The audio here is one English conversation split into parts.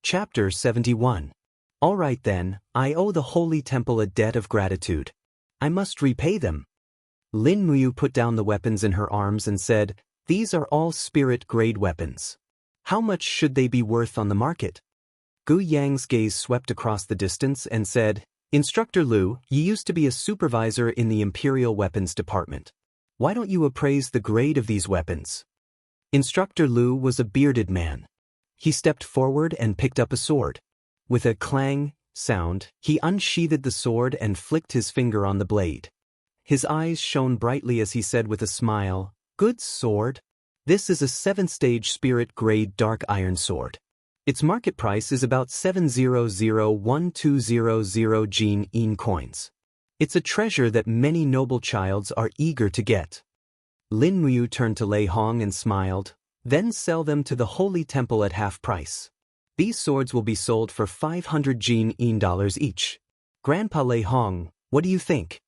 Chapter 71. All right then, I owe the Holy Temple a debt of gratitude. I must repay them. Lin Muyu put down the weapons in her arms and said, "These are all spirit-grade weapons. How much should they be worth on the market?" Gu Yang's gaze swept across the distance and said, "Instructor Liu, you used to be a supervisor in the Imperial Weapons Department. Why don't you appraise the grade of these weapons?" Instructor Liu was a bearded man. He stepped forward and picked up a sword. With a clang sound, he unsheathed the sword and flicked his finger on the blade. His eyes shone brightly as he said with a smile, "Good sword. This is a 7th-stage spirit-grade dark iron sword. Its market price is about 7001200 Jin coins. It's a treasure that many noble childs are eager to get." Lin Muyu turned to Lei Hong and smiled, "Then sell them to the Holy Temple at half price. These swords will be sold for 500 Jin dollars each. Grandpa Lei Hong, what do you think?"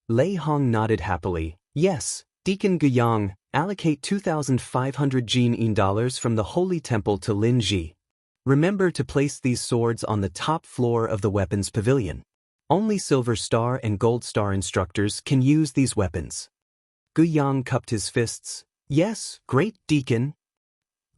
Lei Hong nodded happily. "Yes, Deacon Guyang, allocate 2,500 Jin dollars from the Holy Temple to Lin Ji. Remember to place these swords on the top floor of the weapons pavilion. Only Silver Star and Gold Star instructors can use these weapons." Guyang cupped his fists. "Yes, great Deacon."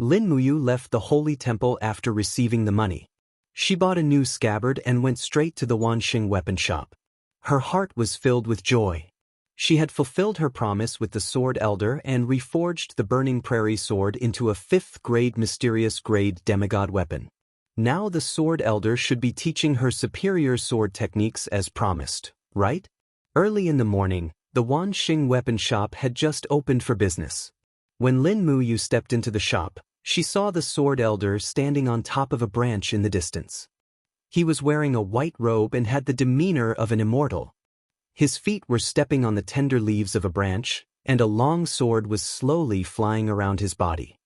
Lin Muyu left the Holy Temple after receiving the money. She bought a new scabbard and went straight to the Wanxing weapon shop. Her heart was filled with joy. She had fulfilled her promise with the Sword Elder and reforged the Burning Prairie sword into a 5th-grade mysterious grade demigod weapon. Now the Sword Elder should be teaching her superior sword techniques as promised, right? Early in the morning, the Wanxing weapon shop had just opened for business. When Lin Muyu stepped into the shop, she saw the Sword Elder standing on top of a branch in the distance. He was wearing a white robe and had the demeanor of an immortal. His feet were stepping on the tender leaves of a branch, and a long sword was slowly flying around his body.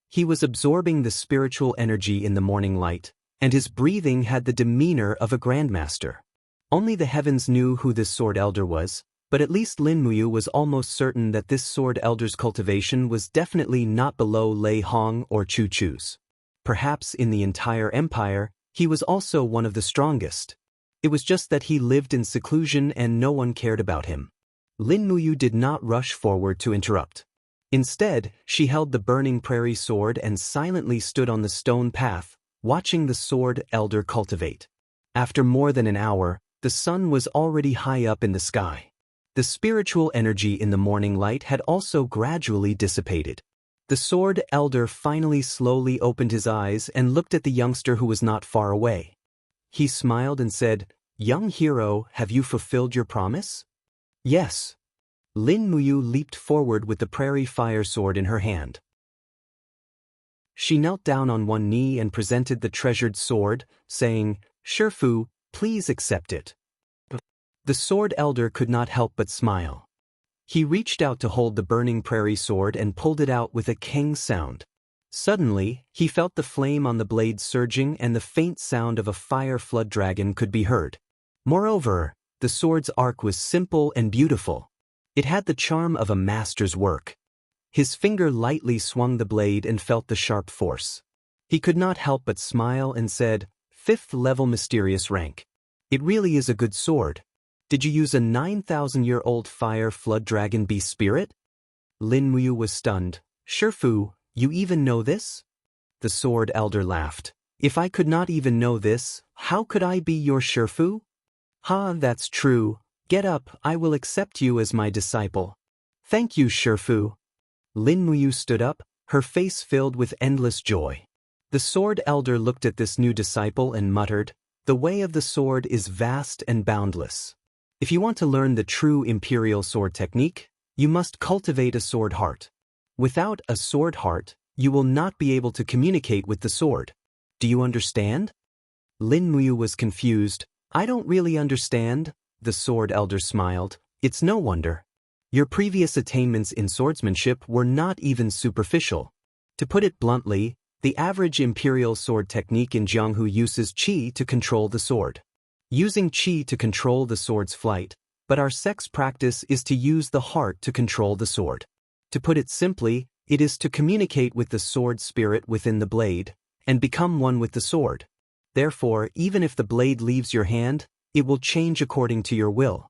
He was absorbing the spiritual energy in the morning light, and his breathing had the demeanor of a grandmaster. Only the heavens knew who this Sword Elder was, but at least Lin Muyu was almost certain that this Sword Elder's cultivation was definitely not below Lei Hong or Chu Chu's. Perhaps in the entire empire, he was also one of the strongest. It was just that he lived in seclusion and no one cared about him. Lin Muyu did not rush forward to interrupt. Instead, she held the Burning Prairie sword and silently stood on the stone path, watching the Sword Elder cultivate. After more than an hour, the sun was already high up in the sky. The spiritual energy in the morning light had also gradually dissipated. The Sword Elder finally slowly opened his eyes and looked at the youngster who was not far away. He smiled and said, "Young hero, have you fulfilled your promise?" "Yes." Lin Muyu leaped forward with the Prairie Fire sword in her hand. She knelt down on one knee and presented the treasured sword, saying, "Shifu, please accept it." The Sword Elder could not help but smile. He reached out to hold the Burning Prairie sword and pulled it out with a kang sound. Suddenly, he felt the flame on the blade surging and the faint sound of a fire flood dragon could be heard. Moreover, the sword's arc was simple and beautiful. It had the charm of a master's work. His finger lightly swung the blade and felt the sharp force. He could not help but smile and said, "5th-level mysterious rank. It really is a good sword. Did you use a 9,000-year-old fire flood dragon beast spirit?" Lin Muyu was stunned. "Shifu, you even know this?" The Sword Elder laughed. "If I could not even know this, how could I be your Shifu?" "Ha, that's true. Get up, I will accept you as my disciple." "Thank you, Shifu." Lin Muyu stood up, her face filled with endless joy. The Sword Elder looked at this new disciple and muttered, "The way of the sword is vast and boundless. If you want to learn the true imperial sword technique, you must cultivate a sword heart. Without a sword heart, you will not be able to communicate with the sword. Do you understand?" Lin Muyu was confused. "I don't really understand." The Sword Elder smiled. "It's no wonder. Your previous attainments in swordsmanship were not even superficial. To put it bluntly, the average imperial sword technique in Jianghu uses qi to control the sword. Using qi to control the sword's flight, but our sect's practice is to use the heart to control the sword. To put it simply, it is to communicate with the sword spirit within the blade, and become one with the sword. Therefore, even if the blade leaves your hand, it will change according to your will.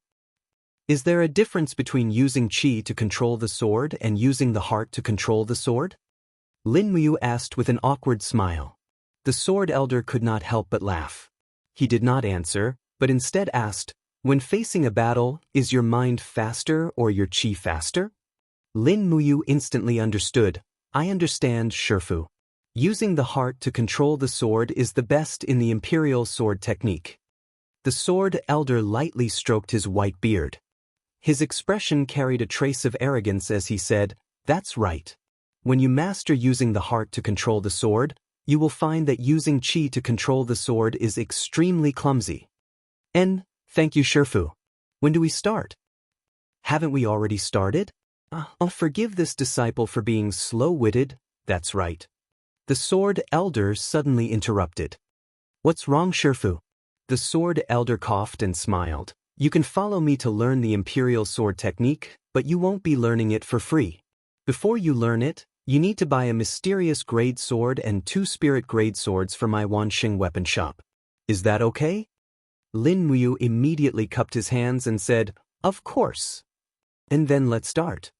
Is there a difference between using qi to control the sword and using the heart to control the sword? Lin Muyu asked with an awkward smile. The sword elder could not help but laugh. He did not answer, but instead asked, when facing a battle, is your mind faster or your qi faster? Lin Muyu instantly understood. I understand, Shifu. Using the heart to control the sword is the best in the imperial sword technique. The sword elder lightly stroked his white beard. His expression carried a trace of arrogance as he said, that's right. When you master using the heart to control the sword, you will find that using qi to control the sword is extremely clumsy. And, thank you, Shifu. When do we start? Haven't we already started? I'll forgive this disciple for being slow-witted, that's right. The sword elder suddenly interrupted. What's wrong, Shifu? The sword elder coughed and smiled. You can follow me to learn the imperial sword technique, but you won't be learning it for free. Before you learn it, you need to buy a mysterious grade sword and 2 spirit grade swords for my Wanxing weapon shop. Is that okay? Lin Muyu immediately cupped his hands and said, of course. And then let's start.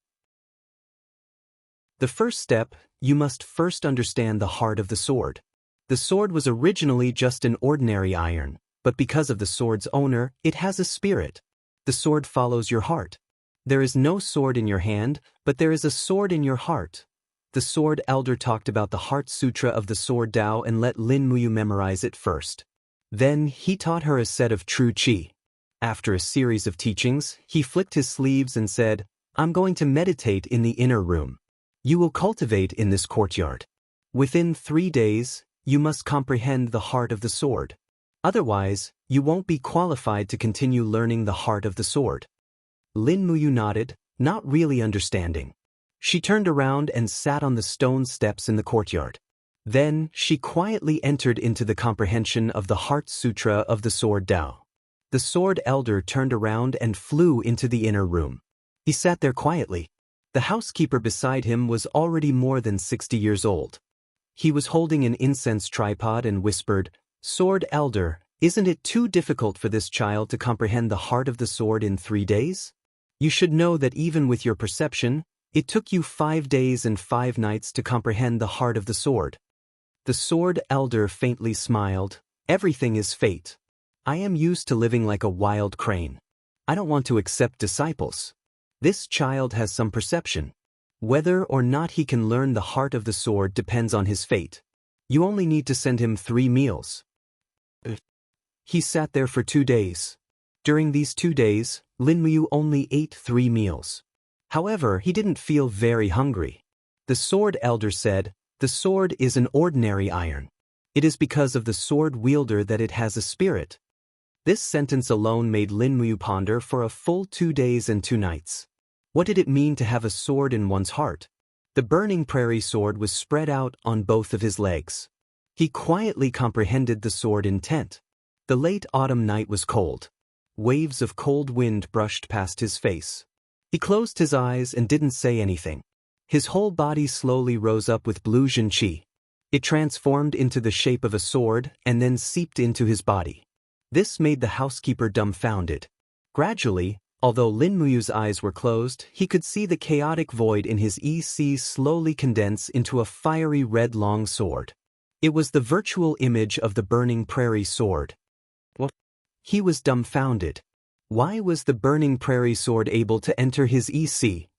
The first step, you must first understand the heart of the sword. The sword was originally just an ordinary iron, but because of the sword's owner, it has a spirit. The sword follows your heart. There is no sword in your hand, but there is a sword in your heart. The sword elder talked about the Heart Sutra of the Sword Tao and let Lin Muyu memorize it first. Then, he taught her a set of true qi. After a series of teachings, he flicked his sleeves and said, I'm going to meditate in the inner room. You will cultivate in this courtyard. Within 3 days, you must comprehend the heart of the sword. Otherwise, you won't be qualified to continue learning the heart of the sword. Lin Muyu nodded, not really understanding. She turned around and sat on the stone steps in the courtyard. Then, she quietly entered into the comprehension of the Heart Sutra of the Sword Tao. The sword elder turned around and flew into the inner room. He sat there quietly. The housekeeper beside him was already more than 60 years old. He was holding an incense tripod and whispered, Sword Elder, isn't it too difficult for this child to comprehend the heart of the sword in 3 days? You should know that even with your perception, it took you 5 days and 5 nights to comprehend the heart of the sword. The sword elder faintly smiled. Everything is fate. I am used to living like a wild crane. I don't want to accept disciples. This child has some perception. Whether or not he can learn the heart of the sword depends on his fate. You only need to send him 3 meals. He sat there for 2 days. During these 2 days, Lin Muyu only ate 3 meals. However, he didn't feel very hungry. The sword elder said, the sword is an ordinary iron. It is because of the sword wielder that it has a spirit. This sentence alone made Lin Muyu ponder for a full 2 days and 2 nights. What did it mean to have a sword in one's heart? The burning prairie sword was spread out on both of his legs. He quietly comprehended the sword intent. The late autumn night was cold. Waves of cold wind brushed past his face. He closed his eyes and didn't say anything. His whole body slowly rose up with blue Xianxia. It transformed into the shape of a sword and then seeped into his body. This made the housekeeper dumbfounded. Gradually, although Lin Muyu's eyes were closed, he could see the chaotic void in his EC slowly condense into a fiery red long sword. It was the virtual image of the burning prairie sword. What? He was dumbfounded. Why was the burning prairie sword able to enter his EC?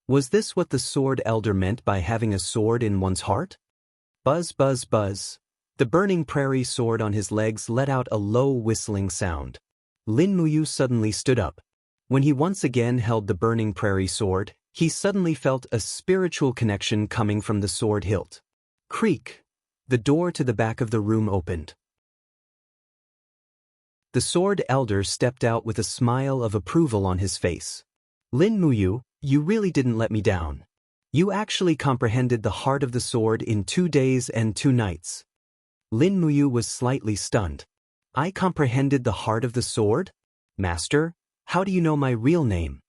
Was this what the sword elder meant by having a sword in one's heart? Buzz, buzz, buzz. The burning prairie sword on his legs let out a low whistling sound. Lin Muyu suddenly stood up. When he once again held the burning prairie sword, he suddenly felt a spiritual connection coming from the sword hilt. Creak! The door to the back of the room opened. The sword elder stepped out with a smile of approval on his face. Lin Muyu, you really didn't let me down. You actually comprehended the heart of the sword in 2 days and 2 nights. Lin Muyu was slightly stunned. I comprehended the heart of the sword? Master, how do you know my real name?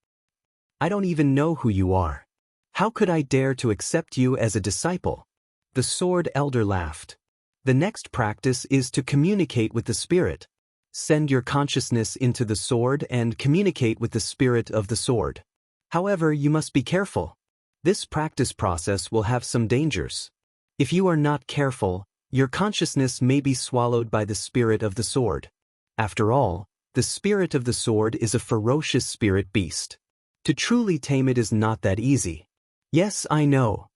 I don't even know who you are. How could I dare to accept you as a disciple? The sword elder laughed. The next practice is to communicate with the spirit. Send your consciousness into the sword and communicate with the spirit of the sword. However, you must be careful. This practice process will have some dangers. If you are not careful, your consciousness may be swallowed by the spirit of the sword. After all, the spirit of the sword is a ferocious spirit beast. To truly tame it is not that easy. Yes, I know.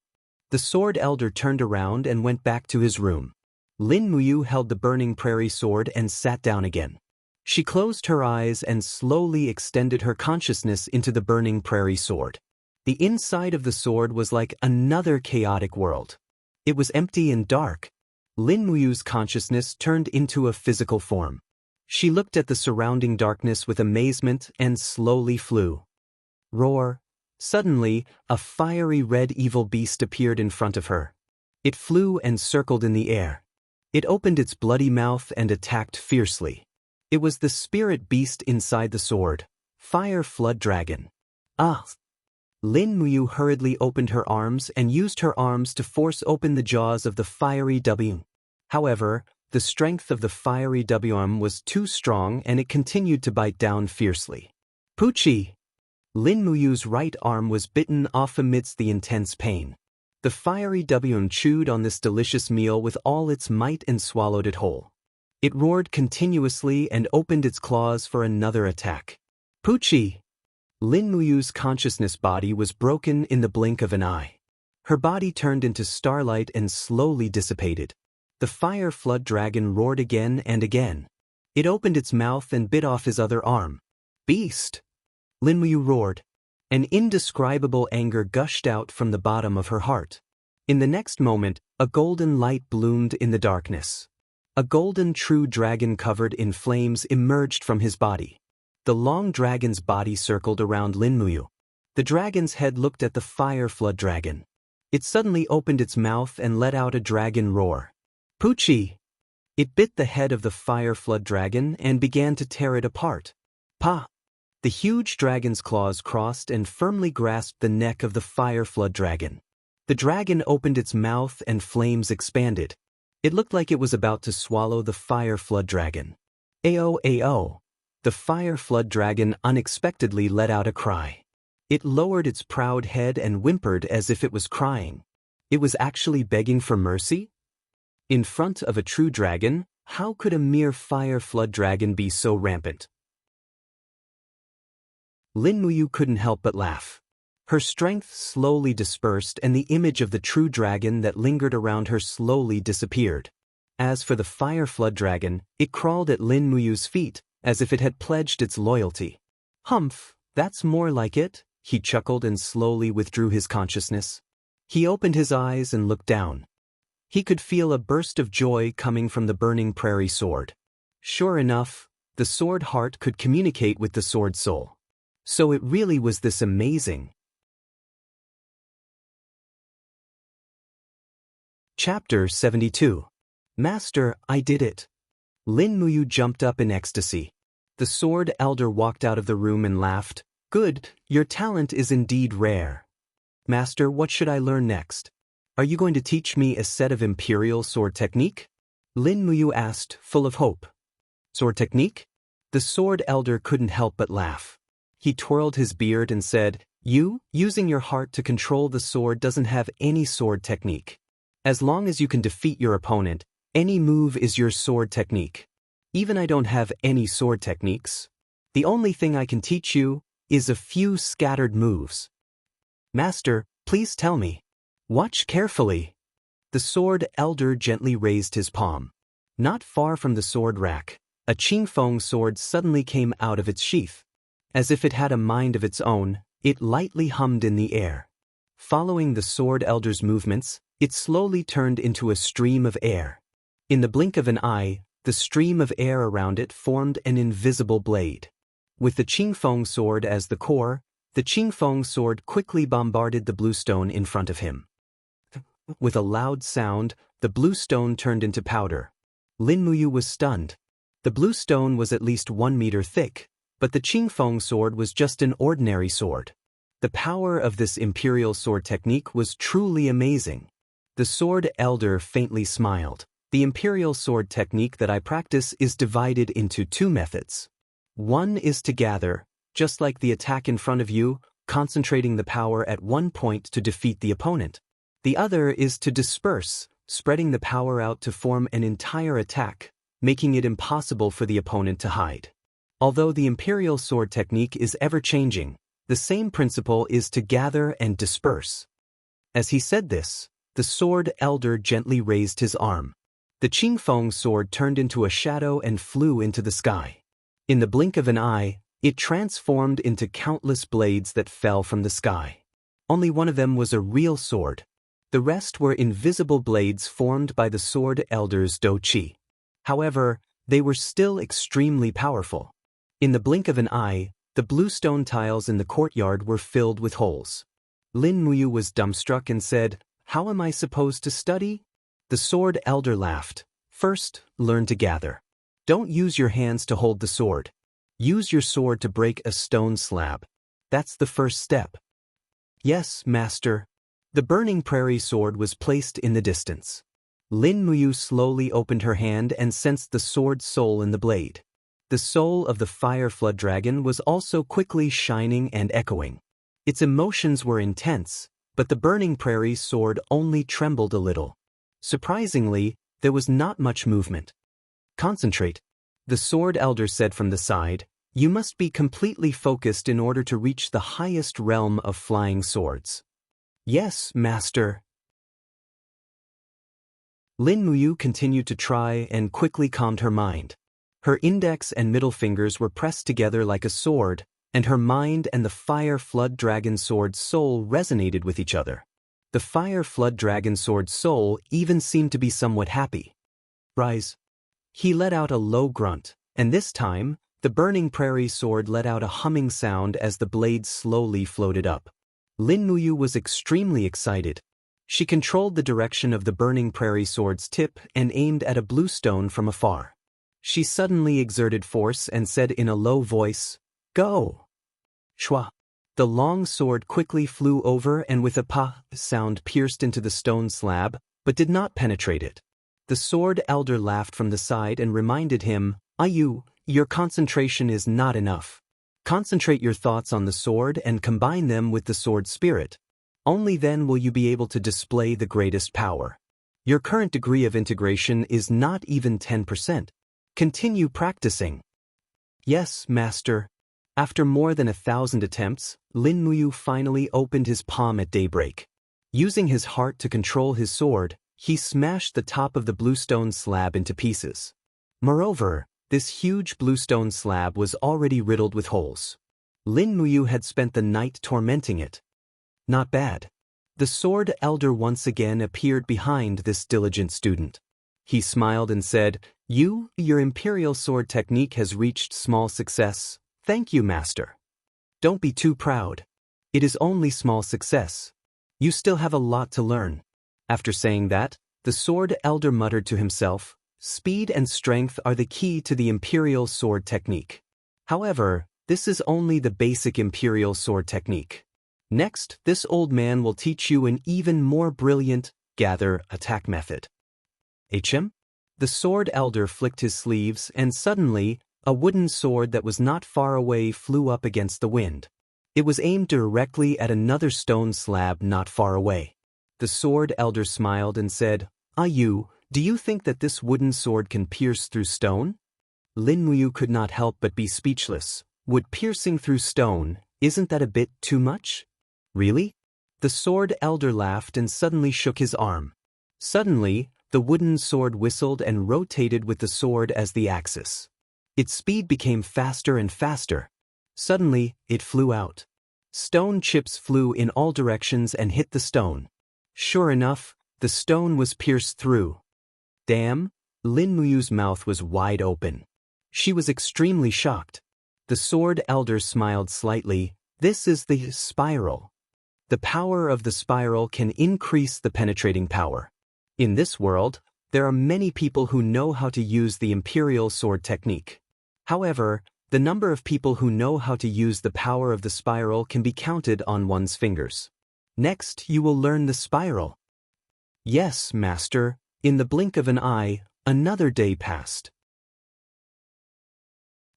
The sword elder turned around and went back to his room. Lin Muyu held the burning prairie sword and sat down again. She closed her eyes and slowly extended her consciousness into the burning prairie sword. The inside of the sword was like another chaotic world. It was empty and dark. Lin Muyu's consciousness turned into a physical form. She looked at the surrounding darkness with amazement and slowly flew. Roar! Suddenly, a fiery red evil beast appeared in front of her. It flew and circled in the air. It opened its bloody mouth and attacked fiercely. It was the spirit beast inside the sword, Fire Flood Dragon. Ah! Lin Muyu hurriedly opened her arms and used her arms to force open the jaws of the fiery WM. However, the strength of the fiery WM was too strong and it continued to bite down fiercely. Poochie! Lin Muyu's right arm was bitten off amidst the intense pain. The fiery WM chewed on this delicious meal with all its might and swallowed it whole. It roared continuously and opened its claws for another attack. Poochie! Lin Muyu's consciousness body was broken in the blink of an eye. Her body turned into starlight and slowly dissipated. The Fire Flood Dragon roared again and again. It opened its mouth and bit off his other arm. Beast! Lin Muyu roared. An indescribable anger gushed out from the bottom of her heart. In the next moment, a golden light bloomed in the darkness. A golden true dragon covered in flames emerged from his body. The long dragon's body circled around Lin Muyu. The dragon's head looked at the Fire Flood Dragon. It suddenly opened its mouth and let out a dragon roar. Poochie! It bit the head of the Fire Flood Dragon and began to tear it apart. Pa! The huge dragon's claws crossed and firmly grasped the neck of the Fire Flood Dragon. The dragon opened its mouth and flames expanded. It looked like it was about to swallow the Fire Flood Dragon. Ao ao! The Fire Flood Dragon unexpectedly let out a cry. It lowered its proud head and whimpered as if it was crying. It was actually begging for mercy? In front of a true dragon, how could a mere Fire Flood Dragon be so rampant? Lin Muyu couldn't help but laugh. Her strength slowly dispersed and the image of the true dragon that lingered around her slowly disappeared. As for the Fire Flood Dragon, it crawled at Lin Muyu's feet, as if it had pledged its loyalty. Humph, that's more like it, he chuckled and slowly withdrew his consciousness. He opened his eyes and looked down. He could feel a burst of joy coming from the burning prairie sword. Sure enough, the sword heart could communicate with the sword soul. So it really was this amazing. Chapter 72. Master, I did it. Lin Muyu jumped up in ecstasy. The sword elder walked out of the room and laughed. Good, your talent is indeed rare. Master, what should I learn next? Are you going to teach me a set of imperial sword technique? Lin Muyu asked, full of hope. Sword technique? The sword elder couldn't help but laugh. He twirled his beard and said, You, using your heart to control the sword doesn't have any sword technique. As long as you can defeat your opponent, any move is your sword technique. Even I don't have any sword techniques. The only thing I can teach you is a few scattered moves. Master, please tell me. Watch carefully. The sword elder gently raised his palm. Not far from the sword rack, a Qingfeng sword suddenly came out of its sheath. As if it had a mind of its own, it lightly hummed in the air. Following the sword elder's movements, it slowly turned into a stream of air. In the blink of an eye, the stream of air around it formed an invisible blade. With the Qingfeng sword as the core, the Qingfeng sword quickly bombarded the blue stone in front of him. With a loud sound, the blue stone turned into powder. Lin Muyu was stunned. The blue stone was at least 1 meter thick, but the Qingfeng sword was just an ordinary sword. The power of this imperial sword technique was truly amazing. The sword elder faintly smiled. The imperial sword technique that I practice is divided into two methods. One is to gather, just like the attack in front of you, concentrating the power at one point to defeat the opponent. The other is to disperse, spreading the power out to form an entire attack, making it impossible for the opponent to hide. Although the imperial sword technique is ever-changing, the same principle is to gather and disperse. As he said this, the sword elder gently raised his arm. The Qingfeng sword turned into a shadow and flew into the sky. In the blink of an eye, it transformed into countless blades that fell from the sky. Only one of them was a real sword. The rest were invisible blades formed by the sword elder's douqi. However, they were still extremely powerful. In the blink of an eye, the blue stone tiles in the courtyard were filled with holes. Lin Muyu was dumbstruck and said, "How am I supposed to study?" The sword elder laughed. "First, learn to gather. Don't use your hands to hold the sword. Use your sword to break a stone slab. That's the first step." "Yes, master." The burning prairie sword was placed in the distance. Lin Muyu slowly opened her hand and sensed the sword's soul in the blade. The soul of the fire flood dragon was also quickly shining and echoing. Its emotions were intense, but the burning prairie sword only trembled a little. Surprisingly, there was not much movement. "Concentrate," the sword elder said from the side. "You must be completely focused in order to reach the highest realm of flying swords." "Yes, master." Lin Muyu continued to try and quickly calmed her mind. Her index and middle fingers were pressed together like a sword, and her mind and the fire flood dragon sword's soul resonated with each other. The fire flood dragon sword's soul even seemed to be somewhat happy. "Rise." He let out a low grunt, and this time, the burning prairie sword let out a humming sound as the blade slowly floated up. Lin Muyu was extremely excited. She controlled the direction of the burning prairie sword's tip and aimed at a blue stone from afar. She suddenly exerted force and said in a low voice, "Go!" Shwa! The long sword quickly flew over and with a pa sound pierced into the stone slab, but did not penetrate it. The sword elder laughed from the side and reminded him, "Ayu, your concentration is not enough. Concentrate your thoughts on the sword and combine them with the sword spirit. Only then will you be able to display the greatest power. Your current degree of integration is not even 10%. Continue practicing." "Yes, master." After more than 1,000 attempts, Lin Muyu finally opened his palm at daybreak. Using his heart to control his sword, he smashed the top of the bluestone slab into pieces. Moreover, this huge bluestone slab was already riddled with holes. Lin Muyu had spent the night tormenting it. Not bad. The sword elder once again appeared behind this diligent student. He smiled and said, Your imperial sword technique has reached small success. Thank you, master." "Don't be too proud. It is only small success. You still have a lot to learn." After saying that, the sword elder muttered to himself, "Speed and strength are the key to the imperial sword technique. However, this is only the basic imperial sword technique. Next, this old man will teach you an even more brilliant gather attack method." "HM?" The sword elder flicked his sleeves and suddenly, a wooden sword that was not far away flew up against the wind. It was aimed directly at another stone slab not far away. The sword elder smiled and said, "Ayu, do you think that this wooden sword can pierce through stone?" Lin Muyu could not help but be speechless. Wood piercing through stone, isn't that a bit too much? Really? The sword elder laughed and suddenly shook his arm. Suddenly, the wooden sword whistled and rotated with the sword as the axis. Its speed became faster and faster. Suddenly, it flew out. Stone chips flew in all directions and hit the stone. Sure enough, the stone was pierced through. Damn! Lin Muyu's mouth was wide open. She was extremely shocked. The sword elder smiled slightly. This is the spiral. The power of the spiral can increase the penetrating power. In this world, there are many people who know how to use the imperial sword technique. However, the number of people who know how to use the power of the spiral can be counted on one's fingers. Next, you will learn the spiral. Yes, master. In the blink of an eye, Another day passed.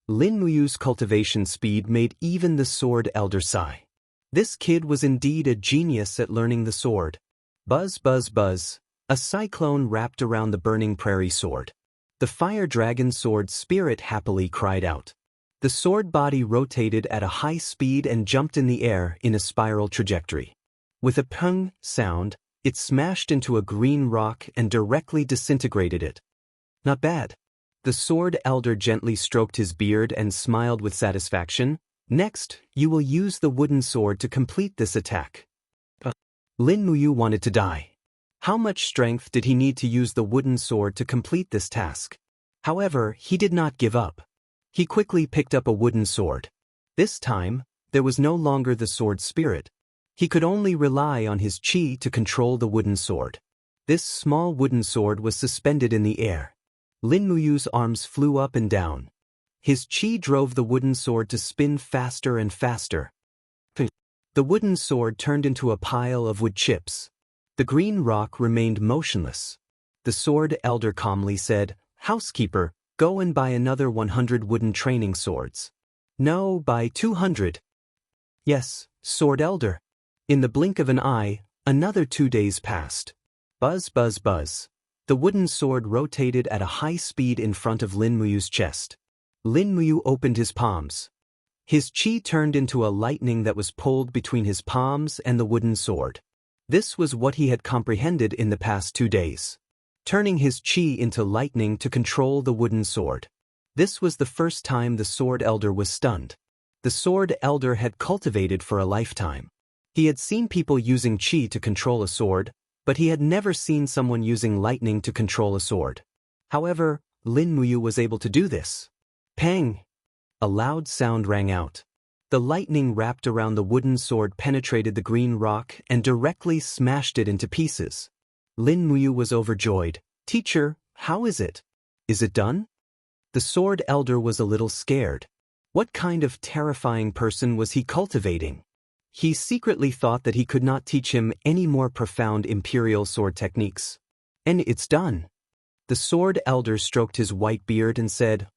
Lin Muyu's cultivation speed made even the sword elder sigh. This kid was indeed a genius at learning the sword. Buzz, buzz, buzz. A cyclone wrapped around the burning prairie sword. The fire dragon sword spirit happily cried out. The sword body rotated at a high speed and jumped in the air in a spiral trajectory. With a pung sound, it smashed into a green rock and directly disintegrated it. Not bad. The sword elder gently stroked his beard and smiled with satisfaction. Next, you will use the wooden sword to complete this attack. Lin Muyu wanted to die. How much strength did he need to use the wooden sword to complete this task? However, he did not give up. He quickly picked up a wooden sword. This time, there was no longer the sword spirit. He could only rely on his chi to control the wooden sword. This small wooden sword was suspended in the air. Lin Muyu's arms flew up and down. His chi drove the wooden sword to spin faster and faster. The wooden sword turned into a pile of wood chips. The green rock remained motionless. The sword elder calmly said, "Housekeeper, go and buy another 100 wooden training swords." "No, buy 200. "Yes, sword elder." In the blink of an eye, another 2 days passed. Buzz, buzz, buzz. The wooden sword rotated at a high speed in front of Lin Muyu's chest. Lin Muyu opened his palms. His chi turned into a lightning that was pulled between his palms and the wooden sword. This was what he had comprehended in the past 2 days. Turning his chi into lightning to control the wooden sword. This was the first time the sword elder was stunned. The sword elder had cultivated for a lifetime. He had seen people using chi to control a sword, but he had never seen someone using lightning to control a sword. However, Lin Muyu was able to do this. Pang! A loud sound rang out. The lightning wrapped around the wooden sword penetrated the green rock and directly smashed it into pieces. Lin Muyu was overjoyed. "Teacher, how is it? Is it done?" The sword elder was a little scared. What kind of terrifying person was he cultivating? He secretly thought that he could not teach him any more profound imperial sword techniques. "And it's done." The sword elder stroked his white beard and said,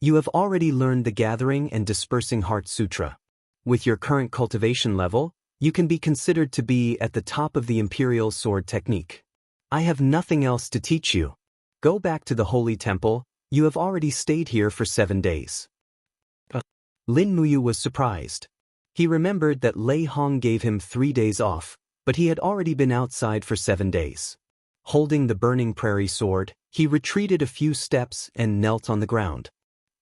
You have already learned the Gathering and Dispersing Heart Sutra. With your current cultivation level, you can be considered to be at the top of the imperial sword technique. I have nothing else to teach you. Go back to the holy temple. You have already stayed here for 7 days. Lin Muyu was surprised. He remembered that Lei Hong gave him 3 days off, but he had already been outside for 7 days. Holding the burning prairie sword, he retreated a few steps and knelt on the ground.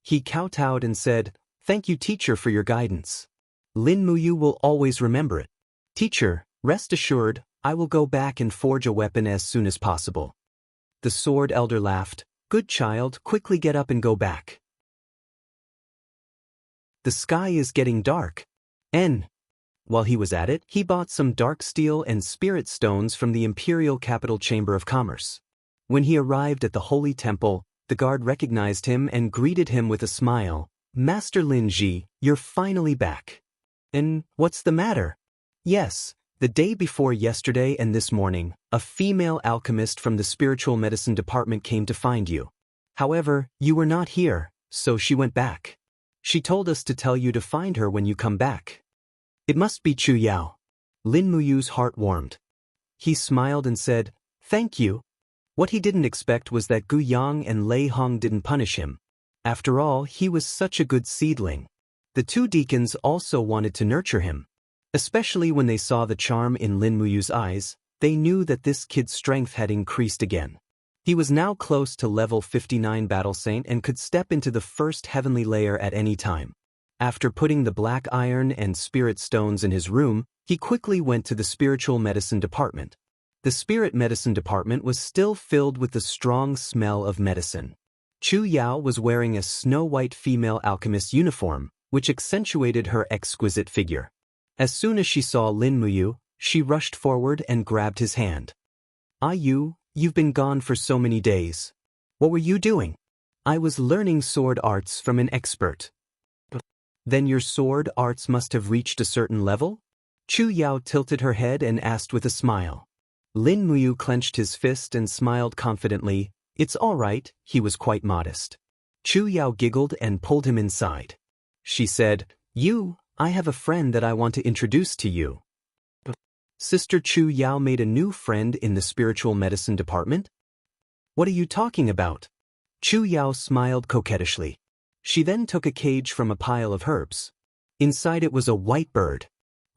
He kowtowed and said, "Thank you, teacher, for your guidance. Lin Muyu will always remember it. Teacher, rest assured, I will go back and forge a weapon as soon as possible." The sword elder laughed. "Good child, quickly get up and go back. The sky is getting dark." While he was at it, he bought some dark steel and spirit stones from the Imperial Capital Chamber of Commerce. When he arrived at the Holy Temple, the guard recognized him and greeted him with a smile. "Master Lin Ji, you're finally back." "And what's the matter?" "Yes, the day before yesterday and this morning, a female alchemist from the spiritual medicine department came to find you. However, you were not here, so she went back. She told us to tell you to find her when you come back." "It must be Chu Yao." Lin Muyu's heart warmed. He smiled and said, "Thank you." What he didn't expect was that Gu Yang and Lei Hong didn't punish him. After all, he was such a good seedling. The 2 deacons also wanted to nurture him. Especially when they saw the charm in Lin Muyu's eyes, they knew that this kid's strength had increased again. He was now close to level 59 Battle Saint and could step into the first heavenly layer at any time. After putting the black iron and spirit stones in his room, he quickly went to the spiritual medicine department. The spirit medicine department was still filled with the strong smell of medicine. Chu Yao was wearing a snow-white female alchemist uniform, which accentuated her exquisite figure. As soon as she saw Lin Muyu, she rushed forward and grabbed his hand. You've been gone for so many days. What were you doing?" "I was learning sword arts from an expert." "Then your sword arts must have reached a certain level?" Chu Yao tilted her head and asked with a smile. Lin Muyu clenched his fist and smiled confidently. It's all right, he was quite modest. Chu Yao giggled and pulled him inside. She said, I have a friend that I want to introduce to you. Sister Chu Yao made a new friend in the spiritual medicine department? What are you talking about? Chu Yao smiled coquettishly. She then took a cage from a pile of herbs. Inside it was a white bird.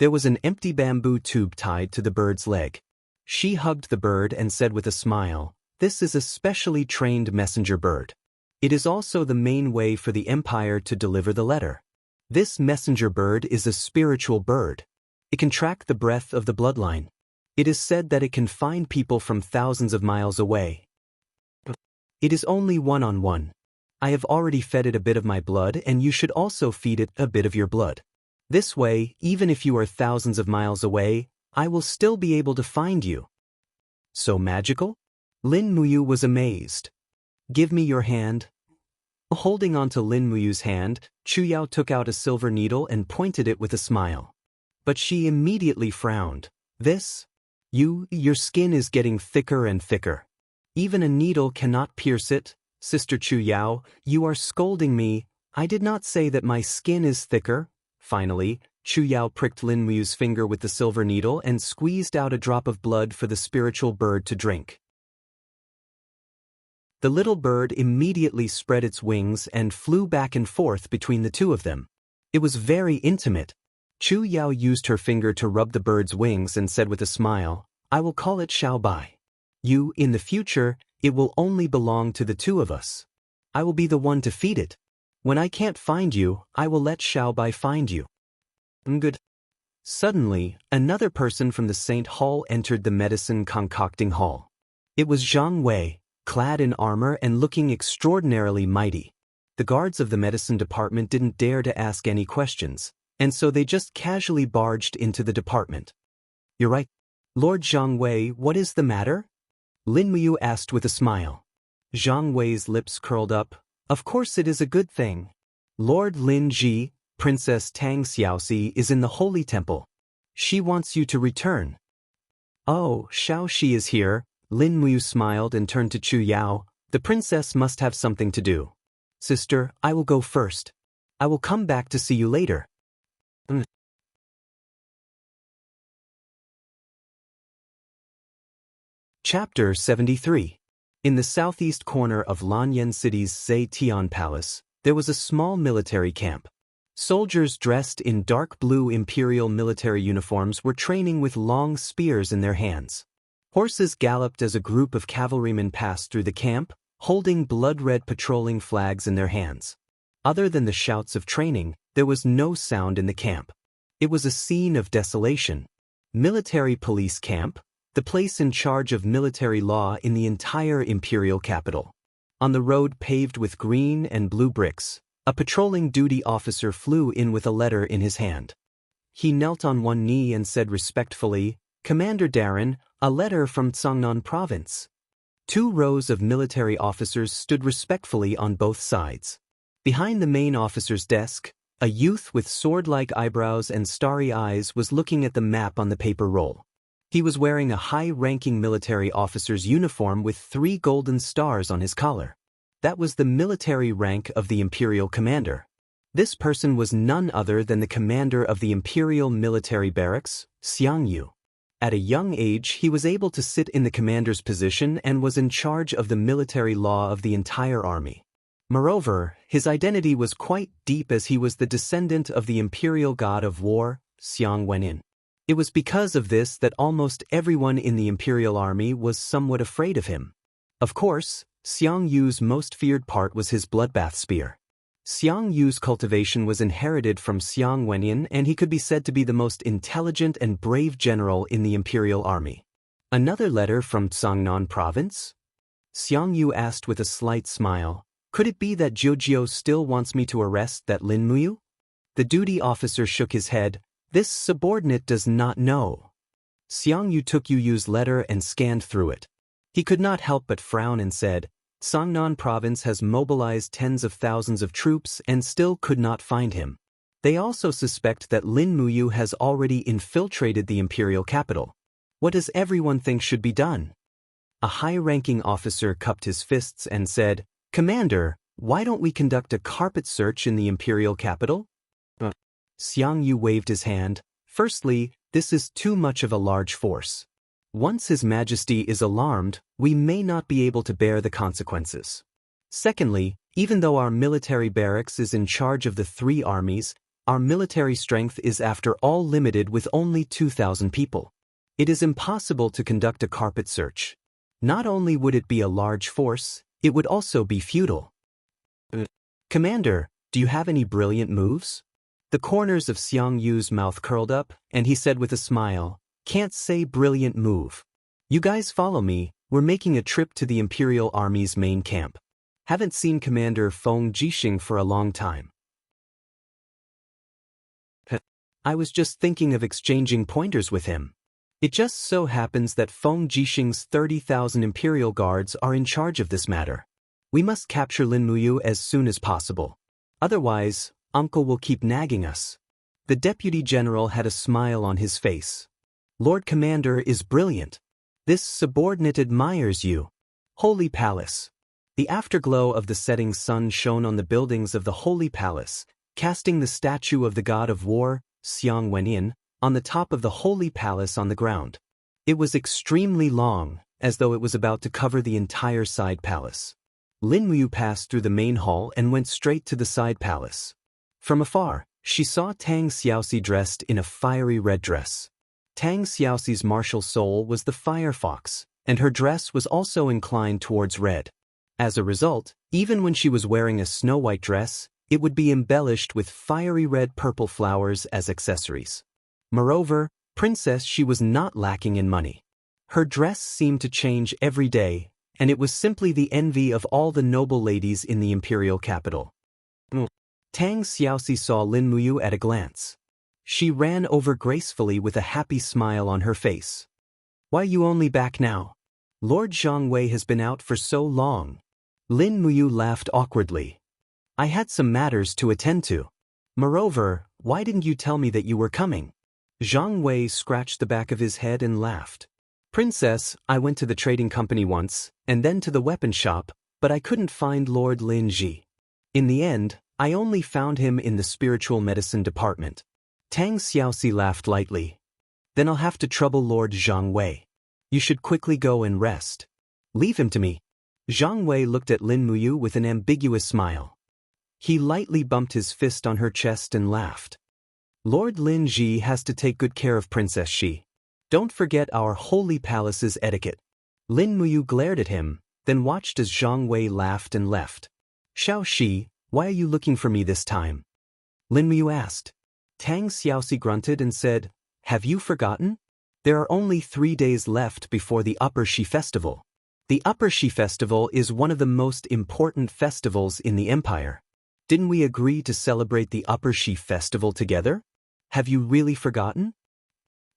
There was an empty bamboo tube tied to the bird's leg. She hugged the bird and said with a smile, "This is a specially trained messenger bird. It is also the main way for the empire to deliver the letter. This messenger bird is a spiritual bird. It can track the breath of the bloodline. It is said that it can find people from thousands of miles away. It is only one-on-one. I have already fed it a bit of my blood, and you should also feed it a bit of your blood. This way, even if you are thousands of miles away, I will still be able to find you." So magical? Lin Muyu was amazed. "Give me your hand." Holding on to Lin Muyu's hand, Chu Yao took out a silver needle and pointed it with a smile. But she immediately frowned. Your skin is getting thicker and thicker. Even a needle cannot pierce it. Sister Chu Yao, you are scolding me. I did not say that my skin is thicker." Finally, Chu Yao pricked Lin Muyu's finger with the silver needle and squeezed out a drop of blood for the spiritual bird to drink. The little bird immediately spread its wings and flew back and forth between the two of them. It was very intimate. Chu Yao used her finger to rub the bird's wings and said with a smile, "I will call it Xiao Bai. In the future, it will only belong to the two of us. I will be the one to feed it. When I can't find you, I will let Xiao Bai find you." Good. Suddenly, another person from the Saint Hall entered the medicine concocting hall. It was Zhang Wei, clad in armor and looking extraordinarily mighty. The guards of the medicine department didn't dare to ask any questions, and so they just casually barged into the department. "You're right. Lord Zhang Wei, what is the matter?" Lin Muyu asked with a smile. Zhang Wei's lips curled up. "Of course it is a good thing. Lord Lin Ji, Princess Tang Xiaoxi is in the Holy Temple. She wants you to return." "Oh, Xiaoxi is here." Lin Muyu smiled and turned to Chu Yao. "The princess must have something to do. Sister, I will go first. I will come back to see you later." Chapter 73. In the southeast corner of Lanyan City's Zetian Palace, there was a small military camp. Soldiers dressed in dark blue imperial military uniforms were training with long spears in their hands. Horses galloped as a group of cavalrymen passed through the camp, holding blood-red patrolling flags in their hands. Other than the shouts of training, there was no sound in the camp. It was a scene of desolation. Military police camp, the place in charge of military law in the entire imperial capital. On the road paved with green and blue bricks, a patrolling duty officer flew in with a letter in his hand. He knelt on one knee and said respectfully, "Commander Darren, a letter from Tsangnan province." 2 rows of military officers stood respectfully on both sides. Behind the main officer's desk, a youth with sword-like eyebrows and starry eyes was looking at the map on the paper roll. He was wearing a high-ranking military officer's uniform with 3 golden stars on his collar. That was the military rank of the imperial commander. This person was none other than the commander of the imperial military barracks, Xianxia. At a young age, he was able to sit in the commander's position and was in charge of the military law of the entire army. Moreover, his identity was quite deep as he was the descendant of the imperial god of war, Xiang Wenin. It was because of this that almost everyone in the imperial army was somewhat afraid of him. Of course, Xiang Yu's most feared part was his bloodbath spear. Xiang Yu's cultivation was inherited from Xiang Wenin, and he could be said to be the most intelligent and brave general in the imperial army. "Another letter from Tsangnan province?" Xiang Yu asked with a slight smile. "Could it be that Jiujiu still wants me to arrest that Lin Muyu?" The duty officer shook his head. "This subordinate does not know." Xiang Yu took Yu's letter and scanned through it. He could not help but frown and said, "Tsangnan province has mobilized tens of thousands of troops and still could not find him. They also suspect that Lin Muyu has already infiltrated the imperial capital. What does everyone think should be done?" A high-ranking officer cupped his fists and said, "Commander, why don't we conduct a carpet search in the imperial capital?" Xianxia waved his hand. "Firstly, this is too much of a large force. Once His Majesty is alarmed, we may not be able to bear the consequences. Secondly, even though our military barracks is in charge of the 3 armies, our military strength is after all limited with only 2,000 people. It is impossible to conduct a carpet search. Not only would it be a large force, it would also be futile." "Commander, do you have any brilliant moves?" The corners of Xiangyu's mouth curled up, and he said with a smile, "Can't say brilliant move. You guys follow me, we're making a trip to the Imperial Army's main camp. Haven't seen Commander Feng Jixing for a long time." "I was just thinking of exchanging pointers with him. It just so happens that Feng Jixing's 30,000 Imperial Guards are in charge of this matter. We must capture Lin Muyu as soon as possible. Otherwise, Uncle will keep nagging us." The Deputy General had a smile on his face. "Lord Commander is brilliant. This subordinate admires you." Holy Palace. The afterglow of the setting sun shone on the buildings of the Holy Palace, casting the statue of the god of war, Xiang Wenyin, on the top of the Holy Palace on the ground. It was extremely long, as though it was about to cover the entire side palace. Lin Muyu passed through the main hall and went straight to the side palace. From afar, she saw Tang Xiaoxi dressed in a fiery red dress. Tang Xiaoxi's martial soul was the fire fox, and her dress was also inclined towards red. As a result, even when she was wearing a snow-white dress, it would be embellished with fiery red-purple flowers as accessories. Moreover, Princess she was not lacking in money. Her dress seemed to change every day, and it was simply the envy of all the noble ladies in the imperial capital. Tang Xiaoxi saw Lin Muyu at a glance. She ran over gracefully with a happy smile on her face. "Why you only back now? Lord Zhongwei has been out for so long." Lin Muyu laughed awkwardly. "I had some matters to attend to. Moreover, why didn't you tell me that you were coming?" Zhang Wei scratched the back of his head and laughed. "Princess, I went to the trading company once, and then to the weapon shop, but I couldn't find Lord Lin Ji. In the end, I only found him in the spiritual medicine department." Tang Xiaoxi laughed lightly. "Then I'll have to trouble Lord Zhang Wei. You should quickly go and rest. Leave him to me." Zhang Wei looked at Lin Muyu with an ambiguous smile. He lightly bumped his fist on her chest and laughed. "Lord Lin Ji has to take good care of Princess Shi. Don't forget our holy palace's etiquette." Lin Muyu glared at him, then watched as Zhang Wei laughed and left. "Xiao Shi, why are you looking for me this time?" Lin Muyu asked. Tang Xiaoxi grunted and said, "Have you forgotten? There are only 3 days left before the Upper Shi Festival. The Upper Shi Festival is one of the most important festivals in the empire. Didn't we agree to celebrate the Upper Shi Festival together? Have you really forgotten?"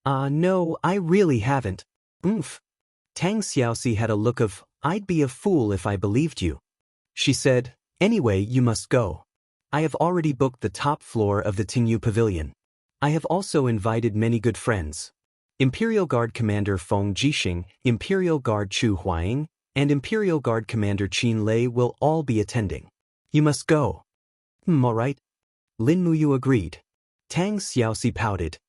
No, I really haven't." "Oomph." Tang Xiaoxi had a look of, "I'd be a fool if I believed you." She said, "Anyway, you must go. I have already booked the top floor of the Tingyu Pavilion. I have also invited many good friends. Imperial Guard Commander Feng Jixing, Imperial Guard Chu Huaying, and Imperial Guard Commander Qin Lei will all be attending. You must go." All right." Lin Muyu agreed. Tang Xiaoxi pouted.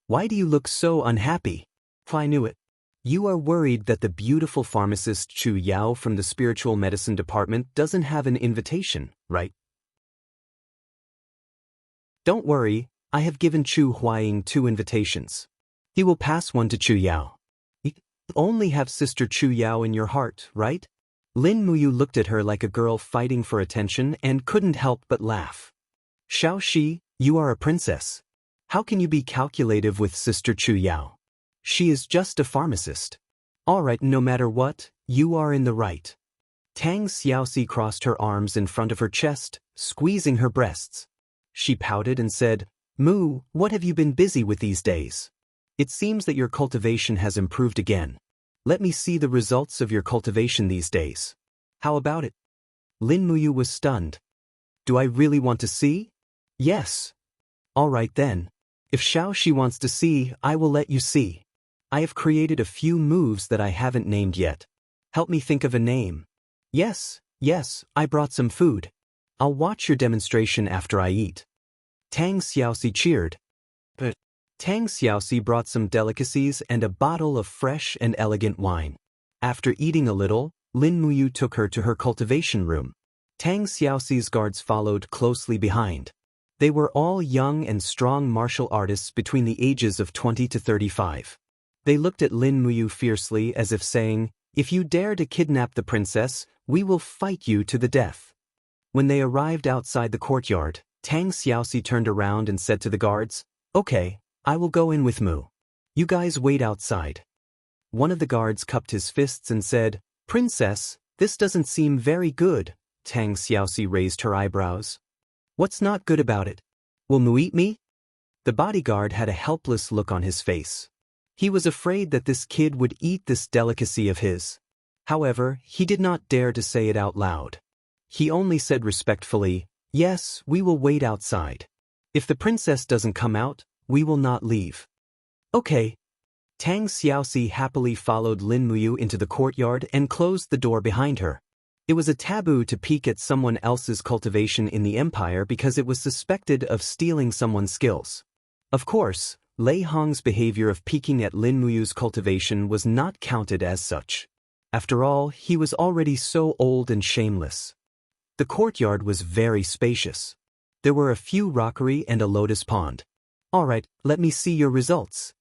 "Why do you look so unhappy?" "I knew it. You are worried that the beautiful pharmacist Chu Yao from the spiritual medicine department doesn't have an invitation, right?" "Don't worry, I have given Chu Huaying 2 invitations. He will pass one to Chu Yao. You only have Sister Chu Yao in your heart, right?" Lin Muyu looked at her like a girl fighting for attention and couldn't help but laugh. "Xiao Shi, you are a princess. How can you be calculative with Sister Chu Yao? She is just a pharmacist. All right, no matter what, you are in the right." Tang Xiaoxi crossed her arms in front of her chest, squeezing her breasts. She pouted and said, "Mu, what have you been busy with these days? It seems that your cultivation has improved again. Let me see the results of your cultivation these days. How about it?" Lin Muyu was stunned. "Do I really want to see?" "Yes." "All right then. If Xiao Shi wants to see, I will let you see. I have created a few moves that I haven't named yet. Help me think of a name. Yes, I brought some food. I'll watch your demonstration after I eat. Tang Xiaoxi cheered. But Tang Xiaoxi brought some delicacies and a bottle of fresh and elegant wine. After eating a little, Lin Muyu took her to her cultivation room. Tang Xiaoxi's guards followed closely behind. They were all young and strong martial artists between the ages of 20 to 35. They looked at Lin Muyu fiercely as if saying, "If you dare to kidnap the princess, we will fight you to the death." When they arrived outside the courtyard, Tang Xiaoxi turned around and said to the guards, "Okay, I will go in with Mu. You guys wait outside." One of the guards cupped his fists and said, "Princess, this doesn't seem very good." Tang Xiaoxi raised her eyebrows. "What's not good about it? Will Mu eat me?" The bodyguard had a helpless look on his face. He was afraid that this kid would eat this delicacy of his. However, he did not dare to say it out loud. He only said respectfully, "Yes, we will wait outside. If the princess doesn't come out, we will not leave." "Okay." Tang Xiaoxi happily followed Lin Muyu into the courtyard and closed the door behind her. It was a taboo to peek at someone else's cultivation in the empire because it was suspected of stealing someone's skills. Of course, Lei Hong's behavior of peeking at Lin Muyu's cultivation was not counted as such. After all, he was already so old and shameless. The courtyard was very spacious. There were a few rockery and a lotus pond. "All right, let me see your results."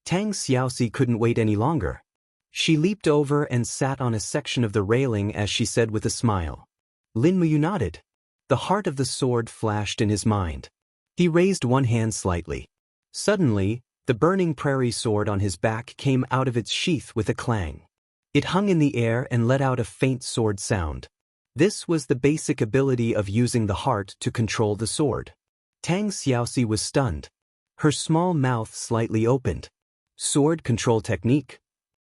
Tang Xiaoxi couldn't wait any longer. She leaped over and sat on a section of the railing as she said with a smile. Lin Muyu nodded. The heart of the sword flashed in his mind. He raised one hand slightly. Suddenly, the burning prairie sword on his back came out of its sheath with a clang. It hung in the air and let out a faint sword sound. This was the basic ability of using the heart to control the sword. Tang Xiaoxi was stunned. Her small mouth slightly opened. Sword control technique?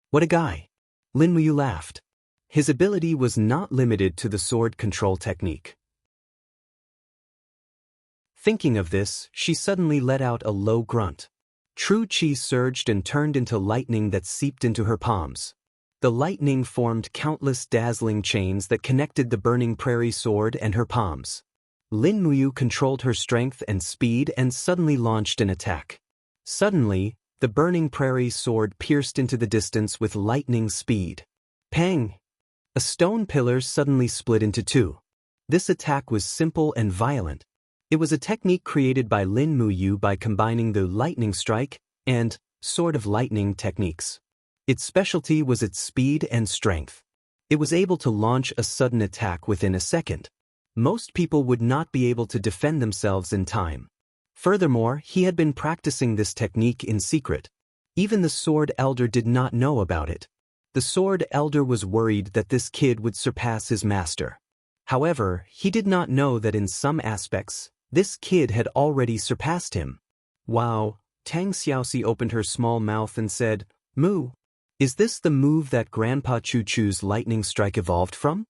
What a guy! Lin Muyu laughed. His ability was not limited to the sword control technique. Thinking of this, she suddenly let out a low grunt. True Qi surged and turned into lightning that seeped into her palms. The lightning formed countless dazzling chains that connected the burning prairie sword and her palms. Lin Muyu controlled her strength and speed and suddenly launched an attack. Suddenly, the burning prairie sword pierced into the distance with lightning speed. Pang! A stone pillar suddenly split into two. This attack was simple and violent. It was a technique created by Lin Muyu by combining the lightning strike and sword of lightning techniques. Its specialty was its speed and strength. It was able to launch a sudden attack within a second. Most people would not be able to defend themselves in time. Furthermore, he had been practicing this technique in secret. Even the Sword Elder did not know about it. The Sword Elder was worried that this kid would surpass his master. However, he did not know that in some aspects, this kid had already surpassed him. Wow! Tang Xiaoxi opened her small mouth and said, "Mu, is this the move that Grandpa Choo Choo's lightning strike evolved from?"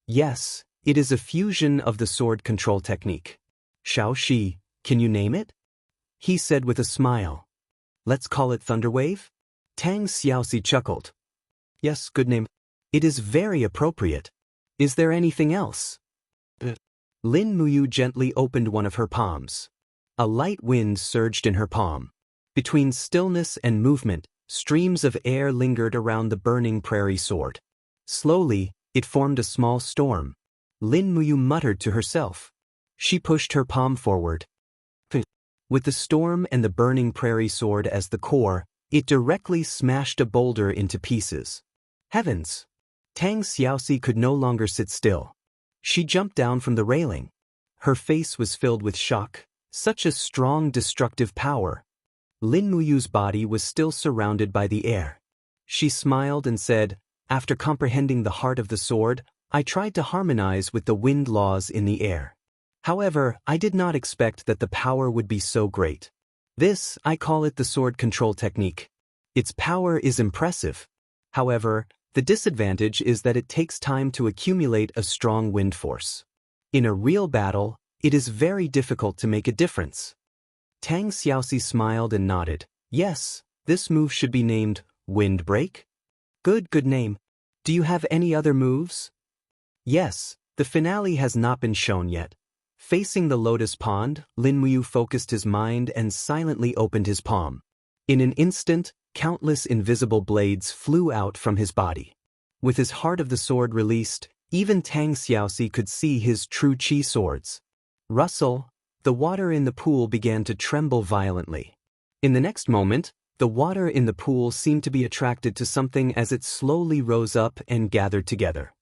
"Yes, it is a fusion of the sword control technique." "Xiao Shi, can you name it?" he said with a smile. "Let's call it Thunderwave?" Tang Xiaoxi chuckled. "Yes, good name. It is very appropriate. Is there anything else?" Lin Muyu gently opened one of her palms. A light wind surged in her palm. Between stillness and movement, streams of air lingered around the burning prairie sword. Slowly, it formed a small storm. Lin Muyu muttered to herself. She pushed her palm forward. With the storm and the burning prairie sword as the core, it directly smashed a boulder into pieces. Heavens! Tang Xiaoxi could no longer sit still. She jumped down from the railing. Her face was filled with shock. Such a strong destructive power. Lin Muyu's body was still surrounded by the air. She smiled and said, "After comprehending the heart of the sword, I tried to harmonize with the wind laws in the air. However, I did not expect that the power would be so great. This, I call it the sword control technique. Its power is impressive. However, the disadvantage is that it takes time to accumulate a strong wind force. In a real battle, it is very difficult to make a difference." Tang Xiaoxi smiled and nodded. "Yes, this move should be named Windbreak." Good name. Do you have any other moves? Yes, the finale has not been shown yet. Facing the lotus pond, Lin Muyu focused his mind and silently opened his palm. In an instant, countless invisible blades flew out from his body. With his heart of the sword released, even Tang Xiaoxi could see his true chi swords. Rustle, the water in the pool began to tremble violently. In the next moment, the water in the pool seemed to be attracted to something as it slowly rose up and gathered together.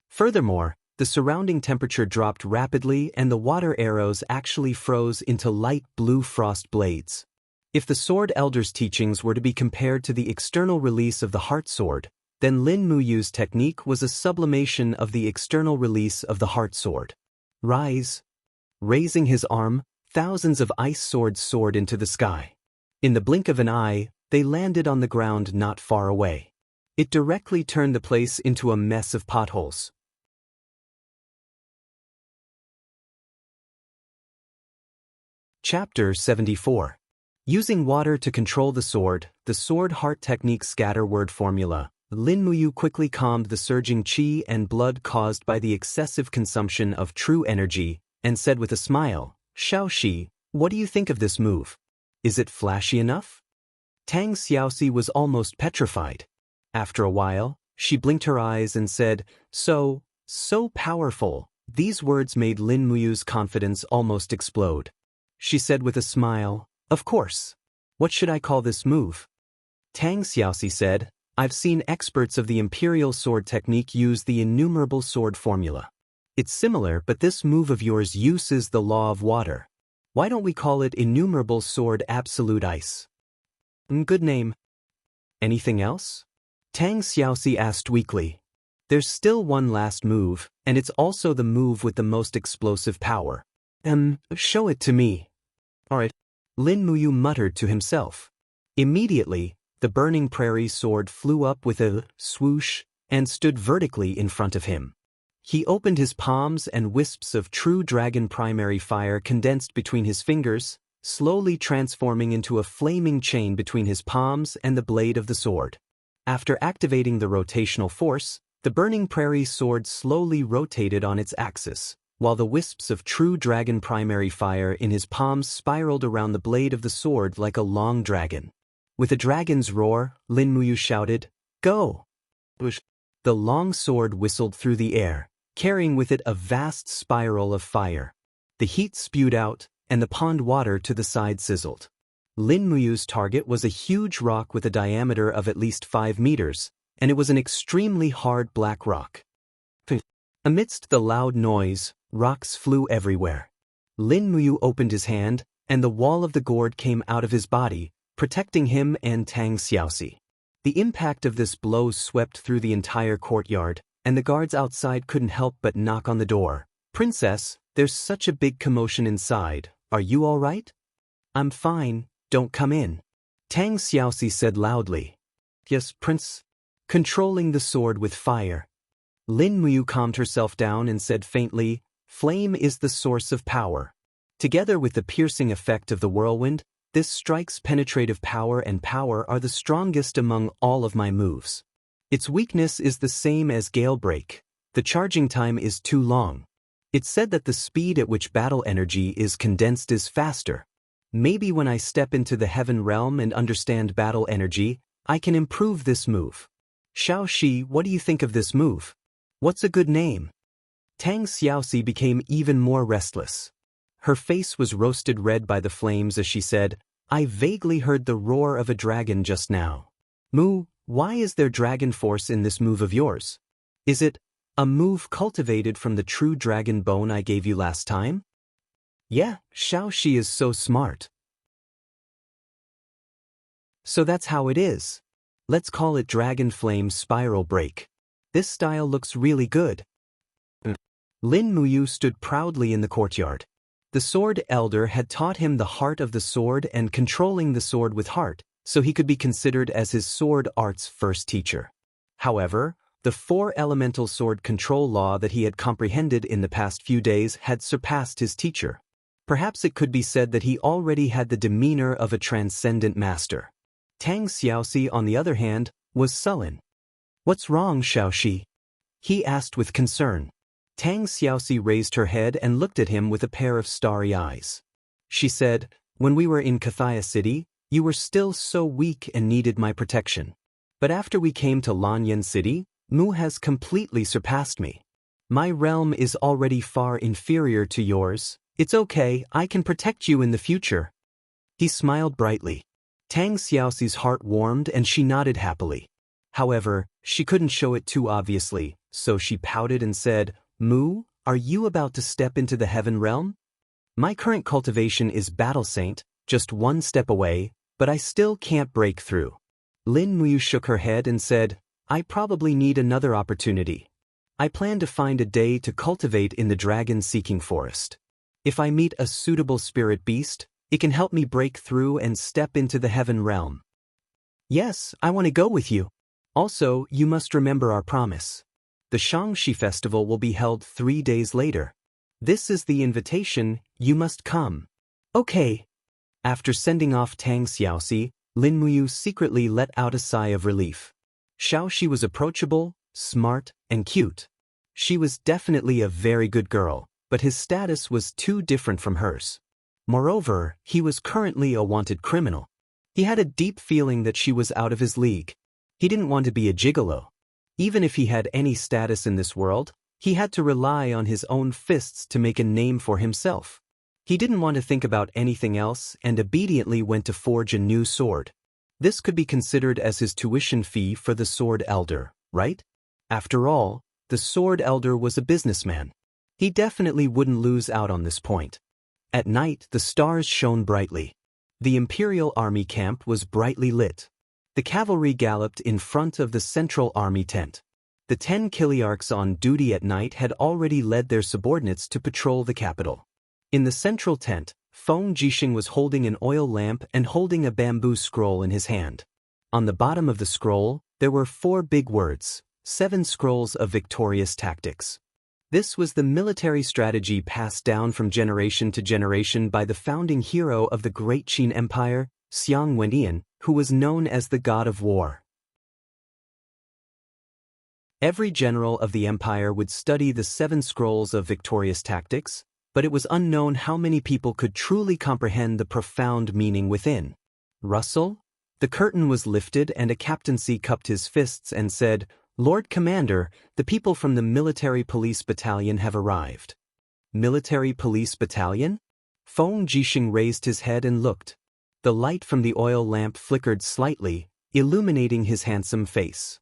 Furthermore, the surrounding temperature dropped rapidly and the water arrows actually froze into light blue frost blades. If the Sword Elder's teachings were to be compared to the external release of the Heart Sword, then Lin Muyu's technique was a sublimation of the external release of the Heart Sword. Rise. Raising his arm, thousands of ice swords soared into the sky. In the blink of an eye, they landed on the ground not far away. It directly turned the place into a mess of potholes. Chapter 74. Using water to control the sword heart technique scatter word formula, Lin Muyu quickly calmed the surging qi and blood caused by the excessive consumption of true energy, and said with a smile, Xiaoxi, what do you think of this move? Is it flashy enough? Tang Xiaoxi was almost petrified. After a while, she blinked her eyes and said, So powerful. These words made Lin Muyu's confidence almost explode. She said with a smile, Of course. What should I call this move? Tang Xiaoxi said, I've seen experts of the imperial sword technique use the innumerable sword formula. It's similar, but this move of yours uses the law of water. Why don't we call it innumerable sword absolute ice? Good name. Anything else? Tang Xiaoxi asked weakly. There's still one last move, and it's also the move with the most explosive power. Show it to me. Alright. Lin Muyu muttered to himself. Immediately, the burning prairie sword flew up with a swoosh and stood vertically in front of him. He opened his palms and wisps of true dragon primary fire condensed between his fingers, slowly transforming into a flaming chain between his palms and the blade of the sword. After activating the rotational force, the burning prairie sword slowly rotated on its axis, while the wisps of true dragon primary fire in his palms spiraled around the blade of the sword like a long dragon. With a dragon's roar, Lin Muyu shouted, Go! The long sword whistled through the air, carrying with it a vast spiral of fire. The heat spewed out, and the pond water to the side sizzled. Lin Muyu's target was a huge rock with a diameter of at least 5 meters, and it was an extremely hard black rock. Amidst the loud noise, rocks flew everywhere. Lin Muyu opened his hand, and the wall of the gourd came out of his body, protecting him and Tang Xiaoxi. The impact of this blow swept through the entire courtyard, and the guards outside couldn't help but knock on the door. Princess, there's such a big commotion inside. Are you all right? I'm fine, don't come in. Tang Xiaoxi said loudly. Yes, Prince. Controlling the sword with fire. Lin Muyu calmed herself down and said faintly, Flame is the source of power. Together with the piercing effect of the whirlwind, this strike's penetrative power and power are the strongest among all of my moves. Its weakness is the same as Gale Break. The charging time is too long. It's said that the speed at which battle energy is condensed is faster. Maybe when I step into the heaven realm and understand battle energy, I can improve this move. Xiaoxi, what do you think of this move? What's a good name? Tang Xiaoxi became even more restless. Her face was roasted red by the flames as she said, I vaguely heard the roar of a dragon just now. Mu, why is there dragon force in this move of yours? Is it a move cultivated from the true dragon bone I gave you last time? Yeah, Xiaoxi is so smart. So that's how it is. Let's call it Dragon Flame Spiral Break. This style looks really good. Lin Muyu stood proudly in the courtyard. The Sword Elder had taught him the heart of the sword and controlling the sword with heart, so he could be considered as his sword art's first teacher. However, the 4 elemental sword control law that he had comprehended in the past few days had surpassed his teacher. Perhaps it could be said that he already had the demeanor of a transcendent master. Tang Xiaoxi, on the other hand, was sullen. "What's wrong, Xiaoxi?" he asked with concern. Tang Xiaoxi raised her head and looked at him with a pair of starry eyes. She said, "When we were in Cathaya City, you were still so weak and needed my protection. But after we came to Lanyan City, Mu has completely surpassed me. My realm is already far inferior to yours. It's okay, I can protect you in the future." He smiled brightly. Tang Xiaoxi's heart warmed and she nodded happily. However, she couldn't show it too obviously, so she pouted and said, "Mu, are you about to step into the heaven realm? My current cultivation is Battle Saint, just one step away, but I still can't break through." Lin Mu shook her head and said, "I probably need another opportunity. I plan to find a day to cultivate in the dragon-seeking forest. If I meet a suitable spirit beast, it can help me break through and step into the heaven realm." "Yes, I want to go with you. Also, you must remember our promise. The Xianxia festival will be held 3 days later. This is the invitation, you must come." "Okay." After sending off Tang Xiaoxi, Lin Muyu secretly let out a sigh of relief. Xiaoxi was approachable, smart, and cute. She was definitely a very good girl, but his status was too different from hers. Moreover, he was currently a wanted criminal. He had a deep feeling that she was out of his league. He didn't want to be a gigolo. Even if he had any status in this world, he had to rely on his own fists to make a name for himself. He didn't want to think about anything else and obediently went to forge a new sword. This could be considered as his tuition fee for the Sword Elder, right? After all, the Sword Elder was a businessman. He definitely wouldn't lose out on this point. At night, the stars shone brightly. The Imperial Army camp was brightly lit. The cavalry galloped in front of the central army tent. The 10 Kiliarchs on duty at night had already led their subordinates to patrol the capital. In the central tent, Feng Jixing was holding an oil lamp and holding a bamboo scroll in his hand. On the bottom of the scroll, there were 4 big words, 7 scrolls of victorious tactics. This was the military strategy passed down from generation to generation by the founding hero of the Great Qin Empire, Xiang Wendian, who was known as the God of War. Every general of the empire would study the 7 scrolls of victorious tactics, but it was unknown how many people could truly comprehend the profound meaning within. Rustle? The curtain was lifted and a captaincy cupped his fists and said, "Lord Commander, the people from the Military Police Battalion have arrived." Military Police Battalion? Feng Jixing raised his head and looked. The light from the oil lamp flickered slightly, illuminating his handsome face.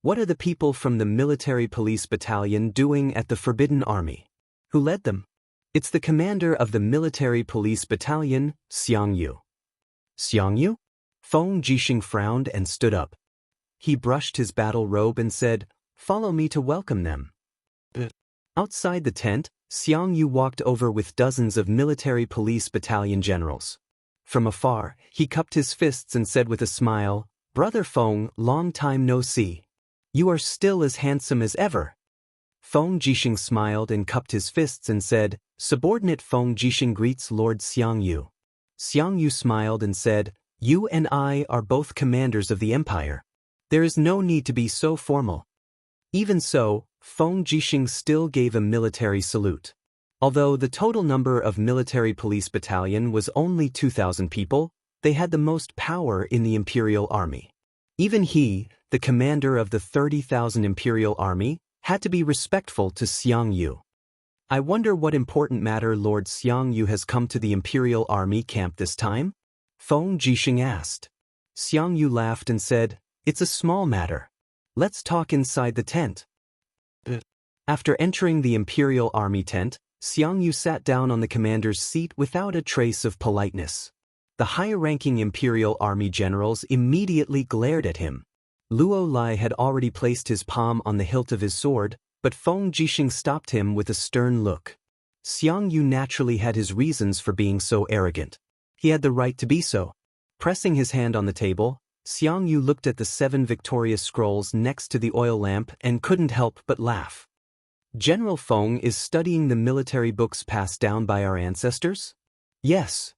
What are the people from the Military Police Battalion doing at the Forbidden Army? Who led them? It's the commander of the Military Police Battalion, Xianxia. Xianxia? Feng Jixing frowned and stood up. He brushed his battle robe and said, "Follow me to welcome them." Outside the tent, Xianxia walked over with dozens of Military Police Battalion generals. From afar, he cupped his fists and said with a smile, "Brother Feng, long time no see. You are still as handsome as ever." Feng Jixing smiled and cupped his fists and said, "Subordinate Feng Jixing greets Lord Xianxia." Xianxia smiled and said, "You and I are both commanders of the empire. There is no need to be so formal." Even so, Feng Jixing still gave a military salute. Although the total number of military police battalion was only 2,000 people, they had the most power in the Imperial Army. Even he, the commander of the 30,000 Imperial Army, had to be respectful to Xianxia. "I wonder what important matter Lord Xianxia has come to the Imperial Army camp this time?" Feng Jixing asked. Xianxia laughed and said, "It's a small matter. Let's talk inside the tent." After entering the Imperial Army tent, Xianxia sat down on the commander's seat without a trace of politeness. The high-ranking Imperial Army generals immediately glared at him. Luo Lai had already placed his palm on the hilt of his sword, but Feng Jixing stopped him with a stern look. Xianxia naturally had his reasons for being so arrogant. He had the right to be so. Pressing his hand on the table, Xianxia looked at the 7 victorious scrolls next to the oil lamp and couldn't help but laugh. "General Feng is studying the military books passed down by our ancestors?" "Yes."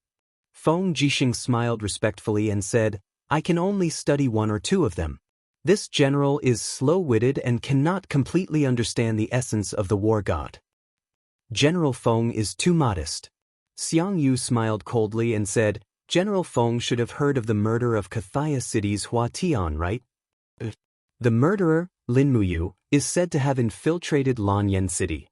Feng Jixing smiled respectfully and said, "I can only study 1 or 2 of them. This general is slow-witted and cannot completely understand the essence of the war god. General Feng is too modest. Xianxia smiled coldly and said, General Feng should have heard of the murder of Cathaya City's Hua Tian, right? The murderer, Lin Muyu, is said to have infiltrated Lanyan City.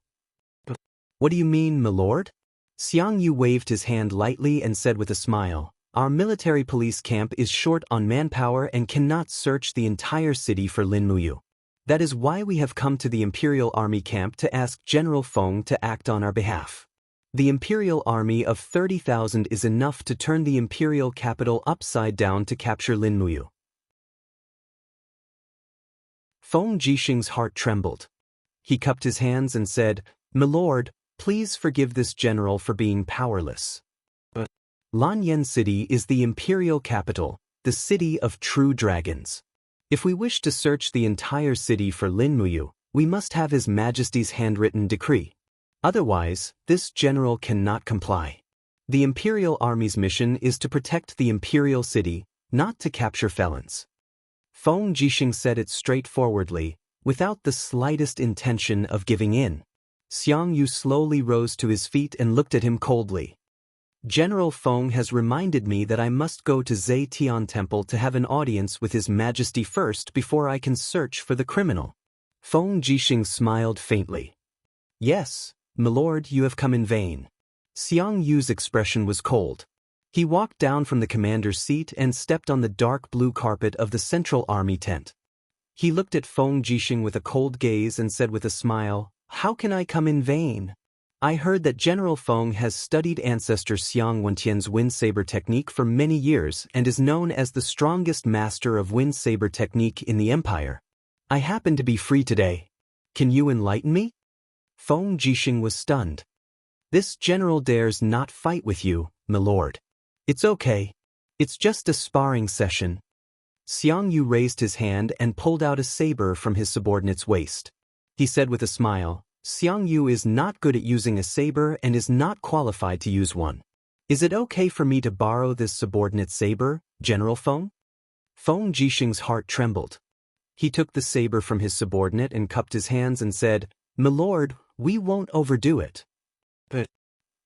What do you mean, my lord? Xianxia waved his hand lightly and said with a smile, Our military police camp is short on manpower and cannot search the entire city for Lin Muyu. That is why we have come to the Imperial Army camp to ask General Feng to act on our behalf. The Imperial Army of 30,000 is enough to turn the Imperial capital upside down to capture Lin Muyu. Feng Jixing's heart trembled. He cupped his hands and said, My lord, please forgive this general for being powerless. But Lanyan City is the Imperial capital, the city of true dragons. If we wish to search the entire city for Lin Muyu, we must have His Majesty's handwritten decree. Otherwise, this general cannot comply. The Imperial Army's mission is to protect the Imperial City, not to capture felons. Feng Jixing said it straightforwardly, without the slightest intention of giving in. Xianxia slowly rose to his feet and looked at him coldly. General Feng has reminded me that I must go to Zetian Temple to have an audience with His Majesty first before I can search for the criminal. Feng Jixing smiled faintly. Yes, my lord, you have come in vain. Xianxia's expression was cold. He walked down from the commander's seat and stepped on the dark blue carpet of the Central Army tent. He looked at Feng Jixing with a cold gaze and said with a smile, How can I come in vain? I heard that General Feng has studied ancestor Xiang Wentian's wind saber technique for many years and is known as the strongest master of wind saber technique in the empire. I happen to be free today. Can you enlighten me? Feng Jixing was stunned. This general dares not fight with you, my lord. It's okay. It's just a sparring session. Xianxia raised his hand and pulled out a saber from his subordinate's waist. He said with a smile, Xianxia is not good at using a saber and is not qualified to use one. Is it okay for me to borrow this subordinate's saber, General Feng? Feng Jixing's heart trembled. He took the saber from his subordinate and cupped his hands and said, My lord, we won't overdo it. But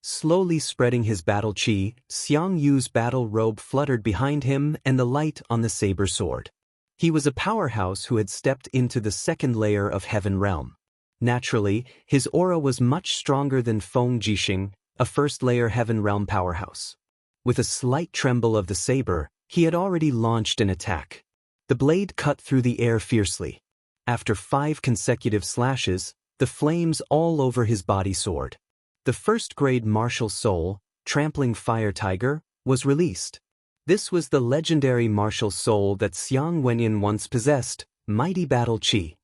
slowly spreading his battle chi, Xianxu's battle robe fluttered behind him and the light on the saber sword. He was a powerhouse who had stepped into the second layer of Heaven Realm. Naturally, his aura was much stronger than Feng Jixing, a first-layer Heaven Realm powerhouse. With a slight tremble of the saber, he had already launched an attack. The blade cut through the air fiercely. After 5 consecutive slashes, the flames all over his body soared. The first-grade martial soul, Trampling Fire Tiger, was released. This was the legendary martial soul that Xiang Wenyan once possessed, Mighty Battle Chi.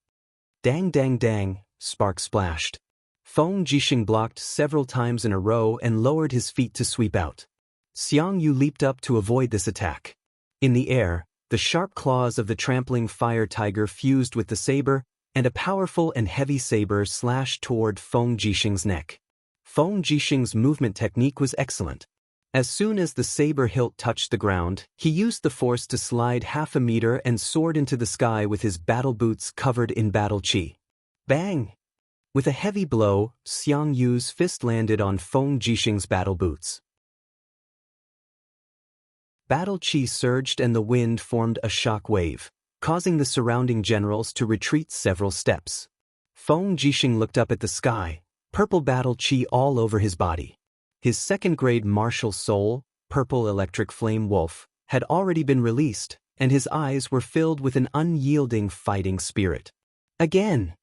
Dang dang dang, sparks splashed. Feng Jixing blocked several times in a row and lowered his feet to sweep out. Xianxia leaped up to avoid this attack. In the air, the sharp claws of the Trampling Fire Tiger fused with the saber, and a powerful and heavy saber slashed toward Feng Jixing's neck. Feng Jixing's movement technique was excellent. As soon as the saber hilt touched the ground, he used the force to slide half a meter and soared into the sky with his battle boots covered in battle chi. Bang! With a heavy blow, Xianxu's fist landed on Feng Jixing's battle boots. Battle chi surged and the wind formed a shock wave, causing the surrounding generals to retreat several steps. Feng Jixing looked up at the sky, purple battle chi all over his body. His second-grade martial soul, Purple Electric Flame Wolf, had already been released, and his eyes were filled with an unyielding fighting spirit. Again!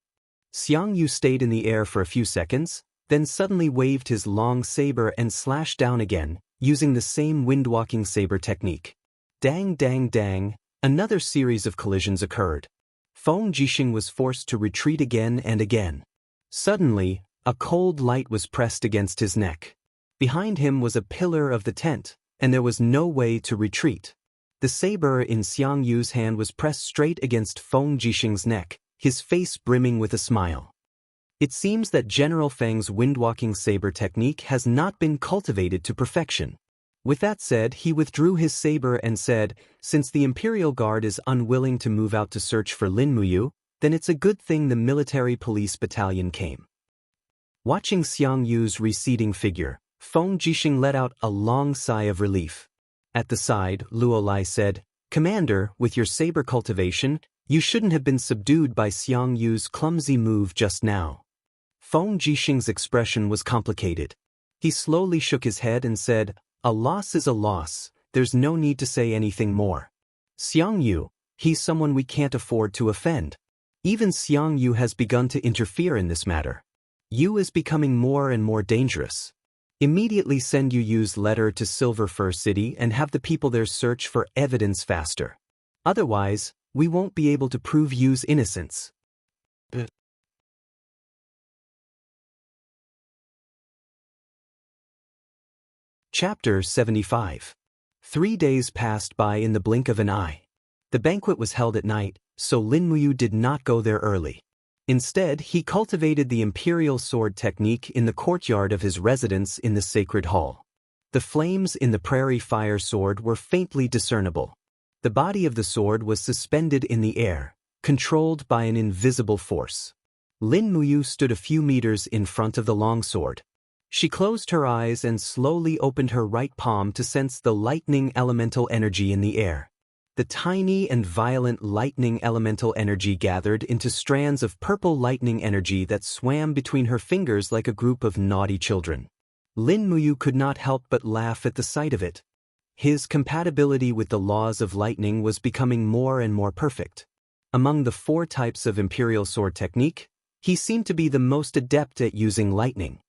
Xianxia stayed in the air for a few seconds, then suddenly waved his long saber and slashed down again, using the same windwalking saber technique. Dang dang dang, another series of collisions occurred. Feng Jixing was forced to retreat again and again. Suddenly, a cold light was pressed against his neck. Behind him was a pillar of the tent, and there was no way to retreat. The saber in Xianxu's hand was pressed straight against Feng Jixing's neck, his face brimming with a smile. It seems that General Feng's windwalking saber technique has not been cultivated to perfection. With that said, he withdrew his saber and said, "Since the Imperial Guard is unwilling to move out to search for Lin Muyu, then it's a good thing the military police battalion came." Watching Xiang Yu's receding figure, Feng Jixing let out a long sigh of relief. At the side, Luo Lai said, "Commander, with your saber cultivation, you shouldn't have been subdued by Xiang Yu's clumsy move just now." Feng Jixing's expression was complicated. He slowly shook his head and said, "A loss is a loss, there's no need to say anything more. Xiang Yu, he's someone we can't afford to offend. Even Xiang Yu has begun to interfere in this matter. Yu is becoming more and more dangerous. Immediately send Yu's letter to Silver Fir City and have the people there search for evidence faster. Otherwise, we won't be able to prove Yu's innocence." Chapter 75. 3 days passed by in the blink of an eye. The banquet was held at night, so Lin Muyu did not go there early. Instead, he cultivated the imperial sword technique in the courtyard of his residence in the sacred hall. The flames in the prairie fire sword were faintly discernible. The body of the sword was suspended in the air, controlled by an invisible force. Lin Muyu stood a few meters in front of the longsword. She closed her eyes and slowly opened her right palm to sense the lightning elemental energy in the air. The tiny and violent lightning elemental energy gathered into strands of purple lightning energy that swam between her fingers like a group of naughty children. Lin Muyu could not help but laugh at the sight of it. His compatibility with the laws of lightning was becoming more and more perfect. Among the 4 types of imperial sword technique, he seemed to be the most adept at using lightning.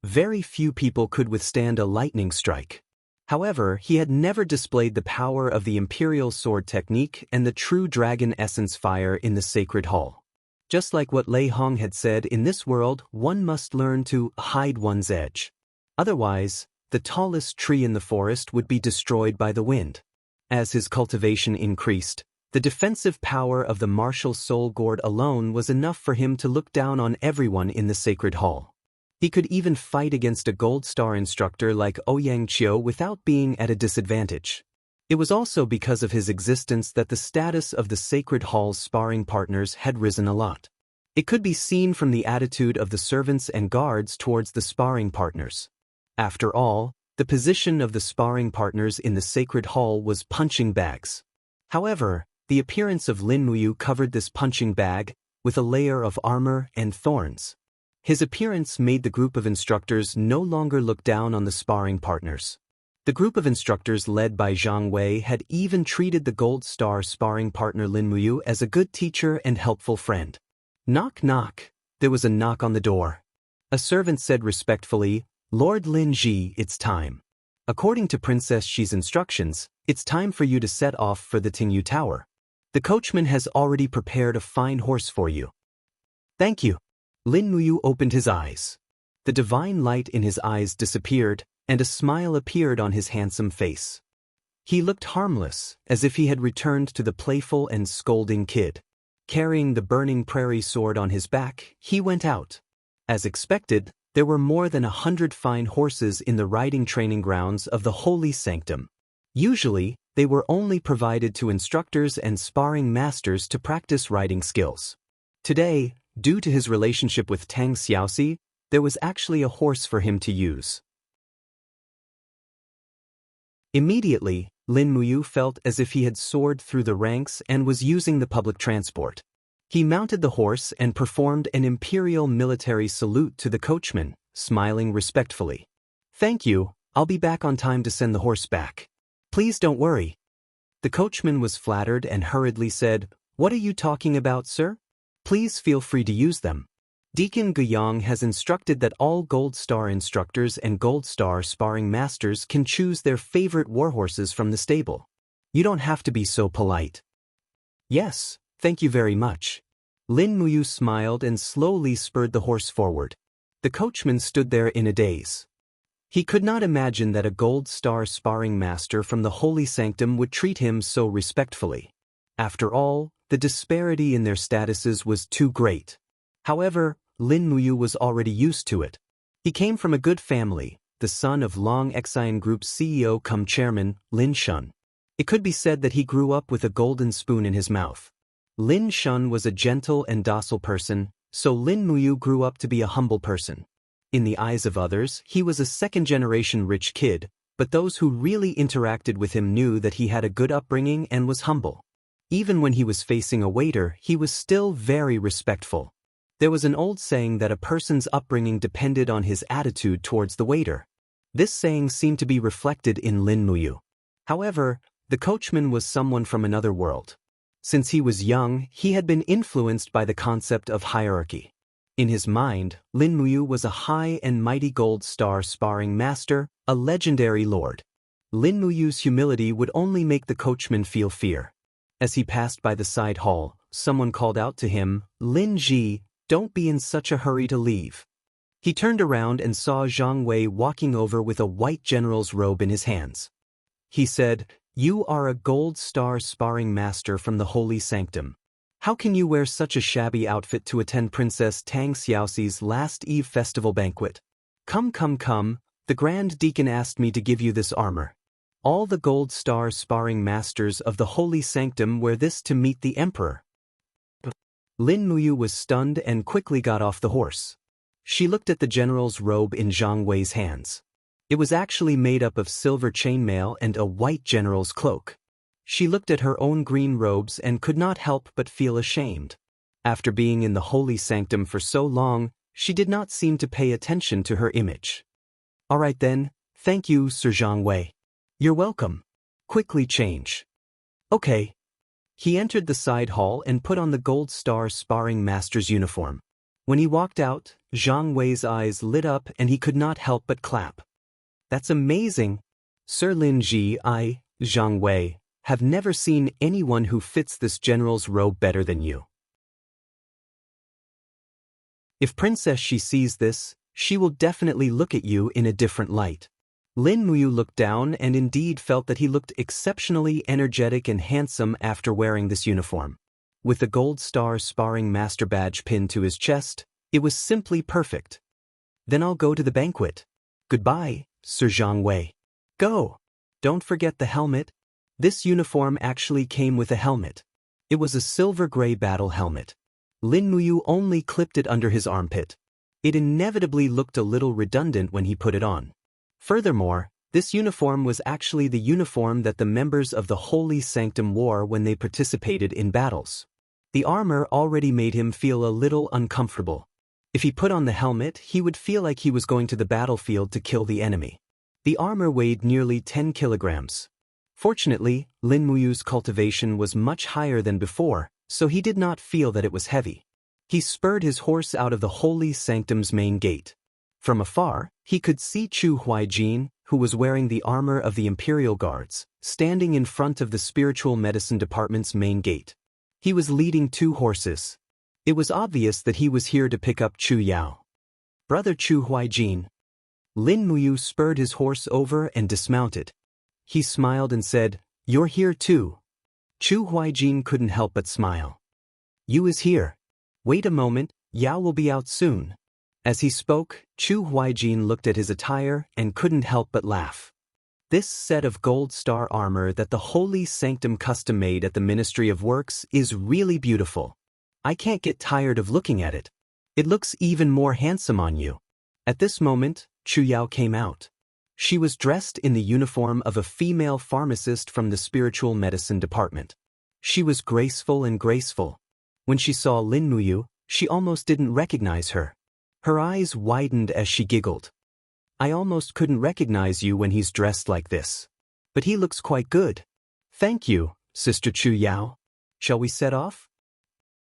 Very few people could withstand a lightning strike. However, he had never displayed the power of the imperial sword technique and the true dragon essence fire in the sacred hall. Just like what Lei Hong had said, in this world, one must learn to hide one's edge. Otherwise, the tallest tree in the forest would be destroyed by the wind. As his cultivation increased, the defensive power of the martial soul gourd alone was enough for him to look down on everyone in the sacred hall. He could even fight against a gold star instructor like Ouyang Qiu without being at a disadvantage. It was also because of his existence that the status of the sacred hall's sparring partners had risen a lot. It could be seen from the attitude of the servants and guards towards the sparring partners. After all, the position of the sparring partners in the sacred hall was punching bags. However, the appearance of Lin Muyu covered this punching bag with a layer of armor and thorns. His appearance made the group of instructors no longer look down on the sparring partners. The group of instructors led by Zhang Wei had even treated the Gold Star sparring partner Lin Muyu as a good teacher and helpful friend. Knock knock. There was a knock on the door. A servant said respectfully, "Lord Lin Ji, it's time. According to Princess Xi's instructions, it's time for you to set off for the Tingyu Tower. The coachman has already prepared a fine horse for you." "Thank you." Lin Muyu opened his eyes. The divine light in his eyes disappeared, and a smile appeared on his handsome face. He looked harmless, as if he had returned to the playful and scolding kid. Carrying the burning prairie sword on his back, he went out. As expected, there were more than 100 fine horses in the riding training grounds of the Holy Sanctum. Usually, they were only provided to instructors and sparring masters to practice riding skills. Today, due to his relationship with Tang Xiaoxi, there was actually a horse for him to use. Immediately, Lin Muyu felt as if he had soared through the ranks and was using the public transport. He mounted the horse and performed an imperial military salute to the coachman, smiling respectfully. "Thank you, I'll be back on time to send the horse back. Please don't worry." The coachman was flattered and hurriedly said, "What are you talking about, sir? Please feel free to use them. Deacon Guyang has instructed that all Gold Star instructors and Gold Star sparring masters can choose their favorite warhorses from the stable. You don't have to be so polite." "Yes, thank you very much." Lin Muyu smiled and slowly spurred the horse forward. The coachman stood there in a daze. He could not imagine that a Gold Star sparring master from the Holy Sanctum would treat him so respectfully. After all, the disparity in their statuses was too great. However, Lin Muyu was already used to it. He came from a good family, the son of Long Xian Group's CEO cum chairman, Lin Shun. It could be said that he grew up with a golden spoon in his mouth. Lin Shun was a gentle and docile person, so Lin Muyu grew up to be a humble person. In the eyes of others, he was a second-generation rich kid, but those who really interacted with him knew that he had a good upbringing and was humble. Even when he was facing a waiter, he was still very respectful. There was an old saying that a person's upbringing depended on his attitude towards the waiter. This saying seemed to be reflected in Lin Muyu. However, the coachman was someone from another world. Since he was young, he had been influenced by the concept of hierarchy. In his mind, Lin Muyu was a high and mighty gold star sparring master, a legendary lord. Lin Muyu's humility would only make the coachman feel fear. As he passed by the side hall, someone called out to him, "Lin Ji, don't be in such a hurry to leave." He turned around and saw Zhang Wei walking over with a white general's robe in his hands. He said, "You are a gold star sparring master from the holy sanctum. How can you wear such a shabby outfit to attend Princess Tang Xiaoxi's last Eve festival banquet? Come, the Grand Deacon asked me to give you this armor. All the gold star sparring masters of the holy sanctum wear this to meet the emperor." Lin Muyu was stunned and quickly got off the horse. She looked at the general's robe in Zhang Wei's hands. It was actually made up of silver chainmail and a white general's cloak. She looked at her own green robes and could not help but feel ashamed. After being in the holy sanctum for so long, she did not seem to pay attention to her image. "All right then, thank you, Sir Zhang Wei. You're welcome. Quickly change." "Okay." He entered the side hall and put on the gold star sparring master's uniform. When he walked out, Zhang Wei's eyes lit up and he could not help but clap. "That's amazing. Sir Lin Ji, Zhang Wei, have never seen anyone who fits this general's robe better than you. If Princess Shi sees this, she will definitely look at you in a different light." Lin Muyu looked down and indeed felt that he looked exceptionally energetic and handsome after wearing this uniform. With the gold star sparring master badge pinned to his chest, it was simply perfect. "Then I'll go to the banquet. Goodbye, Sir Zhang Wei. Go. Don't forget the helmet." This uniform actually came with a helmet. It was a silver-gray battle helmet. Lin Muyu only clipped it under his armpit. It inevitably looked a little redundant when he put it on. Furthermore, this uniform was actually the uniform that the members of the Holy Sanctum wore when they participated in battles. The armor already made him feel a little uncomfortable. If he put on the helmet, he would feel like he was going to the battlefield to kill the enemy. The armor weighed nearly 10 kilograms. Fortunately, Lin Muyu's cultivation was much higher than before, so he did not feel that it was heavy. He spurred his horse out of the Holy Sanctum's main gate. From afar, he could see Chu Huaijin, who was wearing the armor of the Imperial Guards, standing in front of the Spiritual Medicine Department's main gate. He was leading 2 horses. It was obvious that he was here to pick up Chu Yao. "Brother Chu Huaijin." Lin Muyu spurred his horse over and dismounted. He smiled and said, "You're here too." Chu Huaijin couldn't help but smile. "You is here. Wait a moment, Yao will be out soon." As he spoke, Chu Huaijin looked at his attire and couldn't help but laugh. This set of gold star armor that the Holy Sanctum custom made at the Ministry of Works is really beautiful. I can't get tired of looking at it. It looks even more handsome on you. At this moment, Chu Yao came out. She was dressed in the uniform of a female pharmacist from the Spiritual Medicine Department. She was graceful and graceful. When she saw Lin Muyu, she almost didn't recognize her. Her eyes widened as she giggled. "I almost couldn't recognize you when he's dressed like this. But he looks quite good." "Thank you, Sister Chu Yao. Shall we set off?"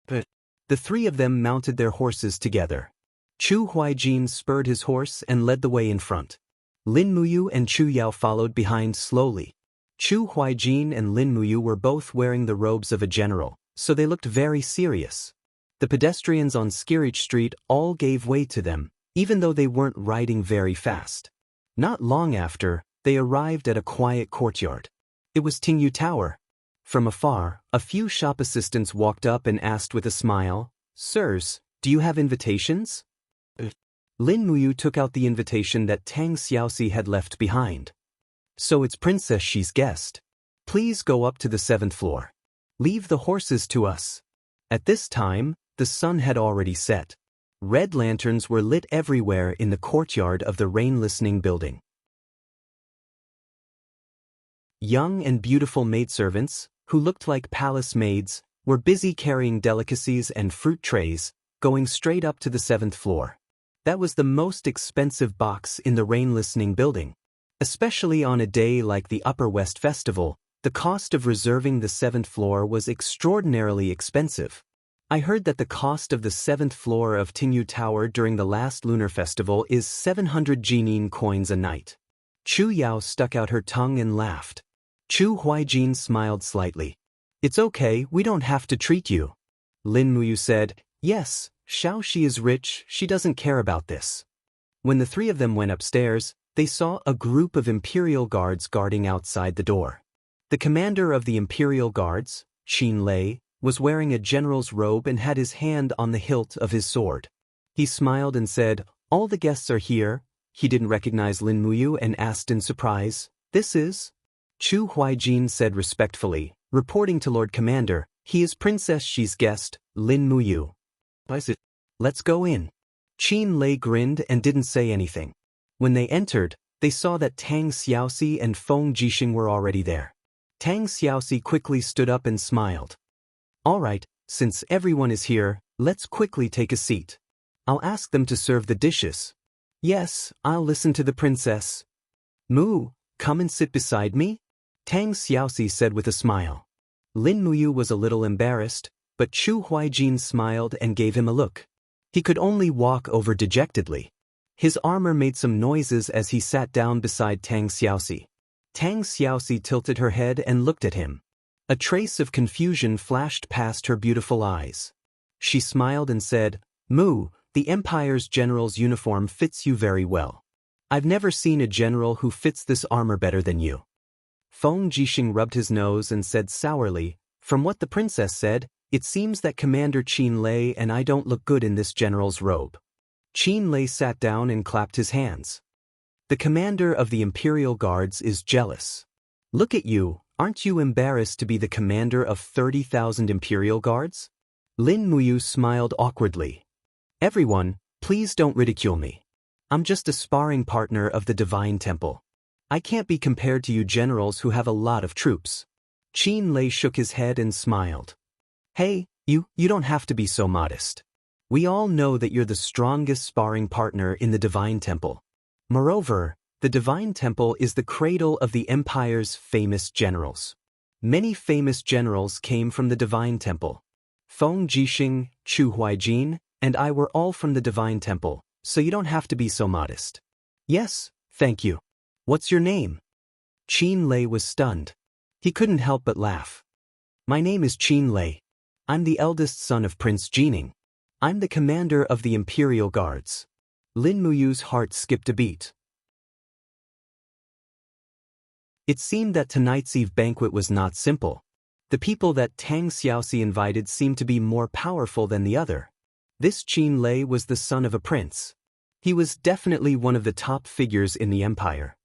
But the 3 of them mounted their horses together. Chu Huaijin spurred his horse and led the way in front. Lin Muyu and Chu Yao followed behind slowly. Chu Huaijin and Lin Muyu were both wearing the robes of a general, so they looked very serious. The pedestrians on Skirich Street all gave way to them, even though they weren't riding very fast. Not long after, they arrived at a quiet courtyard. It was Tingyu Tower. From afar, a few shop assistants walked up and asked with a smile, "Sirs, do you have invitations?" Lin Muyu took out the invitation that Tang Xiaoxi had left behind. So it's Princess Xi's guest. Please go up to the 7th floor. Leave the horses to us. At this time, the sun had already set. Red lanterns were lit everywhere in the courtyard of the rain-listening building. Young and beautiful maidservants, who looked like palace maids, were busy carrying delicacies and fruit trays, going straight up to the 7th floor. That was the most expensive box in the rain-listening building. Especially on a day like the Upper West Festival, the cost of reserving the 7th floor was extraordinarily expensive. I heard that the cost of the 7th floor of Tingyu Tower during the last lunar festival is 700 Jinin coins a night. Chu Yao stuck out her tongue and laughed. Chu Huaijin smiled slightly. It's okay, we don't have to treat you. Lin Muyu said, yes, Xiaoxi is rich, she doesn't care about this. When the three of them went upstairs, they saw a group of Imperial Guards guarding outside the door. The commander of the Imperial Guards, Qin Lei, was wearing a general's robe and had his hand on the hilt of his sword. He smiled and said, all the guests are here. He didn't recognize Lin Muyu and asked in surprise, this is? Chu Huaijin said respectfully, reporting to Lord Commander, he is Princess Xi's guest, Lin Muyu. Let's go in. Qin Lei grinned and didn't say anything. When they entered, they saw that Tang Xiaoxi and Feng Jixing were already there. Tang Xiaoxi quickly stood up and smiled. All right, since everyone is here, let's quickly take a seat. I'll ask them to serve the dishes. Yes, I'll listen to the princess. Mu, come and sit beside me? Tang Xiaoxi said with a smile. Lin Muyu was a little embarrassed, but Chu Huaijin smiled and gave him a look. He could only walk over dejectedly. His armor made some noises as he sat down beside Tang Xiaoxi. Tang Xiaoxi tilted her head and looked at him. A trace of confusion flashed past her beautiful eyes. She smiled and said, Mu, the Empire's general's uniform fits you very well. I've never seen a general who fits this armor better than you. Feng Jixing rubbed his nose and said sourly, from what the princess said, it seems that Commander Qin Lei and I don't look good in this general's robe. Qin Lei sat down and clapped his hands. The commander of the Imperial Guards is jealous. Look at you, aren't you embarrassed to be the commander of 30,000 Imperial Guards? Lin Muyu smiled awkwardly. Everyone, please don't ridicule me. I'm just a sparring partner of the Divine Temple. I can't be compared to you generals who have a lot of troops. Qin Lei shook his head and smiled. Hey, you don't have to be so modest. We all know that you're the strongest sparring partner in the Divine Temple. Moreover, the Divine Temple is the cradle of the Empire's famous generals. Many famous generals came from the Divine Temple. Feng Jixing, Chu Huaijin, and I were all from the Divine Temple, so you don't have to be so modest. Yes, thank you. What's your name? Qin Lei was stunned. He couldn't help but laugh. My name is Qin Lei. I'm the eldest son of Prince Jining. I'm the commander of the Imperial Guards. Lin Muyu's heart skipped a beat. It seemed that tonight's Eve banquet was not simple. The people that Tang Xiaoxi invited seemed to be more powerful than the other. This Qin Lei was the son of a prince. He was definitely one of the top figures in the empire.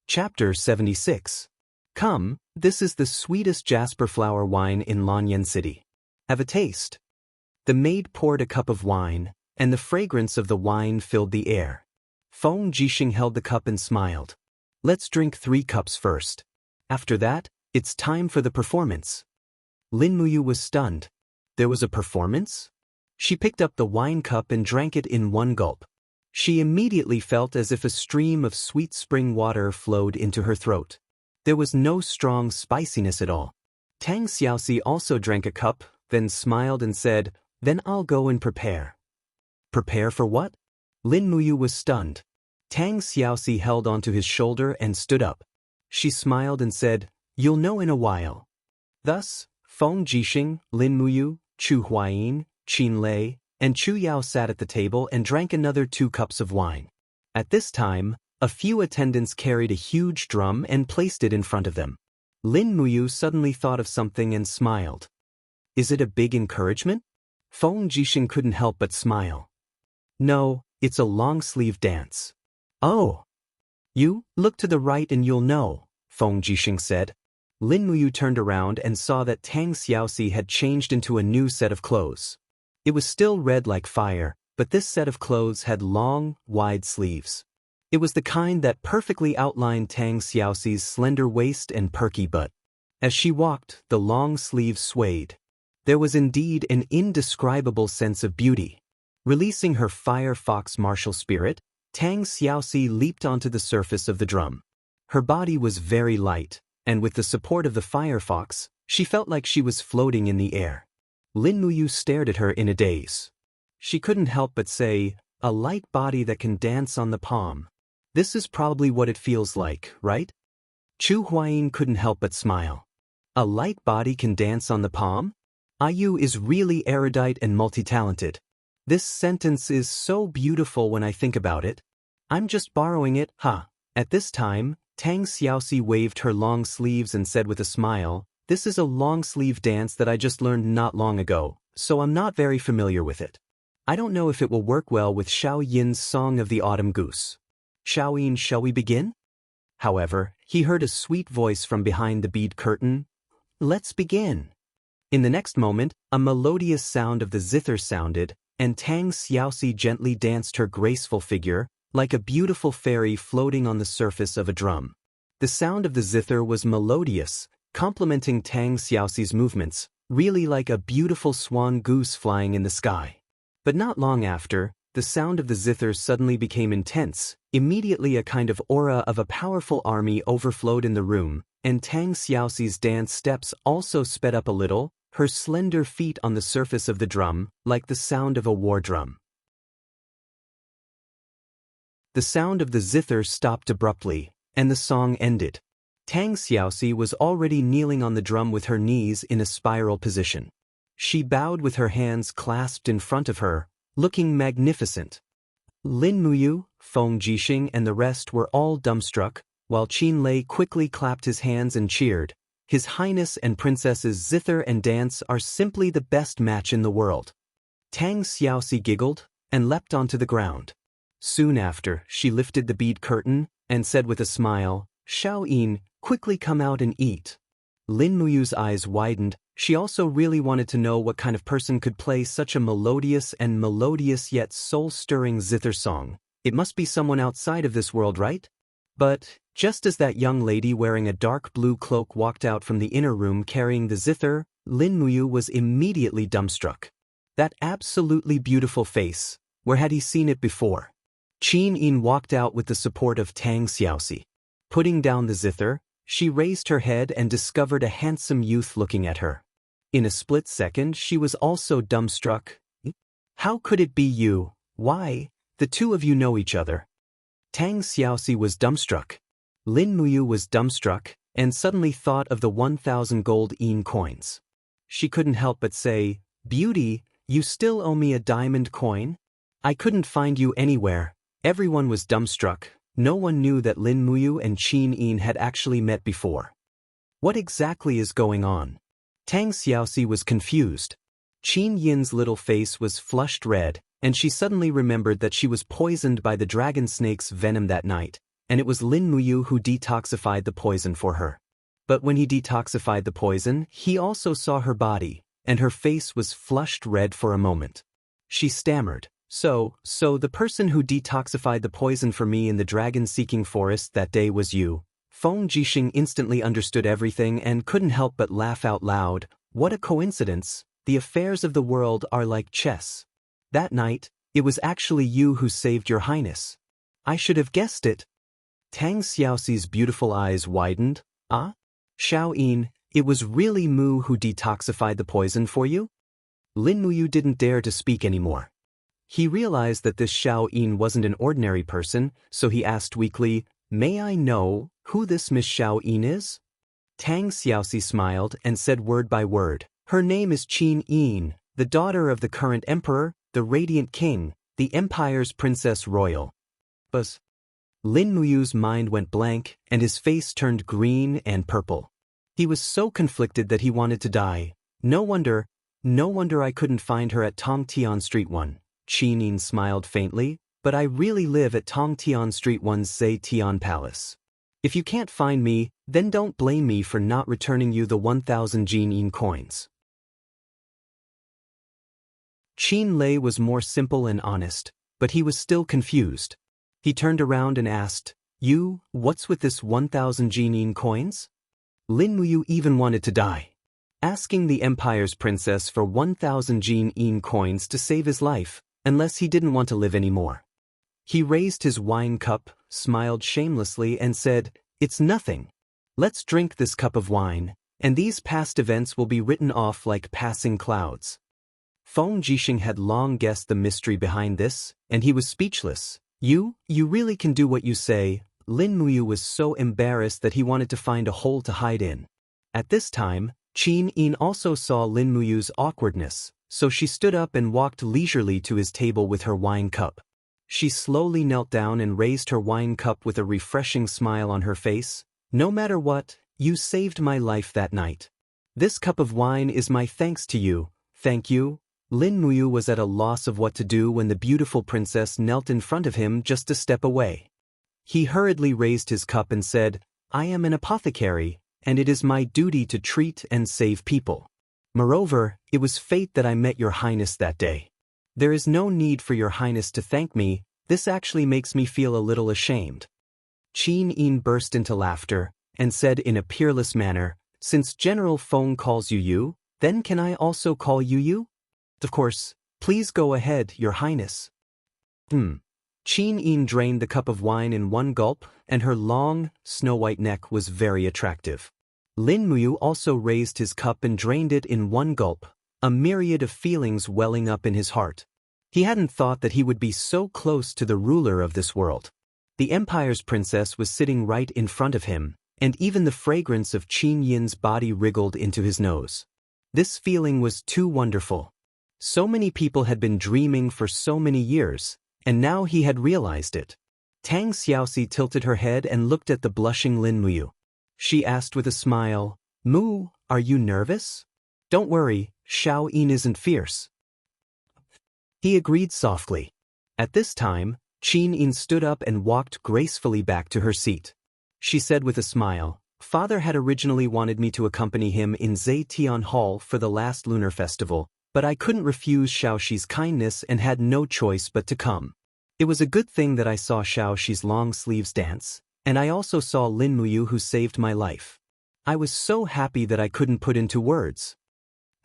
Chapter 76. Come, this is the sweetest jasper flower wine in Lanyan City. Have a taste. The maid poured a cup of wine, and the fragrance of the wine filled the air. Feng Jixing held the cup and smiled. Let's drink 3 cups first. After that, it's time for the performance. Lin Muyu was stunned. There was a performance? She picked up the wine cup and drank it in one gulp. She immediately felt as if a stream of sweet spring water flowed into her throat. There was no strong spiciness at all. Tang Xiaoxi also drank a cup, then smiled and said, Then I'll go and prepare. Prepare for what? Lin Muyu was stunned. Tang Xiaoxi held onto his shoulder and stood up. She smiled and said, You'll know in a while. Thus, Feng Jixing, Lin Muyu, Chu Huayin, Qin Lei, and Chu Yao sat at the table and drank another 2 cups of wine. At this time, a few attendants carried a huge drum and placed it in front of them. Lin Muyu suddenly thought of something and smiled. Is it a big encouragement? Feng Jixing couldn't help but smile. No, it's a long-sleeve dance. Oh. You, look to the right and you'll know, Feng Jixing said. Lin Muyu turned around and saw that Tang Xiaoxi had changed into a new set of clothes. It was still red like fire, but this set of clothes had long, wide sleeves. It was the kind that perfectly outlined Tang Xiaoxi's slender waist and perky butt. As she walked, the long sleeves swayed. There was indeed an indescribable sense of beauty. Releasing her firefox martial spirit, Tang Xiaoxi leaped onto the surface of the drum. Her body was very light, and with the support of the firefox, she felt like she was floating in the air. Lin Muyu stared at her in a daze. She couldn't help but say, a light body that can dance on the palm. This is probably what it feels like, right? Chu Huayin couldn't help but smile. A light body can dance on the palm? Ayu is really erudite and multi-talented. This sentence is so beautiful when I think about it. I'm just borrowing it, huh? At this time, Tang Xiaoxi waved her long sleeves and said with a smile, this is a long-sleeve dance that I just learned not long ago, so I'm not very familiar with it. I don't know if it will work well with Xiao Yin's Song of the Autumn Goose. Xiao Yin, shall we begin? However, he heard a sweet voice from behind the bead curtain. Let's begin. In the next moment, a melodious sound of the zither sounded, and Tang Xiaoxi gently danced her graceful figure, like a beautiful fairy floating on the surface of a drum. The sound of the zither was melodious, complementing Tang Xiaoxi's movements, really like a beautiful swan goose flying in the sky. But not long after, the sound of the zither suddenly became intense. Immediately a kind of aura of a powerful army overflowed in the room, and Tang Xiaoxi's dance steps also sped up a little, her slender feet on the surface of the drum, like the sound of a war drum. The sound of the zither stopped abruptly, and the song ended. Tang Xiaoxi was already kneeling on the drum with her knees in a spiral position. She bowed with her hands clasped in front of her, looking magnificent. Lin Muyu, Feng Jixing and the rest were all dumbstruck, while Qin Lei quickly clapped his hands and cheered. His Highness and Princess's zither and dance are simply the best match in the world. Tang Xiaoxi giggled and leapt onto the ground. Soon after, she lifted the bead curtain and said with a smile, Xiao Yin, quickly come out and eat. Lin Muyu's eyes widened. She also really wanted to know what kind of person could play such a melodious yet soul-stirring zither song. It must be someone outside of this world, right? But, just as that young lady wearing a dark blue cloak walked out from the inner room carrying the zither, Lin Muyu was immediately dumbstruck. That absolutely beautiful face, where had he seen it before? Qin Yin walked out with the support of Tang Xiaoxi. Putting down the zither, she raised her head and discovered a handsome youth looking at her. In a split second, she was also dumbstruck. How could it be you? Why? The two of you know each other. Tang Xiaoxi was dumbstruck. Lin Muyu was dumbstruck, and suddenly thought of the 1,000 gold yin coins. She couldn't help but say, Beauty, you still owe me a diamond coin? I couldn't find you anywhere. Everyone was dumbstruck. No one knew that Lin Muyu and Qin Yin had actually met before. What exactly is going on? Tang Xiaoxi was confused. Qin Yin's little face was flushed red, and she suddenly remembered that she was poisoned by the dragon snake's venom that night, and it was Lin Muyu who detoxified the poison for her. But when he detoxified the poison, he also saw her body, and her face was flushed red for a moment. She stammered, So the person who detoxified the poison for me in the dragon-seeking forest that day was you. Feng Jixing instantly understood everything and couldn't help but laugh out loud. What a coincidence! The affairs of the world are like chess. That night, it was actually you who saved your highness. I should have guessed it. Tang Xiaoxi's beautiful eyes widened. Ah? Xiao Yin, it was really Mu who detoxified the poison for you? Lin Muyu didn't dare to speak anymore. He realized that this Xiao Yin wasn't an ordinary person, so he asked weakly, May I know who this Miss Xiao Yin is? Tang Xiaoxi smiled and said word by word, Her name is Qin Yin, the daughter of the current emperor, the Radiant King, the Empire's Princess Royal. Buzz. Lin Muyu's mind went blank, and his face turned green and purple. He was so conflicted that he wanted to die. No wonder, no wonder I couldn't find her at Tongtian Street 1. Qin smiled faintly, but I really live at Tongtian Street 1's Zetian Palace. If you can't find me, then don't blame me for not returning you the 1,000 Jin coins. Qin Lei was more simple and honest, but he was still confused. He turned around and asked, what's with this 1,000 Jin coins? Lin Muyu even wanted to die. Asking the Empire's princess for 1,000 Jin coins to save his life, unless he didn't want to live anymore. He raised his wine cup, smiled shamelessly and said, "It's nothing. Let's drink this cup of wine, and these past events will be written off like passing clouds." Feng Jixing had long guessed the mystery behind this, and he was speechless. You really can do what you say." Lin Muyu was so embarrassed that he wanted to find a hole to hide in. At this time, Qin Yin also saw Lin Muyu's awkwardness, so she stood up and walked leisurely to his table with her wine cup. She slowly knelt down and raised her wine cup with a refreshing smile on her face. "No matter what, you saved my life that night. This cup of wine is my thanks to you." "Thank you." Lin Muyu was at a loss of what to do when the beautiful princess knelt in front of him just a step away. He hurriedly raised his cup and said, "I am an apothecary, and it is my duty to treat and save people. Moreover, it was fate that I met your highness that day. There is no need for your highness to thank me. This actually makes me feel a little ashamed." Qin Yin burst into laughter and said in a peerless manner, "Since General Feng calls you, then can I also call you?" "Of course. Please go ahead, your highness." Qin Yin drained the cup of wine in one gulp, and her long, snow-white neck was very attractive. Lin Muyu also raised his cup and drained it in one gulp, a myriad of feelings welling up in his heart. He hadn't thought that he would be so close to the ruler of this world. The Empire's princess was sitting right in front of him, and even the fragrance of Qin Yin's body wriggled into his nose. This feeling was too wonderful. So many people had been dreaming for so many years, and now he had realized it. Tang Xiaoxi tilted her head and looked at the blushing Lin Muyu. She asked with a smile, "Mu, are you nervous?" "Don't worry, Xiao Yin isn't fierce." He agreed softly. At this time, Qin Yin stood up and walked gracefully back to her seat. She said with a smile, "Father had originally wanted me to accompany him in Zetian Hall for the last lunar festival, but I couldn't refuse Xiaoxi's kindness and had no choice but to come. It was a good thing that I saw Xiaoxi's long sleeves dance, and I also saw Lin Muyu who saved my life. I was so happy that I couldn't put into words."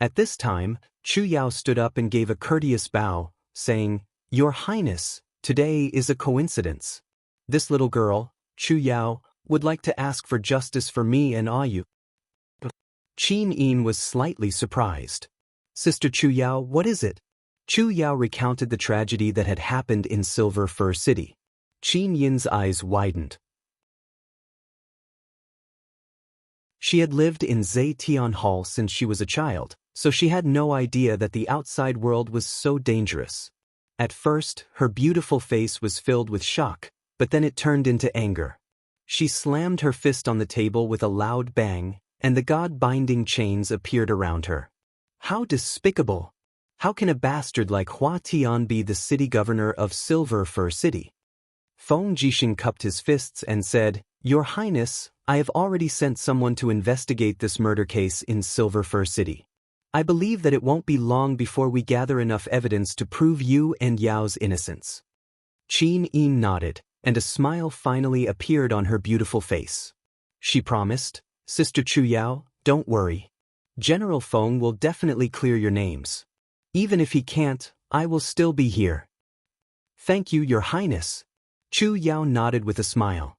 At this time, Chu Yao stood up and gave a courteous bow, saying, "Your Highness, today is a coincidence. This little girl, Chu Yao, would like to ask for justice for me and Ayu." Qin Yin was slightly surprised. "Sister Chu Yao, what is it?" Chu Yao recounted the tragedy that had happened in Silver Fir City. Qin Yin's eyes widened. She had lived in Zetian Hall since she was a child, so she had no idea that the outside world was so dangerous. At first, her beautiful face was filled with shock, but then it turned into anger. She slammed her fist on the table with a loud bang, and the god-binding chains appeared around her. How despicable! How can a bastard like Hua Tian be the city governor of Silver Fir City? Feng Jixing cupped his fists and said, "Your Highness, I have already sent someone to investigate this murder case in Silver Fir City. I believe that it won't be long before we gather enough evidence to prove you and Yao's innocence." Qin Yin nodded, and a smile finally appeared on her beautiful face. She promised, "Sister Chu Yao, don't worry. General Feng will definitely clear your names. Even if he can't, I will still be here." "Thank you, Your Highness." Chu Yao nodded with a smile.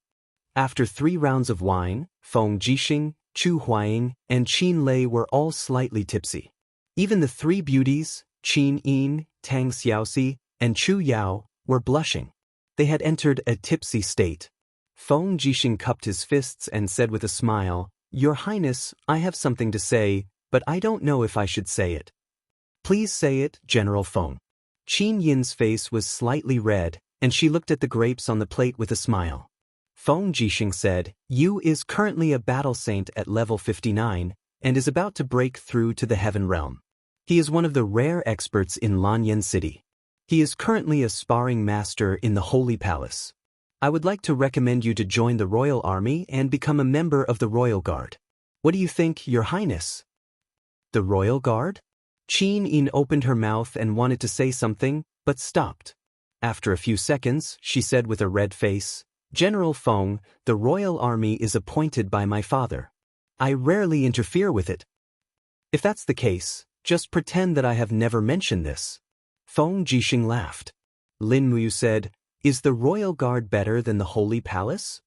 After 3 rounds of wine, Feng Jixing, Chu Huaying, and Qin Lei were all slightly tipsy. Even the 3 beauties, Qin Yin, Tang Xiaoxi, and Chu Yao, were blushing. They had entered a tipsy state. Feng Jixing cupped his fists and said with a smile, "Your Highness, I have something to say, but I don't know if I should say it." "Please say it, General Feng." Qin Yin's face was slightly red, and she looked at the grapes on the plate with a smile. Feng Jixing said, "Yu is currently a battle saint at level 59, and is about to break through to the heaven realm. He is one of the rare experts in Lanyan City. He is currently a sparring master in the Holy Palace. I would like to recommend you to join the Royal Army and become a member of the Royal Guard. What do you think, Your Highness? The Royal Guard? Qin Yin opened her mouth and wanted to say something, but stopped. After a few seconds, she said with a red face, General Feng, the Royal Army is appointed by my father. I rarely interfere with it. If that's the case, just pretend that I have never mentioned this. Feng Jixing laughed. Lin Muyu said, Is the Royal Guard better than the Holy Palace?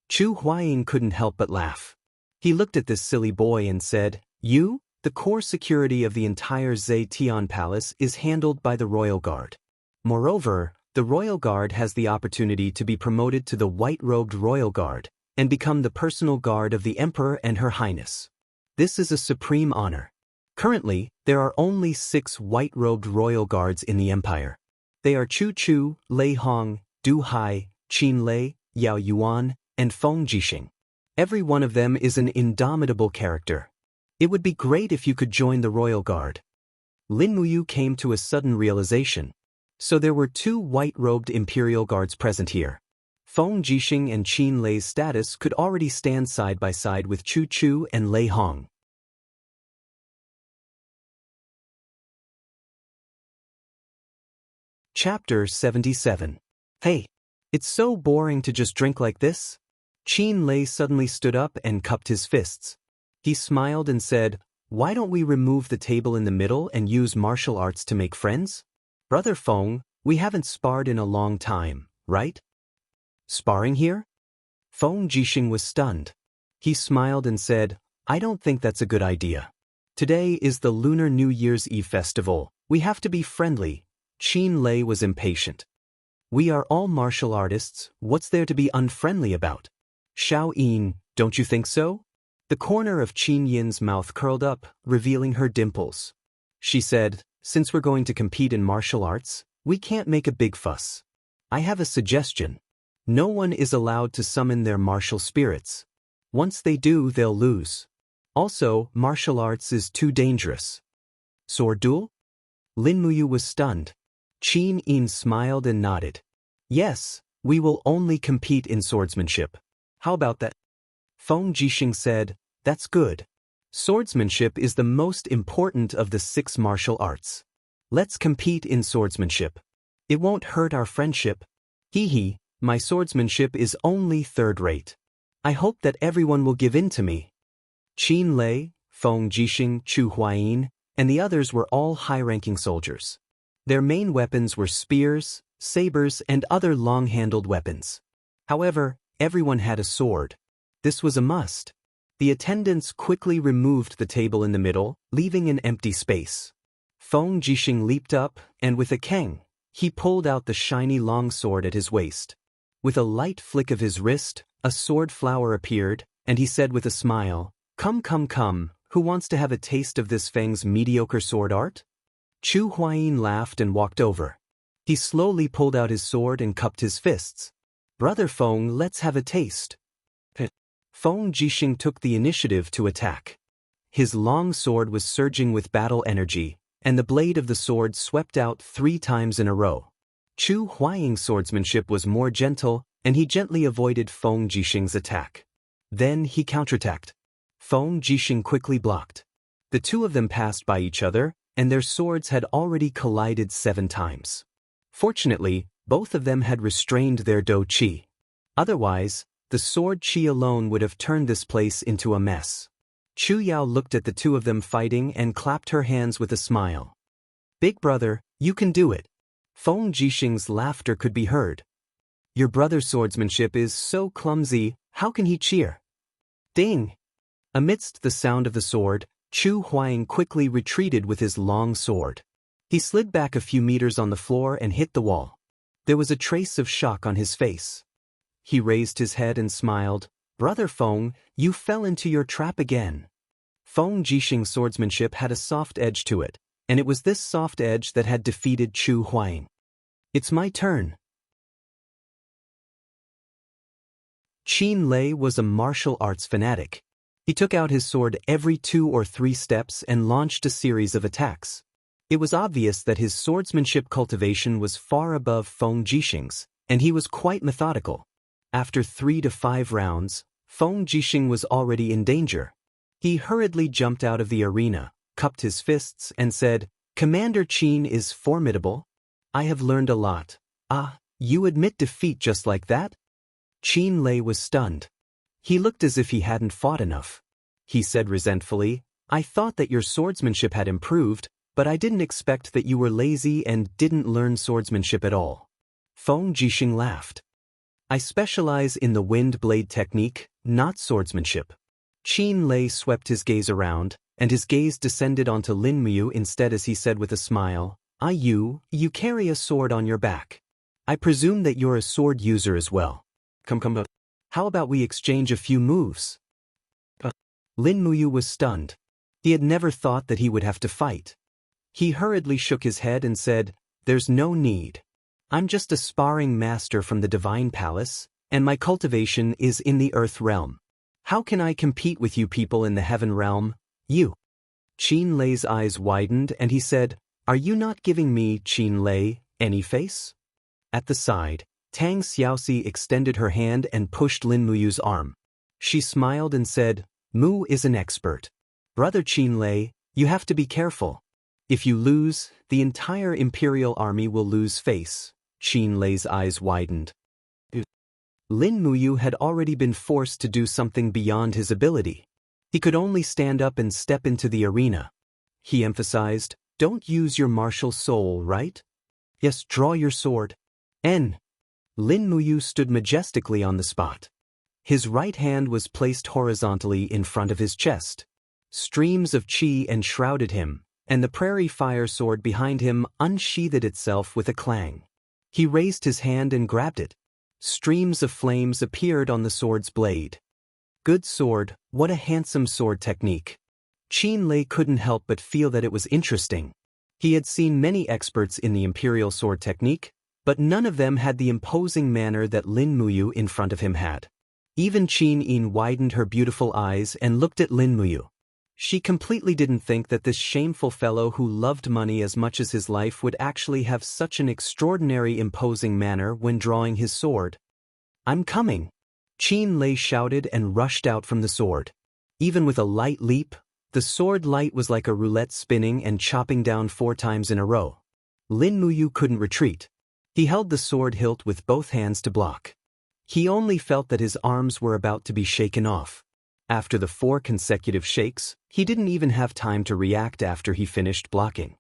Chu Huaying couldn't help but laugh. He looked at this silly boy and said, You? The core security of the entire Zetian Palace is handled by the Royal Guard. Moreover, the Royal Guard has the opportunity to be promoted to the white-robed Royal Guard and become the personal guard of the Emperor and Her Highness. This is a supreme honor. Currently, there are only 6 white-robed Royal Guards in the Empire. They are Chu Chu, Lei Hong, Du Hai, Qin Lei, Yao Yuan, and Feng Jixing. Every one of them is an indomitable character. It would be great if you could join the Royal Guard. Lin Muyu came to a sudden realization. So there were 2 white-robed Imperial Guards present here. Feng Jixing and Qin Lei's status could already stand side by side with Chu Chu and Lei Hong. Chapter 77. Hey, it's so boring to just drink like this. Qin Lei suddenly stood up and cupped his fists. He smiled and said, Why don't we remove the table in the middle and use martial arts to make friends? Brother Feng, we haven't sparred in a long time, right? Sparring here? Feng Jixing was stunned. He smiled and said, I don't think that's a good idea. Today is the Lunar New Year's Eve festival. We have to be friendly. Qin Lei was impatient. We are all martial artists, what's there to be unfriendly about? Xiao Yin, don't you think so? The corner of Qin Yin's mouth curled up, revealing her dimples. She said, Since we're going to compete in martial arts, we can't make a big fuss. I have a suggestion. No one is allowed to summon their martial spirits. Once they do, they'll lose. Also, martial arts is too dangerous. Sword duel? Lin Muyu was stunned. Qin Yin smiled and nodded. Yes, we will only compete in swordsmanship. How about that? Feng Jixing said, That's good. Swordsmanship is the most important of the 6 martial arts. Let's compete in swordsmanship. It won't hurt our friendship. Hee, my swordsmanship is only third-rate. I hope that everyone will give in to me. Qin Lei, Feng Jixing, Chu Huaying, and the others were all high-ranking soldiers. Their main weapons were spears, sabers, and other long-handled weapons. However, everyone had a sword. This was a must. The attendants quickly removed the table in the middle, leaving an empty space. Feng Jixing leaped up, and with a keng, he pulled out the shiny long sword at his waist. With a light flick of his wrist, a sword flower appeared, and he said with a smile, Come, who wants to have a taste of this Feng's mediocre sword art? Chu Huaying laughed and walked over. He slowly pulled out his sword and cupped his fists. Brother Feng, let's have a taste. Feng Jixing took the initiative to attack. His long sword was surging with battle energy, and the blade of the sword swept out 3 times in a row. Chu Huaying's swordsmanship was more gentle, and he gently avoided Feng Jixing's attack. Then he counterattacked. Feng Jixing quickly blocked. The 2 of them passed by each other, and their swords had already collided 7 times. Fortunately, both of them had restrained their do qi. Otherwise, the sword qi alone would have turned this place into a mess. Chu Yao looked at the 2 of them fighting and clapped her hands with a smile. Big brother, you can do it. Feng Jixing's laughter could be heard. Your brother's swordsmanship is so clumsy, how can he cheer? Ding! Amidst the sound of the sword, Chu Huaying quickly retreated with his long sword. He slid back a few meters on the floor and hit the wall. There was a trace of shock on his face. He raised his head and smiled. Brother Feng, you fell into your trap again. Feng Jixing's swordsmanship had a soft edge to it, and it was this soft edge that had defeated Chu Huaying. It's my turn. Qin Lei was a martial arts fanatic. He took out his sword every 2 or 3 steps and launched a series of attacks. It was obvious that his swordsmanship cultivation was far above Feng Jixing's, and he was quite methodical. After 3 to 5 rounds, Feng Jixing was already in danger. He hurriedly jumped out of the arena, cupped his fists, and said, "Commander Qin is formidable. I have learned a lot." "Ah, you admit defeat just like that?" Qin Lei was stunned. He looked as if he hadn't fought enough. He said resentfully, "I thought that your swordsmanship had improved, but I didn't expect that you were lazy and didn't learn swordsmanship at all." Feng Jixing laughed. "I specialize in the wind blade technique, not swordsmanship." Qin Lei swept his gaze around, and his gaze descended onto Lin Muyu instead as he said with a smile, You carry a sword on your back. I presume that you're a sword user as well. Come. How about we exchange a few moves?" Lin Muyu was stunned. He had never thought that he would have to fight. He hurriedly shook his head and said, "There's no need. I'm just a sparring master from the Divine Palace, and my cultivation is in the Earth realm. How can I compete with you people in the Heaven realm? You." Qin Lei's eyes widened and he said, "Are you not giving me, Qin Lei, any face?" At the side, Tang Xiaoxi extended her hand and pushed Lin Muyu's arm. She smiled and said, "Mu is an expert. Brother Qin Lei, you have to be careful. If you lose, the entire Imperial army will lose face." Qin Lei's eyes widened. Lin Muyu had already been forced to do something beyond his ability. He could only stand up and step into the arena. He emphasized, "Don't use your martial soul, right? Yes, draw your sword." Lin Muyu stood majestically on the spot. His right hand was placed horizontally in front of his chest. Streams of qi enshrouded him, and the prairie fire sword behind him unsheathed itself with a clang. He raised his hand and grabbed it. Streams of flames appeared on the sword's blade. Good sword, what a handsome sword technique. Qin Lei couldn't help but feel that it was interesting. He had seen many experts in the imperial sword technique, but none of them had the imposing manner that Lin Muyu in front of him had. Even Qin Yin widened her beautiful eyes and looked at Lin Muyu. She completely didn't think that this shameful fellow who loved money as much as his life would actually have such an extraordinary imposing manner when drawing his sword. "I'm coming!" Qin Lei shouted and rushed out from the sword. Even with a light leap, the sword light was like a roulette spinning and chopping down 4 times in a row. Lin Muyu couldn't retreat. He held the sword hilt with both hands to block. He only felt that his arms were about to be shaken off. After the 4 consecutive shakes, he didn't even have time to react after he finished blocking.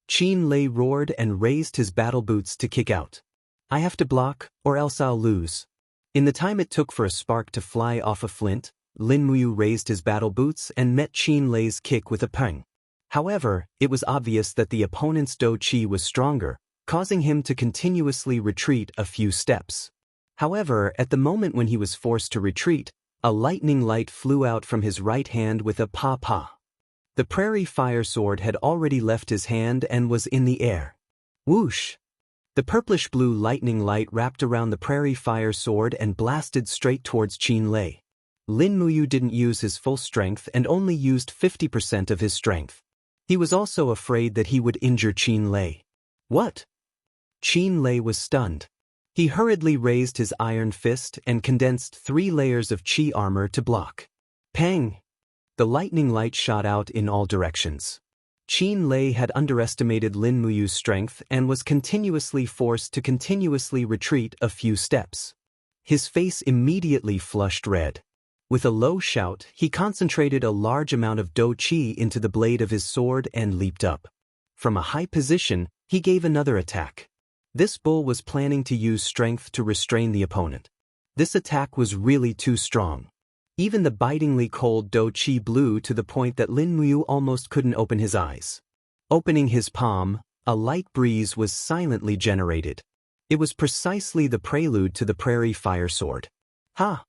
Qin Lei roared and raised his battle boots to kick out. "I have to block, or else I'll lose." In the time it took for a spark to fly off a flint, Lin Muyu raised his battle boots and met Qin Lei's kick with a peng. However, it was obvious that the opponent's do qi was stronger, causing him to continuously retreat a few steps. However, at the moment when he was forced to retreat, a lightning light flew out from his right hand with a pa-pa. The prairie fire sword had already left his hand and was in the air. Whoosh! The purplish-blue lightning light wrapped around the prairie fire sword and blasted straight towards Qin Lei. Lin Muyu didn't use his full strength and only used 50% of his strength. He was also afraid that he would injure Qin Lei. "What?" Qin Lei was stunned. He hurriedly raised his iron fist and condensed 3 layers of qi armor to block. Pang! The lightning light shot out in all directions. Qin Lei had underestimated Lin Muyu's strength and was continuously forced to continuously retreat a few steps. His face immediately flushed red. With a low shout, he concentrated a large amount of do qi into the blade of his sword and leaped up. From a high position, he gave another attack. This bull was planning to use strength to restrain the opponent. This attack was really too strong. Even the bitingly cold do qi blew to the point that Lin Muyu almost couldn't open his eyes. Opening his palm, a light breeze was silently generated. It was precisely the prelude to the prairie fire sword. Ha!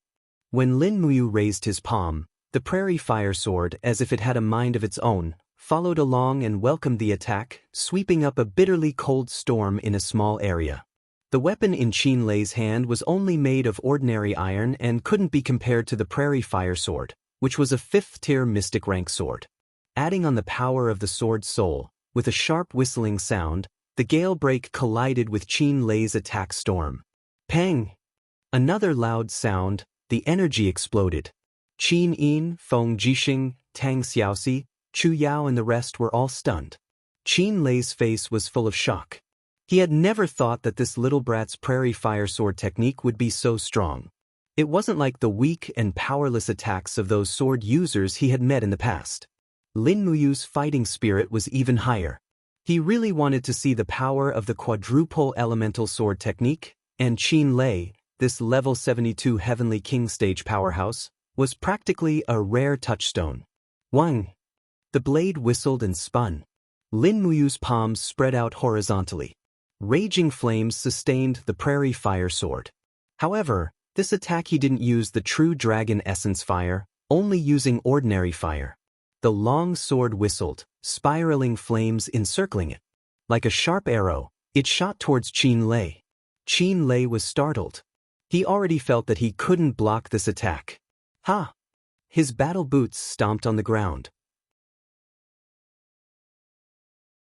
When Lin Muyu raised his palm, the prairie fire sword, as if it had a mind of its own, followed along and welcomed the attack, sweeping up a bitterly cold storm in a small area. The weapon in Qin Lei's hand was only made of ordinary iron and couldn't be compared to the prairie fire sword, which was a 5th-tier mystic rank sword. Adding on the power of the sword's soul, with a sharp whistling sound, the gale break collided with Qin Lei's attack storm. Pang! Another loud sound, the energy exploded. Qin Yin, Feng Jixing, Tang Xiaoxi, Chu Yao and the rest were all stunned. Qin Lei's face was full of shock. He had never thought that this little brat's prairie fire sword technique would be so strong. It wasn't like the weak and powerless attacks of those sword users he had met in the past. Lin Muyu's fighting spirit was even higher. He really wanted to see the power of the quadruple elemental sword technique, and Qin Lei, this level 72 Heavenly King stage powerhouse, was practically a rare touchstone. Wang! The blade whistled and spun. Lin Muyu's palms spread out horizontally. Raging flames sustained the prairie fire sword. However, this attack he didn't use the true dragon essence fire, only using ordinary fire. The long sword whistled, spiraling flames encircling it. Like a sharp arrow, it shot towards Qin Lei. Qin Lei was startled. He already felt that he couldn't block this attack. Ha! His battle boots stomped on the ground.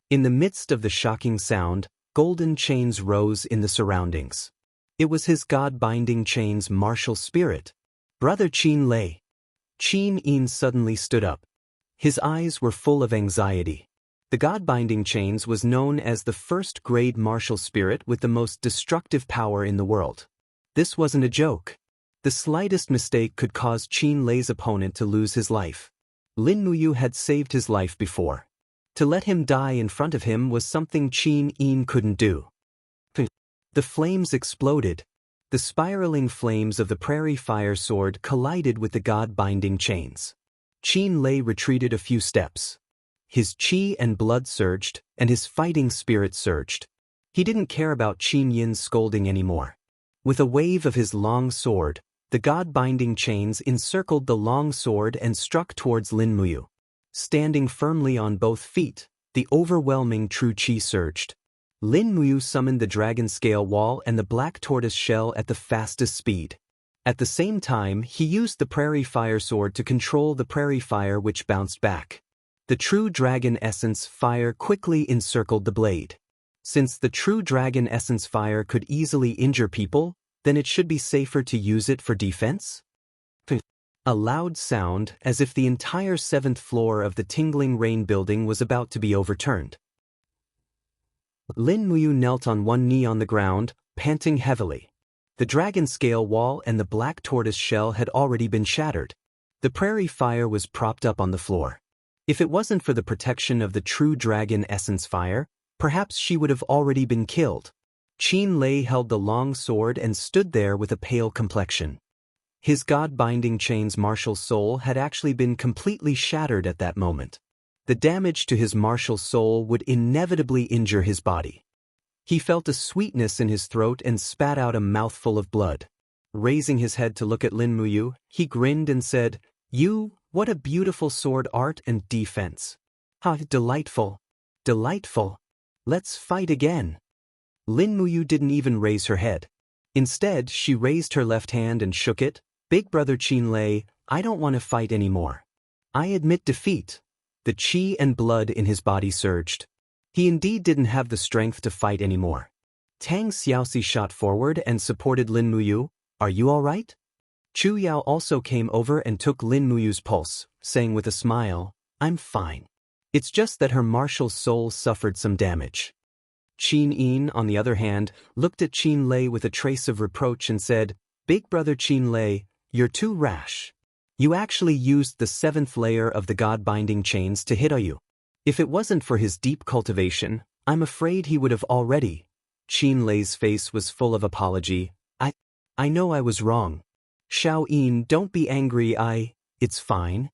In the midst of the shocking sound, golden chains rose in the surroundings. It was his God-binding chain's martial spirit. Brother Qin Lei. Qin Yin suddenly stood up. His eyes were full of anxiety. The God-binding chains was known as the first-grade martial spirit with the most destructive power in the world. This wasn't a joke. The slightest mistake could cause Qin Lei's opponent to lose his life. Lin Muyu had saved his life before. To let him die in front of him was something Qin Yin couldn't do. The flames exploded. The spiraling flames of the prairie fire sword collided with the God-binding chains. Qin Lei retreated a few steps. His qi and blood surged, and his fighting spirit surged. He didn't care about Qin Yin's scolding anymore. With a wave of his long sword, the God-binding chains encircled the long sword and struck towards Lin Muyu. Standing firmly on both feet, the overwhelming true qi surged. Lin Muyu summoned the dragon scale wall and the black tortoise shell at the fastest speed. At the same time, he used the prairie fire sword to control the prairie fire which bounced back. The true dragon essence fire quickly encircled the blade. Since the true dragon essence fire could easily injure people, then it should be safer to use it for defense? A loud sound, as if the entire 7th floor of the Tingling Rain building was about to be overturned. Lin Muyu knelt on one knee on the ground, panting heavily. The dragon scale wall and the black tortoise shell had already been shattered. The prairie fire was propped up on the floor. If it wasn't for the protection of the true dragon essence fire, perhaps she would have already been killed. Qin Lei held the long sword and stood there with a pale complexion. His God-binding chain's martial soul had actually been completely shattered at that moment. The damage to his martial soul would inevitably injure his body. He felt a sweetness in his throat and spat out a mouthful of blood. Raising his head to look at Lin Muyu, he grinned and said, What a beautiful sword art and defense. Ha, delightful. Delightful. Let's fight again. Lin Muyu didn't even raise her head. Instead, she raised her left hand and shook it. Big brother Qin Lei, I don't want to fight anymore. I admit defeat. The qi and blood in his body surged. He indeed didn't have the strength to fight anymore. Tang Xiaoxi shot forward and supported Lin Muyu. Are you all right? Chu Yao also came over and took Lin Muyu's pulse, saying with a smile, I'm fine. It's just that her martial soul suffered some damage. Qin Yin, on the other hand, looked at Qin Lei with a trace of reproach and said, Big brother Qin Lei, you're too rash. You actually used the 7th layer of the God-binding chains to hit you. If it wasn't for his deep cultivation, I'm afraid he would have already. Qin Lei's face was full of apology. I know I was wrong. Xiao Yin, don't be angry, it's fine.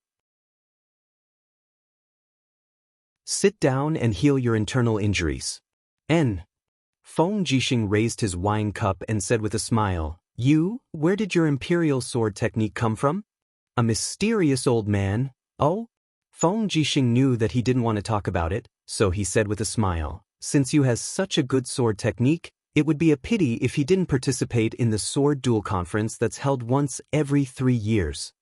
Sit down and heal your internal injuries. Feng Jixing raised his wine cup and said with a smile, where did your imperial sword technique come from? A mysterious old man, oh? Feng Jixing knew that he didn't want to talk about it, so he said with a smile, since you has such a good sword technique, It would be a pity if he didn't participate in the sword duel conference that's held once every 3 years.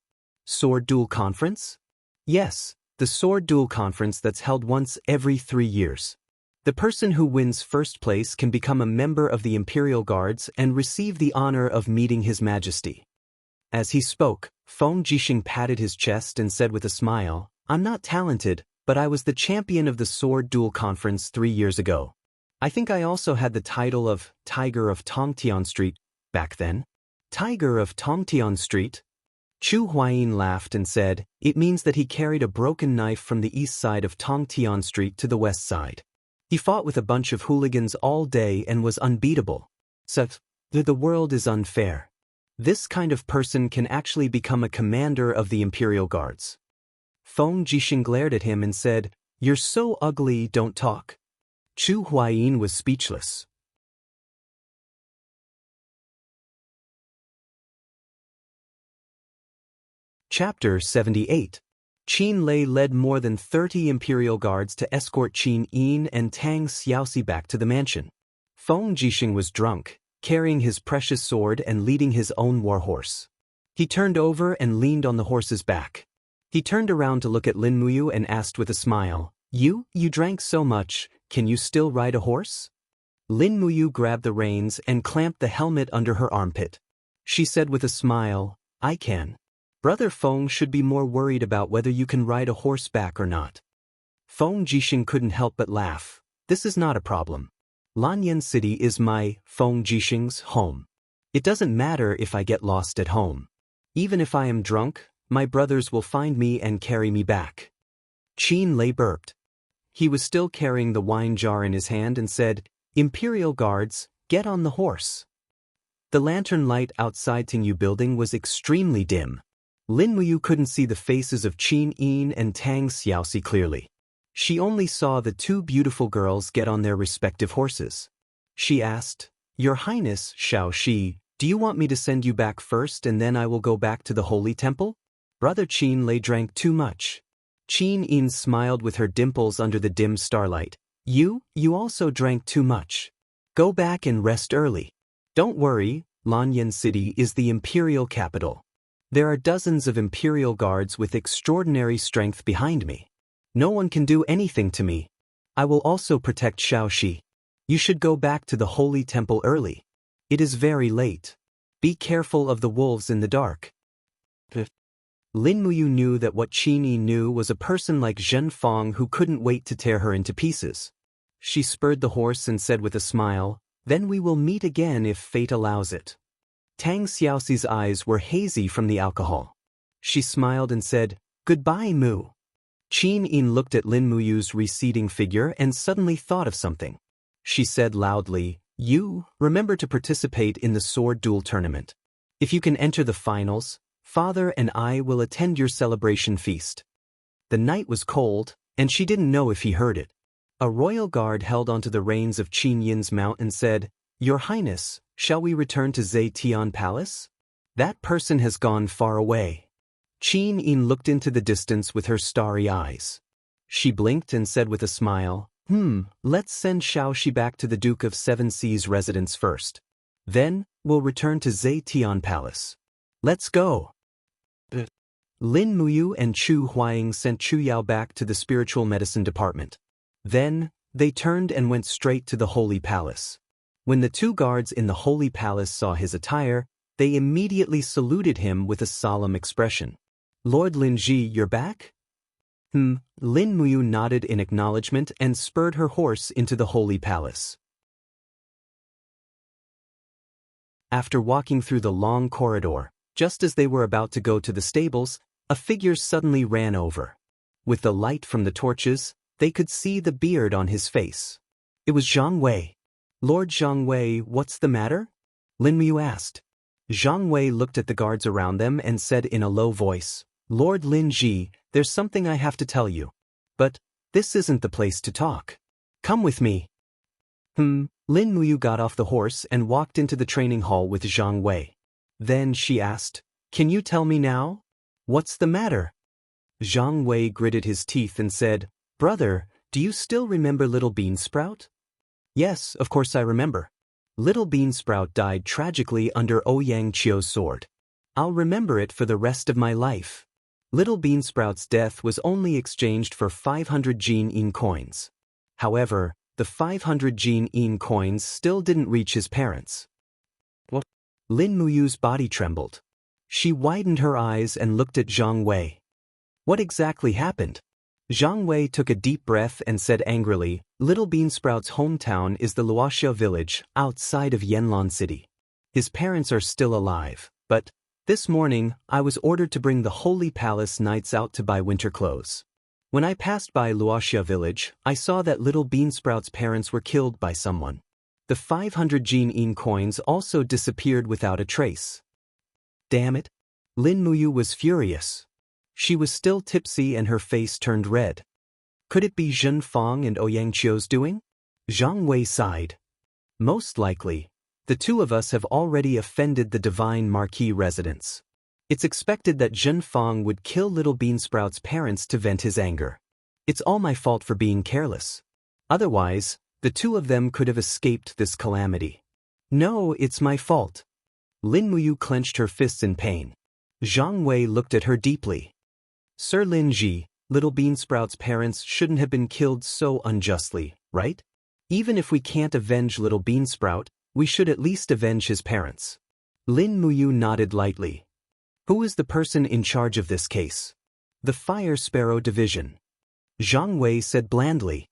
Sword duel conference? Yes, the sword duel conference that's held once every 3 years. The person who wins first place can become a member of the Imperial Guards and receive the honor of meeting His Majesty. As he spoke, Feng Jixing patted his chest and said with a smile, "I'm not talented, but I was the champion of the sword duel conference 3 years ago. I think I also had the title of Tiger of Tongtian Street back then." Tiger of Tongtian Street? Chu Huayin laughed and said, "It means that he carried a broken knife from the east side of Tongtian Street to the west side. He fought with a bunch of hooligans all day and was unbeatable. So, the world is unfair. This kind of person can actually become a commander of the Imperial Guards." Feng Jixing glared at him and said, "You're so ugly, don't talk." Chu Huayin was speechless. Chapter 78. Qin Lei led more than 30 Imperial Guards to escort Qin Yin and Tang Xiaoxi back to the mansion. Feng Jixing was drunk, carrying his precious sword and leading his own warhorse. He turned over and leaned on the horse's back. He turned around to look at Lin Muyu and asked with a smile, You drank so much, can you still ride a horse?" Lin Muyu grabbed the reins and clamped the helmet under her armpit. She said with a smile, "I can. Brother Feng should be more worried about whether you can ride a horseback or not." Feng Jixing couldn't help but laugh. "This is not a problem. Lanyan City is my, Feng Jixing's, home. It doesn't matter if I get lost at home. Even if I am drunk, my brothers will find me and carry me back." Qin Lei burped. He was still carrying the wine jar in his hand and said, "Imperial Guards, get on the horse." The lantern light outside Tingyu building was extremely dim. Lin Muyu couldn't see the faces of Qin Yin and Tang Xiaoxi clearly. She only saw the two beautiful girls get on their respective horses. She asked, "Your Highness, Xiaoxi, do you want me to send you back first and then I will go back to the Holy Temple?" Brother Qin Lei drank too much. Qin Yin smiled with her dimples under the dim starlight. You also drank too much. Go back and rest early. Don't worry, Lanyan City is the imperial capital. There are dozens of Imperial Guards with extraordinary strength behind me. No one can do anything to me. I will also protect Xiaoxi. You should go back to the Holy Temple early. It is very late. Be careful of the wolves in the dark." Lin Muyu knew that what Qin Yi knew was a person like Zhen Fong who couldn't wait to tear her into pieces. She spurred the horse and said with a smile, "Then we will meet again if fate allows it." Tang Xiaoxi's eyes were hazy from the alcohol. She smiled and said, "Goodbye, Mu." Qin Yin looked at Lin Muyu's receding figure and suddenly thought of something. She said loudly, "You, remember to participate in the sword duel tournament. If you can enter the finals, Father and I will attend your celebration feast." The night was cold, and she didn't know if he heard it. A royal guard held onto the reins of Qin Yin's mount and said, "Your Highness, shall we return to Zetian Palace? That person has gone far away." Qin Yin looked into the distance with her starry eyes. She blinked and said with a smile, Let's send Xiaoxi back to the Duke of Seven Seas' residence first. Then, we'll return to Zetian Palace. Let's go." Lin Muyu and Chu Huayin sent Chu Yao back to the spiritual medicine department. Then, they turned and went straight to the Holy Palace. When the two guards in the Holy Palace saw his attire, they immediately saluted him with a solemn expression. "Lord Linji, you're back?" Lin Muyu nodded in acknowledgement and spurred her horse into the Holy Palace. After walking through the long corridor, just as they were about to go to the stables, a figure suddenly ran over. With the light from the torches, they could see the beard on his face. It was Zhang Wei. "Lord Zhang Wei, what's the matter?" Lin Muyu asked. Zhang Wei looked at the guards around them and said in a low voice, "Lord Lin Ji, there's something I have to tell you. But, this isn't the place to talk. Come with me." Lin Muyu got off the horse and walked into the training hall with Zhang Wei. Then she asked, "Can you tell me now? What's the matter?" Zhang Wei gritted his teeth and said, "Brother, do you still remember little Beansprout?" "Yes, of course I remember." Little Beansprout died tragically under Ouyang Qiu's sword. I'll remember it for the rest of my life. Little Beansprout's death was only exchanged for 500 Jin coins. However, the 500 Jin coins still didn't reach his parents. What? Lin Muyu's body trembled. She widened her eyes and looked at Zhang Wei. What exactly happened? Zhang Wei took a deep breath and said angrily, Little Beansprout's hometown is the Wuxia village, outside of Yanlan City. His parents are still alive, but this morning I was ordered to bring the Holy Palace Knights out to buy winter clothes. When I passed by Wuxia village, I saw that Little Beansprout's parents were killed by someone. The 500 Jin coins also disappeared without a trace. Damn it! Lin Muyu was furious. She was still tipsy and her face turned red. Could it be Zhen Fang and Ouyang Qiu's doing? Zhang Wei sighed. Most likely. The two of us have already offended the divine marquis residents. It's expected that Zhen Fang would kill Little Beansprout's parents to vent his anger. It's all my fault for being careless. Otherwise, the two of them could have escaped this calamity. No, it's my fault. Lin Muyu clenched her fists in pain. Zhang Wei looked at her deeply. Sir Lin Ji, Little Beansprout's parents shouldn't have been killed so unjustly, right? Even if we can't avenge Little Beansprout, we should at least avenge his parents. Lin Muyu nodded lightly. Who is the person in charge of this case? The Fire Sparrow Division. Zhang Wei said blandly.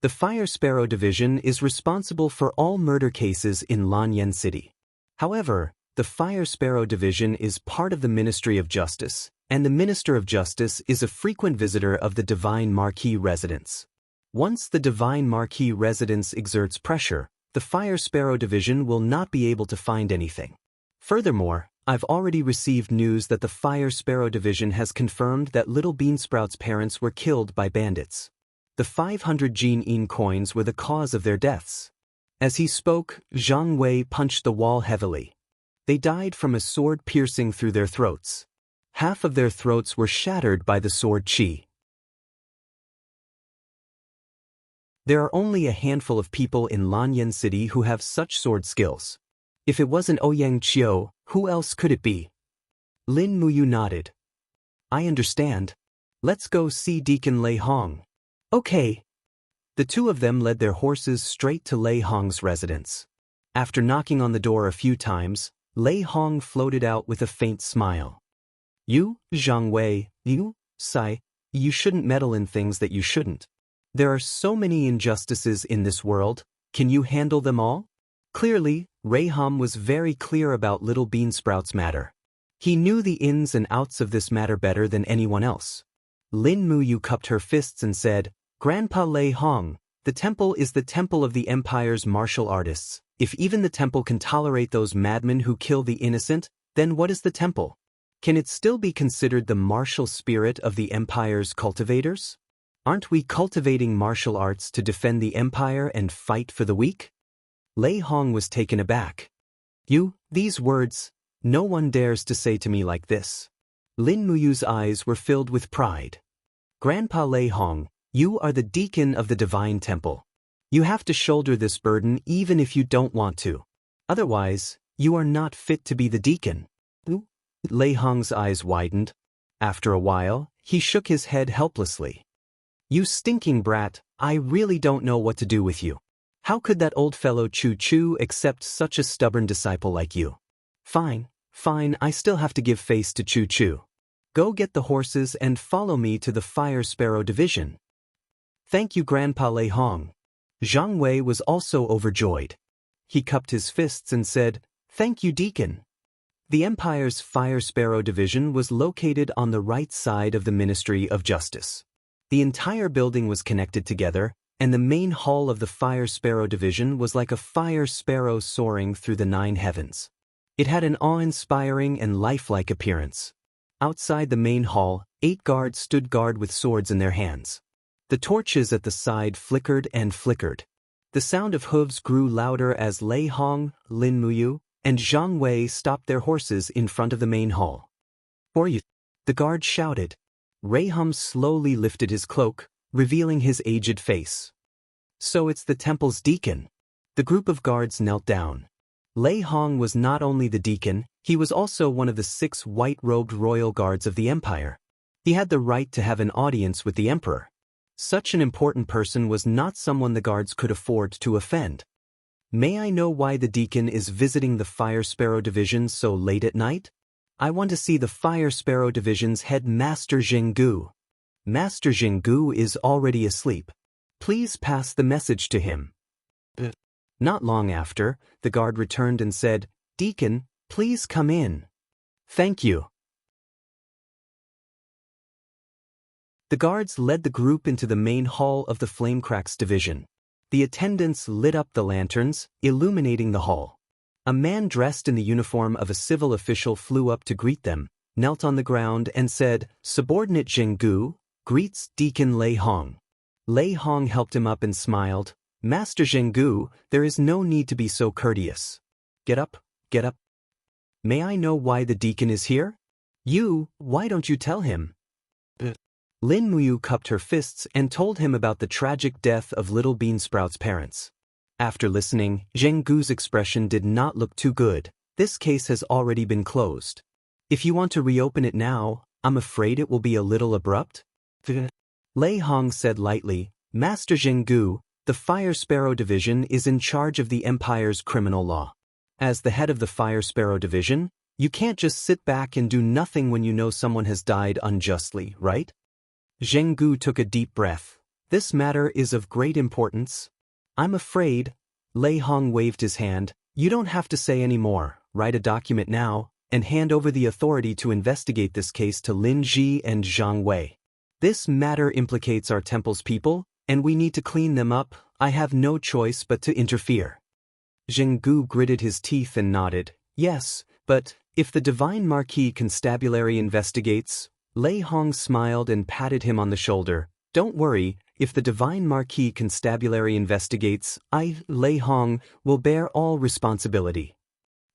The Fire Sparrow Division is responsible for all murder cases in Lanyan City. However, the Fire Sparrow Division is part of the Ministry of Justice, and the Minister of Justice is a frequent visitor of the Divine Marquis residence. Once the Divine Marquis residence exerts pressure, the Fire Sparrow Division will not be able to find anything. Furthermore, I've already received news that the Fire Sparrow Division has confirmed that Little Beansprout's parents were killed by bandits. The 500 Jin coins were the cause of their deaths. As he spoke, Zhang Wei punched the wall heavily. They died from a sword piercing through their throats. Half of their throats were shattered by the sword qi. There are only a handful of people in Lanyan City who have such sword skills. If it wasn't Ouyang Qiu, who else could it be? Lin Muyu nodded. I understand. Let's go see Deacon Lei Hong. Okay. The two of them led their horses straight to Lei Hong's residence. After knocking on the door a few times, Lei Hong floated out with a faint smile. You, Zhang Wei, you, Sai, you shouldn't meddle in things that you shouldn't. There are so many injustices in this world, can you handle them all? Clearly, Raham was very clear about Little Beansprout's matter. He knew the ins and outs of this matter better than anyone else. Lin Muyu cupped her fists and said, Grandpa Lei Hong, the temple is the temple of the Empire's martial artists. If even the temple can tolerate those madmen who kill the innocent, then what is the temple? Can it still be considered the martial spirit of the Empire's cultivators? Aren't we cultivating martial arts to defend the Empire and fight for the weak? Lei Hong was taken aback. These words, no one dares to say to me like this. Lin Muyu's eyes were filled with pride. Grandpa Lei Hong, you are the deacon of the Divine Temple. You have to shoulder this burden even if you don't want to. Otherwise, you are not fit to be the deacon. Lei Hong's eyes widened. After a while, he shook his head helplessly. You stinking brat, I really don't know what to do with you. How could that old fellow Chu Chu accept such a stubborn disciple like you? Fine, I still have to give face to Chu Chu. Go get the horses and follow me to the Fire Sparrow Division. Thank you, Grandpa Lei Hong. Zhang Wei was also overjoyed. He cupped his fists and said, Thank you, Deacon. The Empire's Fire Sparrow Division was located on the right side of the Ministry of Justice. The entire building was connected together, and the main hall of the Fire Sparrow Division was like a fire sparrow soaring through the 9 heavens. It had an awe-inspiring and lifelike appearance. Outside the main hall, 8 guards stood guard with swords in their hands. The torches at the side flickered and flickered. The sound of hooves grew louder as Lei Hong, Lin Muyu, and Zhang Wei stopped their horses in front of the main hall. For you, the guard shouted. Raham slowly lifted his cloak, revealing his aged face. So it's the temple's deacon. The group of guards knelt down. Lei Hong was not only the deacon, he was also one of the 6 white-robed royal guards of the empire. He had the right to have an audience with the emperor. Such an important person was not someone the guards could afford to offend. May I know why the deacon is visiting the Fire Sparrow Division so late at night? I want to see the Fire Sparrow Division's head Master Zhenggu. Master Zhenggu is already asleep. Please pass the message to him. Not long after, the guard returned and said, "Deacon, please come in." "Thank you." The guards led the group into the main hall of the Flamecracks division. The attendants lit up the lanterns, illuminating the hall. A man dressed in the uniform of a civil official flew up to greet them, knelt on the ground and said, "Subordinate Zhenggu greets Deacon Lei Hong." Lei Hong helped him up and smiled. "Master Zhenggu, there is no need to be so courteous. Get up, get up. May I know why the deacon is here? Why don't you tell him?" Lin Muyu cupped her fists and told him about the tragic death of Little Beansprout's parents. After listening, Zhenggu's expression did not look too good. This case has already been closed. If you want to reopen it now, I'm afraid it will be a little abrupt. Lei Hong said lightly, "Master Zhenggu, the Fire Sparrow Division is in charge of the Empire's criminal law. As the head of the Fire Sparrow Division, you can't just sit back and do nothing when you know someone has died unjustly, right?" Zhenggu took a deep breath. "This matter is of great importance. I'm afraid," Lei Hong waved his hand, "you don't have to say any more. Write a document now, and hand over the authority to investigate this case to Lin Ji and Zhang Wei. This matter implicates our temple's people, and we need to clean them up. I have no choice but to interfere." Zhenggu gritted his teeth and nodded. "Yes, but if the Divine Marquis Constabulary investigates..." Lei Hong smiled and patted him on the shoulder. "Don't worry, if the Divine Marquis Constabulary investigates, Lei Hong, will bear all responsibility."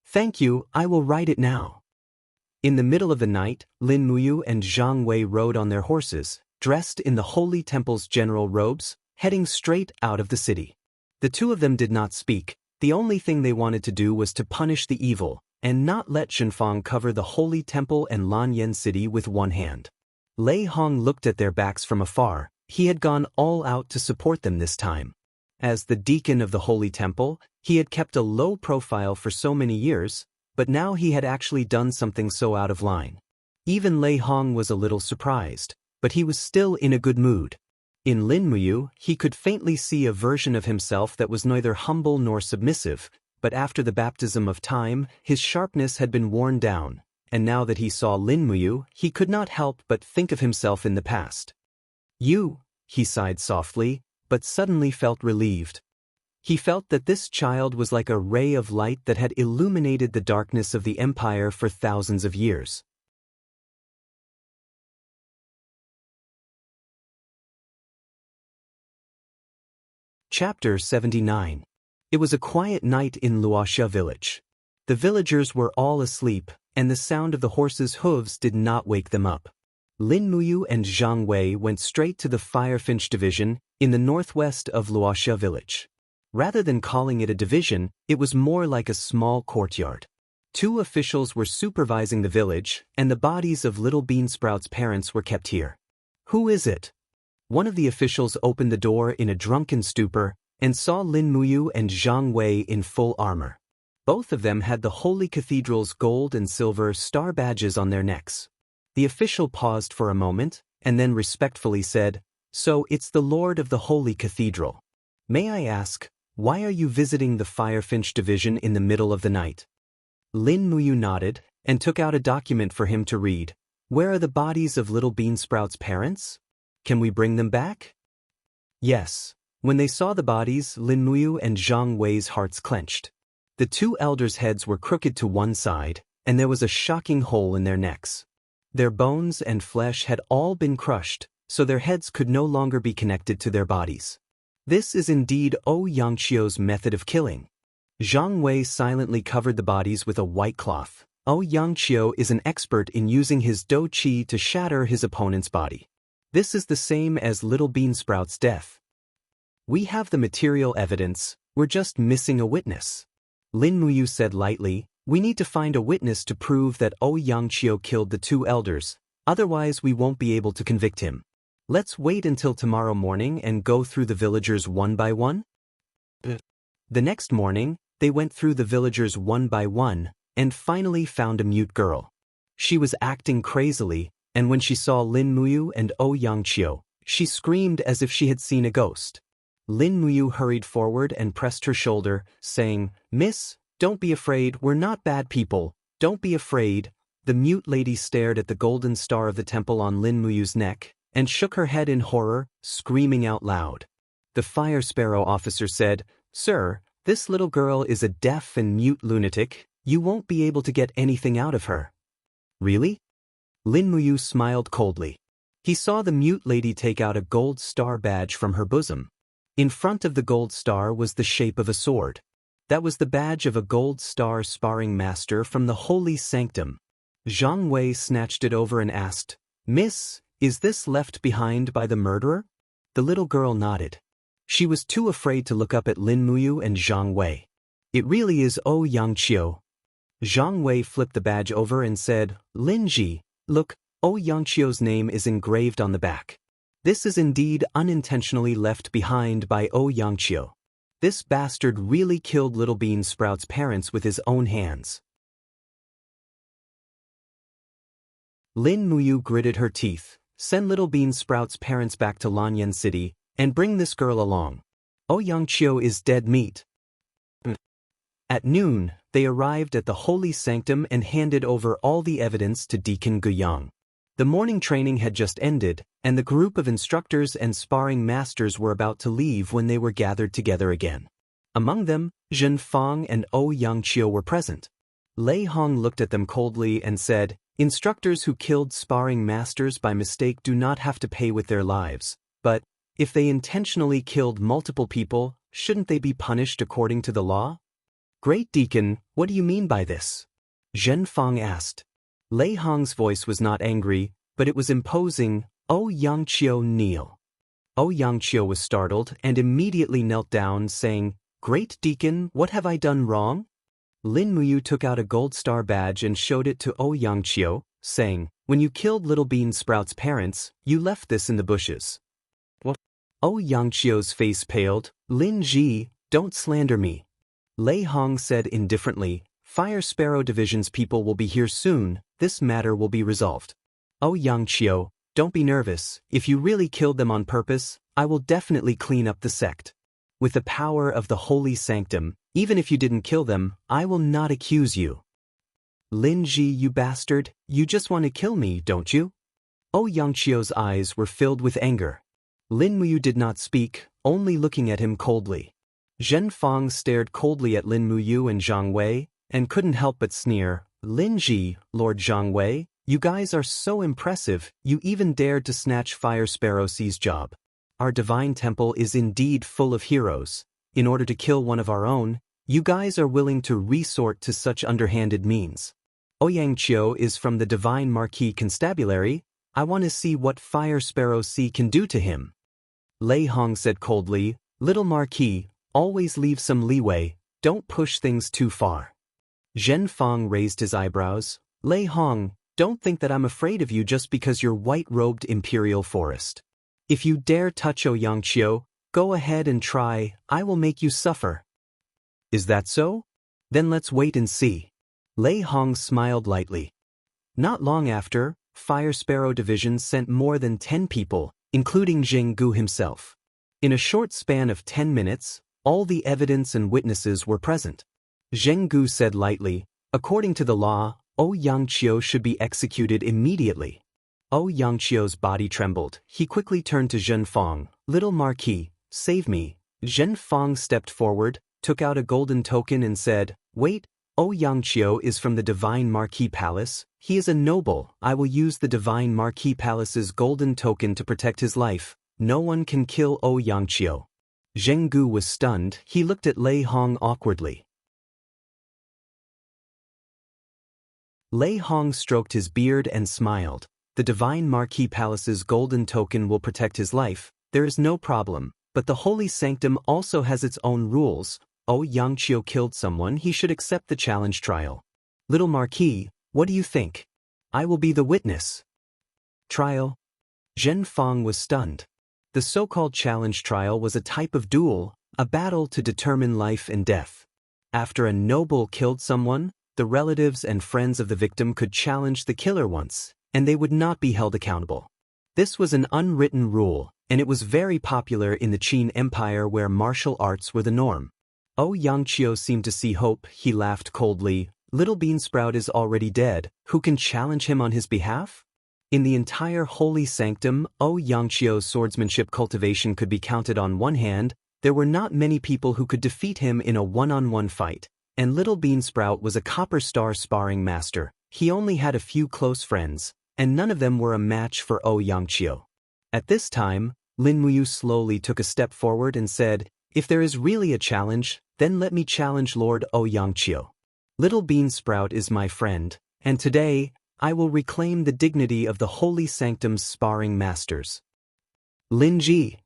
"Thank you, I will write it now." In the middle of the night, Lin Muyu and Zhang Wei rode on their horses, dressed in the Holy Temple's general robes, heading straight out of the city. The two of them did not speak. The only thing they wanted to do was to punish the evil, and not let Shenfang cover the Holy Temple and Lanyan City with one hand. Lei Hong looked at their backs from afar. He had gone all out to support them this time. As the deacon of the Holy Temple, he had kept a low profile for so many years, but now he had actually done something so out of line. Even Lei Hong was a little surprised, but he was still in a good mood. In Lin Muyu, he could faintly see a version of himself that was neither humble nor submissive, but after the baptism of time, his sharpness had been worn down, and now that he saw Lin Muyu, he could not help but think of himself in the past. He sighed softly, but suddenly felt relieved. He felt that this child was like a ray of light that had illuminated the darkness of the empire for thousands of years. Chapter 79. It was a quiet night in Wuxia village. The villagers were all asleep, and the sound of the horses' hooves did not wake them up. Lin Muyu and Zhang Wei went straight to the Firefinch division in the northwest of Wuxia village. Rather than calling it a division, it was more like a small courtyard. 2 officials were supervising the village, and the bodies of Little Beansprout's parents were kept here. "Who is it?" One of the officials opened the door in a drunken stupor and saw Lin Muyu and Zhang Wei in full armor. Both of them had the Holy Cathedral's gold and silver star badges on their necks. The official paused for a moment, and then respectfully said, "So it's the Lord of the Holy Cathedral. May I ask, why are you visiting the Firefinch division in the middle of the night?" Lin Muyu nodded, and took out a document for him to read. "Where are the bodies of Little Beansprout's parents? Can we bring them back?" "Yes." When they saw the bodies, Lin Muyu and Zhang Wei's hearts clenched. The 2 elders' heads were crooked to one side, and there was a shocking hole in their necks. Their bones and flesh had all been crushed, so their heads could no longer be connected to their bodies. This is indeed Xianxia's method of killing. Zhang Wei silently covered the bodies with a white cloth. Xianxia is an expert in using his dou qi to shatter his opponent's body. This is the same as Little Beansprout's death. "We have the material evidence. We're just missing a witness. Lin Muyu said lightly, we need to find a witness to prove that Xianxia killed the two elders, otherwise we won't be able to convict him. Let's wait until tomorrow morning and go through the villagers one by one? The next morning, they went through the villagers one by one, and finally found a mute girl. She was acting crazily, and when she saw Lin Muyu and Xianxia, she screamed as if she had seen a ghost. Lin Muyu hurried forward and pressed her shoulder, saying, Miss, don't be afraid, we're not bad people, don't be afraid. The mute lady stared at the golden star of the temple on Lin Muyu's neck, and shook her head in horror, screaming out loud. The fire sparrow officer said, Sir, this little girl is a deaf and mute lunatic, you won't be able to get anything out of her. Really? Lin Muyu smiled coldly. He saw the mute lady take out a gold star badge from her bosom. In front of the gold star was the shape of a sword. That was the badge of a gold star sparring master from the holy sanctum. Zhang Wei snatched it over and asked, Miss, is this left behind by the murderer? The little girl nodded. She was too afraid to look up at Lin Muyu and Zhang Wei. It really is Xianxia. Zhang Wei flipped the badge over and said, Lin Ji, look, Xianxia's name is engraved on the back. This is indeed unintentionally left behind by Xianxia. This bastard really killed Little Bean Sprout's parents with his own hands. Lin Muyu gritted her teeth. Send Little Bean Sprout's parents back to Lanyan City, and bring this girl along. Xianxia is dead meat. At noon, they arrived at the holy sanctum and handed over all the evidence to Deacon Guyang. The morning training had just ended, and the group of instructors and sparring masters were about to leave when they were gathered together again. Among them, Zhen Fang and Xianxia were present. Lei Hong looked at them coldly and said, Instructors who killed sparring masters by mistake do not have to pay with their lives, but, if they intentionally killed multiple people, shouldn't they be punished according to the law? Great Deacon, what do you mean by this? Zhen Fang asked. Lei Hong's voice was not angry, but it was imposing. Xianxia kneel. Xianxia was startled and immediately knelt down, saying, Great Deacon, what have I done wrong? Lin Muyu took out a gold star badge and showed it to Xianxia, saying, When you killed Little Bean Sprout's parents, you left this in the bushes. What? Xianxia's face paled. Lin Ji, don't slander me. Lei Hong said indifferently, Fire Sparrow Division's people will be here soon, this matter will be resolved. Xianxia, don't be nervous, if you really killed them on purpose, I will definitely clean up the sect. With the power of the holy sanctum, even if you didn't kill them, I will not accuse you. Lin Ji, you bastard, you just want to kill me, don't you? Xianxia's eyes were filled with anger. Lin Muyu did not speak, only looking at him coldly. Zhen Fang stared coldly at Lin Muyu and Zhang Wei, and couldn't help but sneer, Lin Ji, Lord Zhang Wei, you guys are so impressive, you even dared to snatch Fire Sparrow C's job. Our divine temple is indeed full of heroes. In order to kill one of our own, you guys are willing to resort to such underhanded means. Xianxia is from the Divine Marquis Constabulary, I want to see what Fire Sparrow C can do to him. Lei Hong said coldly, Little Marquis, always leave some leeway, don't push things too far. Zhen Fang raised his eyebrows, Lei Hong, don't think that I'm afraid of you just because you're white-robed Imperial Forest. If you dare touch Xianxia, go ahead and try, I will make you suffer. Is that so? Then let's wait and see. Lei Hong smiled lightly. Not long after, Fire Sparrow Division sent more than 10 people, including Zheng Gu himself. In a short span of 10 minutes, all the evidence and witnesses were present. Zheng Gu said lightly, according to the law, Xianxia should be executed immediately. Xianxia's body trembled. He quickly turned to Zhen Fang, Little Marquis, save me. Zhen Fang stepped forward, took out a golden token and said, Wait, Xianxia is from the Divine Marquis Palace. He is a noble. I will use the Divine Marquis Palace's golden token to protect his life. No one can kill Xianxia. Zheng Gu was stunned. He looked at Lei Hong awkwardly. Lei Hong stroked his beard and smiled. The Divine Marquis Palace's golden token will protect his life. There is no problem. But the holy sanctum also has its own rules. Xianxia killed someone, he should accept the challenge trial. Little Marquis, what do you think? I will be the witness. Trial? Zhen Fang was stunned. The so-called challenge trial was a type of duel, a battle to determine life and death. After a noble killed someone, the relatives and friends of the victim could challenge the killer once, and they would not be held accountable. This was an unwritten rule, and it was very popular in the Qin Empire where martial arts were the norm. Xianxia seemed to see hope. He laughed coldly. Little Beansprout is already dead. Who can challenge him on his behalf? In the entire holy sanctum, Xianxia's swordsmanship cultivation could be counted on one hand. There were not many people who could defeat him in a one-on-one fight, and Little Beansprout was a copper star sparring master. He only had a few close friends, and none of them were a match for Xianxia. At this time, Lin Muyu slowly took a step forward and said, "If there is really a challenge, then let me challenge Lord Xianxia. Little Beansprout is my friend, and today, I will reclaim the dignity of the holy sanctum's sparring masters." Lin Ji.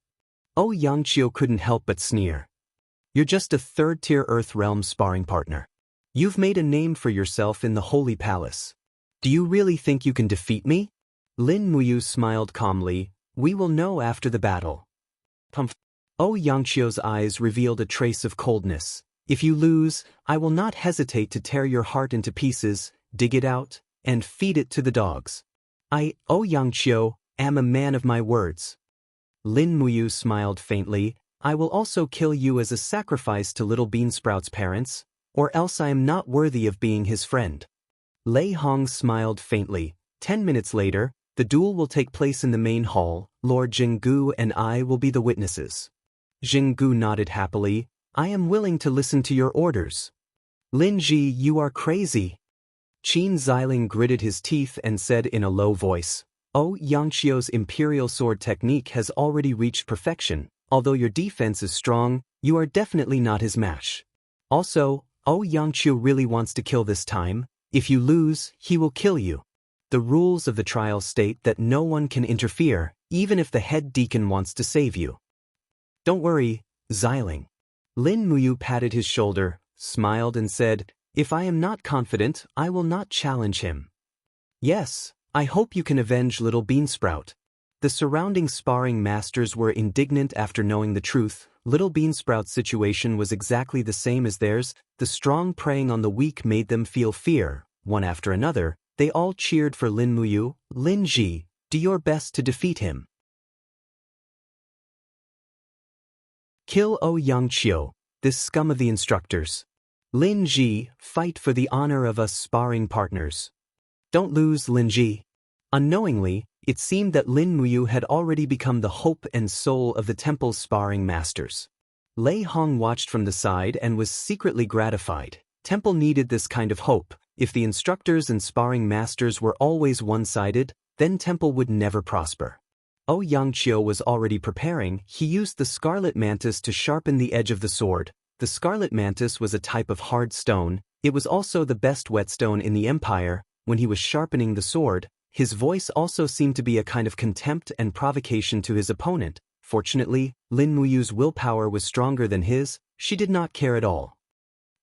Xianxia couldn't help but sneer. "You're just a third-tier Earth Realm sparring partner. You've made a name for yourself in the Holy Palace. Do you really think you can defeat me?" Lin Muyu smiled calmly. "We will know after the battle." Xianxia's eyes revealed a trace of coldness. "If you lose, I will not hesitate to tear your heart into pieces, dig it out, and feed it to the dogs. I, Xianxia, am a man of my words." Lin Muyu smiled faintly. "I will also kill you as a sacrifice to Little Beansprout's parents, or else I am not worthy of being his friend." Lei Hong smiled faintly. 10 minutes later, the duel will take place in the main hall. Lord Jinggu and I will be the witnesses. Jinggu nodded happily. "I am willing to listen to your orders." "Lin Ji, you are crazy." Qin Xiling gritted his teeth and said in a low voice, "Xianxia's imperial sword technique has already reached perfection. Although your defense is strong, you are definitely not his match. Also, Xianxia really wants to kill this time. If you lose, he will kill you. The rules of the trial state that no one can interfere, even if the head deacon wants to save you." "Don't worry, Xiling." Lin Muyu patted his shoulder, smiled and said, "If I am not confident, I will not challenge him." "Yes, I hope you can avenge Little Beansprout." The surrounding sparring masters were indignant after knowing the truth. Little Beansprout's situation was exactly the same as theirs. The strong preying on the weak made them feel fear. One after another, they all cheered for Lin Muyu. "Lin Ji, do your best to defeat him. Kill Xianxia, this scum of the instructors. Lin Ji, fight for the honor of us sparring partners. Don't lose, Lin Ji." Unknowingly, it seemed that Lin Muyu had already become the hope and soul of the temple's sparring masters. Lei Hong watched from the side and was secretly gratified. Temple needed this kind of hope. If the instructors and sparring masters were always one-sided, then Temple would never prosper. Xianxia was already preparing. He used the scarlet mantis to sharpen the edge of the sword. The scarlet mantis was a type of hard stone. It was also the best whetstone in the empire. When he was sharpening the sword, his voice also seemed to be a kind of contempt and provocation to his opponent. Fortunately, Lin Muyu's willpower was stronger than his. She did not care at all.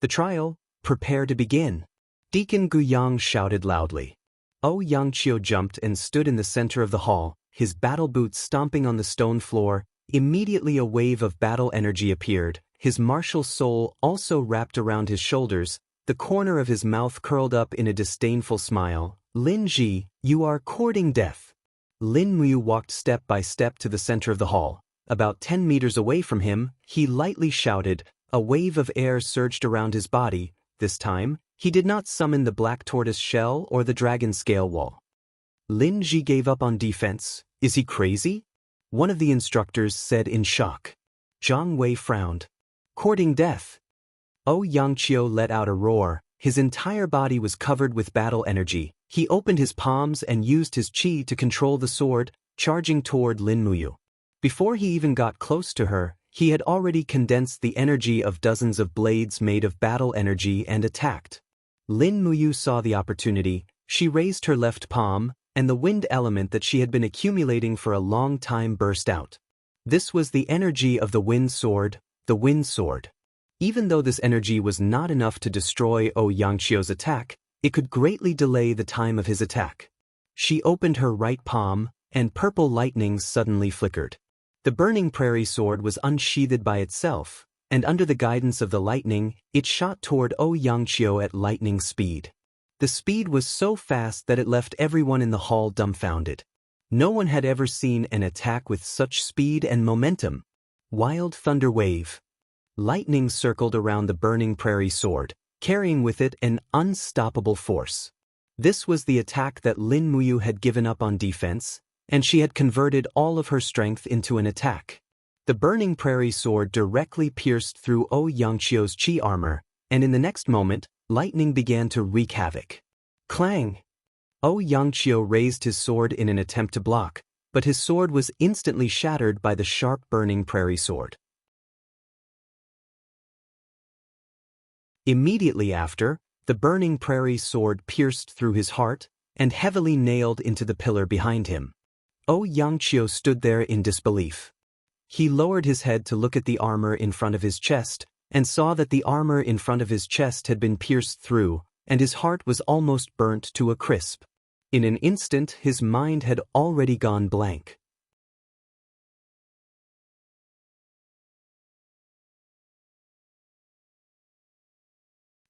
"The trial, prepare to begin." Deacon Guyang shouted loudly. Xianxia jumped and stood in the center of the hall, his battle boots stomping on the stone floor. Immediately a wave of battle energy appeared. His martial soul also wrapped around his shoulders. The corner of his mouth curled up in a disdainful smile. "Lin Ji, you are courting death." Lin Muyu walked step by step to the center of the hall. About 10 meters away from him, he lightly shouted. A wave of air surged around his body. This time, he did not summon the black tortoise shell or the dragon scale wall. Lin Ji gave up on defense. Is he crazy? One of the instructors said in shock. Zhang Wei frowned. Courting death. Xianxia let out a roar. His entire body was covered with battle energy. He opened his palms and used his qi to control the sword, charging toward Lin Muyu. Before he even got close to her, he had already condensed the energy of dozens of blades made of battle energy and attacked. Lin Muyu saw the opportunity. She raised her left palm, and the wind element that she had been accumulating for a long time burst out. This was the energy of the wind sword, the wind sword. Even though this energy was not enough to destroy Xianxia's attack, it could greatly delay the time of his attack. She opened her right palm, and purple lightnings suddenly flickered. The burning prairie sword was unsheathed by itself, and under the guidance of the lightning, it shot toward Xianxia at lightning speed. The speed was so fast that it left everyone in the hall dumbfounded. No one had ever seen an attack with such speed and momentum. Wild thunder wave. Lightning circled around the burning prairie sword, carrying with it an unstoppable force. This was the attack that Lin Muyu had given up on defense, and she had converted all of her strength into an attack. The burning prairie sword directly pierced through Xianxia's chi armor, and in the next moment, lightning began to wreak havoc. Clang! Xianxia raised his sword in an attempt to block, but his sword was instantly shattered by the sharp burning prairie sword. Immediately after, the burning prairie sword pierced through his heart and heavily nailed into the pillar behind him. Xianxia stood there in disbelief. He lowered his head to look at the armor in front of his chest and saw that the armor in front of his chest had been pierced through, and his heart was almost burnt to a crisp. In an instant, his mind had already gone blank.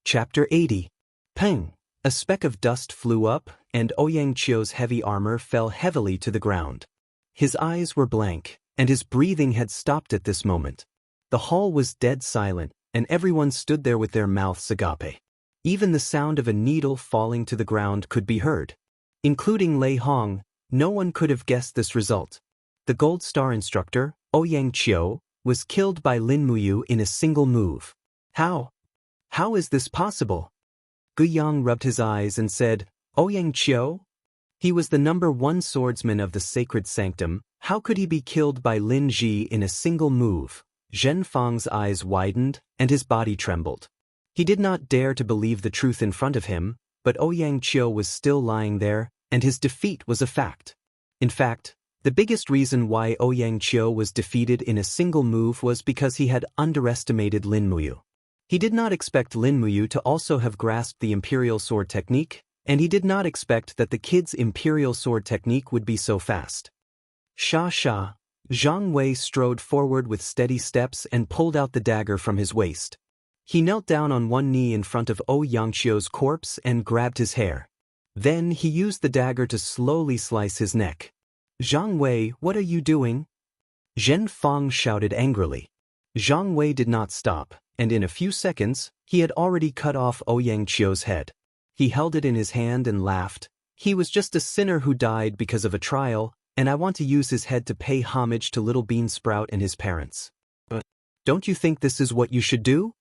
Chapter 80. Peng! A speck of dust flew up, and Xianxia's heavy armor fell heavily to the ground. His eyes were blank, and his breathing had stopped at this moment. The hall was dead silent, and everyone stood there with their mouths agape. Even the sound of a needle falling to the ground could be heard. Including Lei Hong, no one could have guessed this result. The Gold Star instructor, Xianxia, was killed by Lin Muyu in a single move. How? How is this possible? Guiyang rubbed his eyes and said, Xianxia? He was the #1 swordsman of the sacred sanctum. How could he be killed by Lin Ji in a single move? Zhen Fang's eyes widened, and his body trembled. He did not dare to believe the truth in front of him, but Xianxia was still lying there, and his defeat was a fact. In fact, the biggest reason why Xianxia was defeated in a single move was because he had underestimated Lin Muyu. He did not expect Lin Muyu to also have grasped the Imperial Sword technique, and he did not expect that the kid's Imperial Sword technique would be so fast. Sha. Zhang Wei strode forward with steady steps and pulled out the dagger from his waist. He knelt down on one knee in front of Xianxia's corpse and grabbed his hair. Then he used the dagger to slowly slice his neck. Zhang Wei, what are you doing? Zhen Fang shouted angrily. Zhang Wei did not stop, and in a few seconds, he had already cut off Xianxia's head. He held it in his hand and laughed. He was just a sinner who died because of a trial, and I want to use his head to pay homage to Little Bean Sprout and his parents. But don't you think this is what you should do?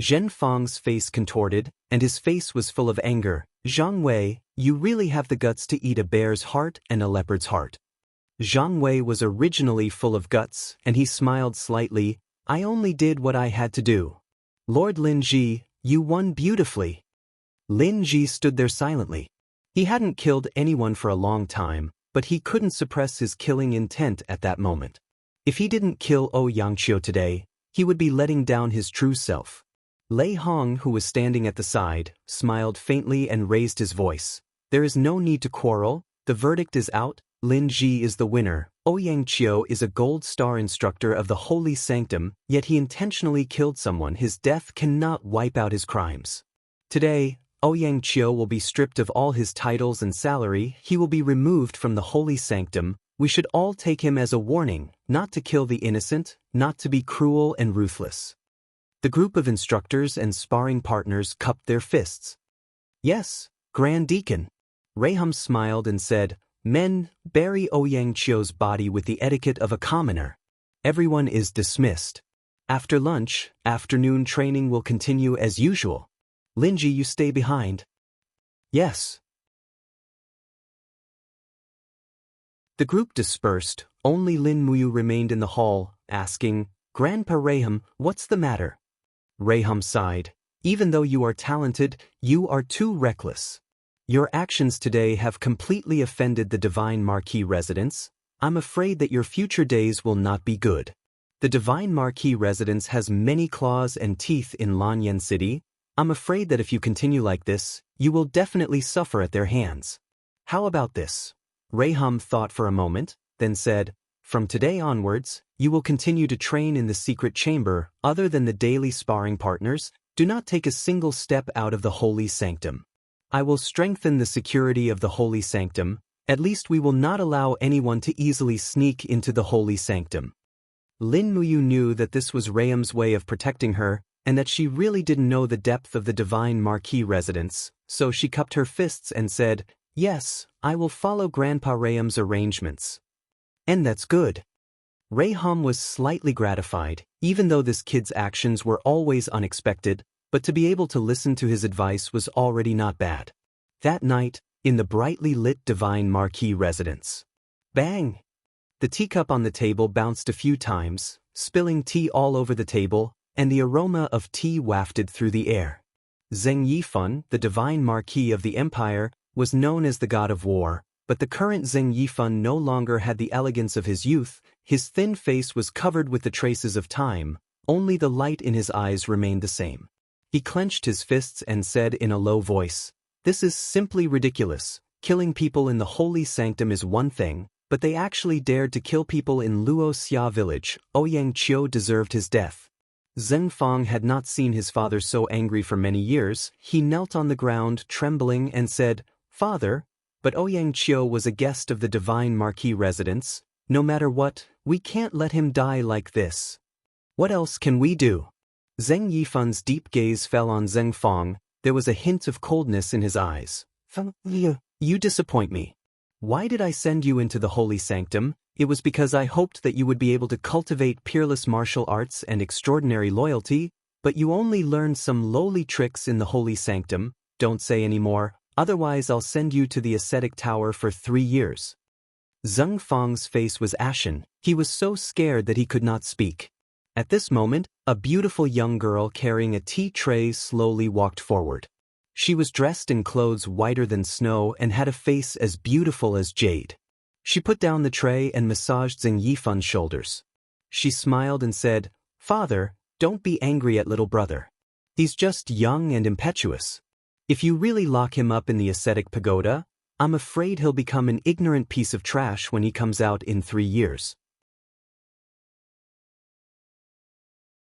Zhen Fang's face contorted, and his face was full of anger. Zhang Wei, you really have the guts to eat a bear's heart and a leopard's heart. Zhang Wei was originally full of guts, and he smiled slightly. I only did what I had to do. Lord Lin Ji, you won beautifully. Lin Ji stood there silently. He hadn't killed anyone for a long time, but he couldn't suppress his killing intent at that moment. If he didn't kill Xianxia today, he would be letting down his true self. Lei Hong, who was standing at the side, smiled faintly and raised his voice. There is no need to quarrel. The verdict is out. Lin Ji is the winner. Xianxia is a Gold Star instructor of the Holy Sanctum, yet he intentionally killed someone. His death cannot wipe out his crimes. Today, Xianxia will be stripped of all his titles and salary. He will be removed from the Holy Sanctum. We should all take him as a warning, not to kill the innocent, not to be cruel and ruthless. The group of instructors and sparring partners cupped their fists. Yes, Grand Deacon. Raham smiled and said, Men, bury Xianxia's body with the etiquette of a commoner. Everyone is dismissed. After lunch, afternoon training will continue as usual. Lin Ji, you stay behind. Yes. The group dispersed. Only Lin Muyu remained in the hall, asking, Grandpa Raham, what's the matter? Raham sighed. Even though you are talented, you are too reckless. Your actions today have completely offended the Divine Marquis residents. I'm afraid that your future days will not be good. The Divine Marquis residence has many claws and teeth in Lanyan City. I'm afraid that if you continue like this, you will definitely suffer at their hands. How about this? Raham thought for a moment, then said, from today onwards, you will continue to train in the secret chamber. Other than the daily sparring partners, do not take a single step out of the holy sanctum. I will strengthen the security of the holy sanctum. At least we will not allow anyone to easily sneak into the holy sanctum. Lin Muyu knew that this was Raham's way of protecting her, and that she really didn't know the depth of the Divine Marquis residence, so she cupped her fists and said, yes, I will follow Grandpa Raham's arrangements. And that's good. Raham was slightly gratified, even though this kid's actions were always unexpected, but to be able to listen to his advice was already not bad. That night, in the brightly lit Divine Marquis residence. Bang! The teacup on the table bounced a few times, spilling tea all over the table, and the aroma of tea wafted through the air. Zheng Yifan, the Divine Marquis of the Empire, was known as the God of War, but the current Zheng Yifan no longer had the elegance of his youth. His thin face was covered with the traces of time, only the light in his eyes remained the same. He clenched his fists and said in a low voice, this is simply ridiculous. Killing people in the holy sanctum is one thing, but they actually dared to kill people in Luoxia village. Ouyang Qiu deserved his death. Zheng Fang had not seen his father so angry for many years. He knelt on the ground, trembling, and said, Father, but Ouyang Qiu was a guest of the Divine Marquis residence. No matter what, we can't let him die like this. What else can we do? Zheng Yifan's deep gaze fell on Zheng Fang. There was a hint of coldness in his eyes. You disappoint me. Why did I send you into the holy sanctum? It was because I hoped that you would be able to cultivate peerless martial arts and extraordinary loyalty, but you only learned some lowly tricks in the holy sanctum. Don't say any more, otherwise I'll send you to the ascetic tower for 3 years. Zheng Fang's face was ashen. He was so scared that he could not speak. At this moment, a beautiful young girl carrying a tea tray slowly walked forward. She was dressed in clothes whiter than snow and had a face as beautiful as jade. She put down the tray and massaged Zheng Yifan's shoulders. She smiled and said, Father, don't be angry at little brother. He's just young and impetuous. If you really lock him up in the ascetic pagoda, I'm afraid he'll become an ignorant piece of trash when he comes out in 3 years.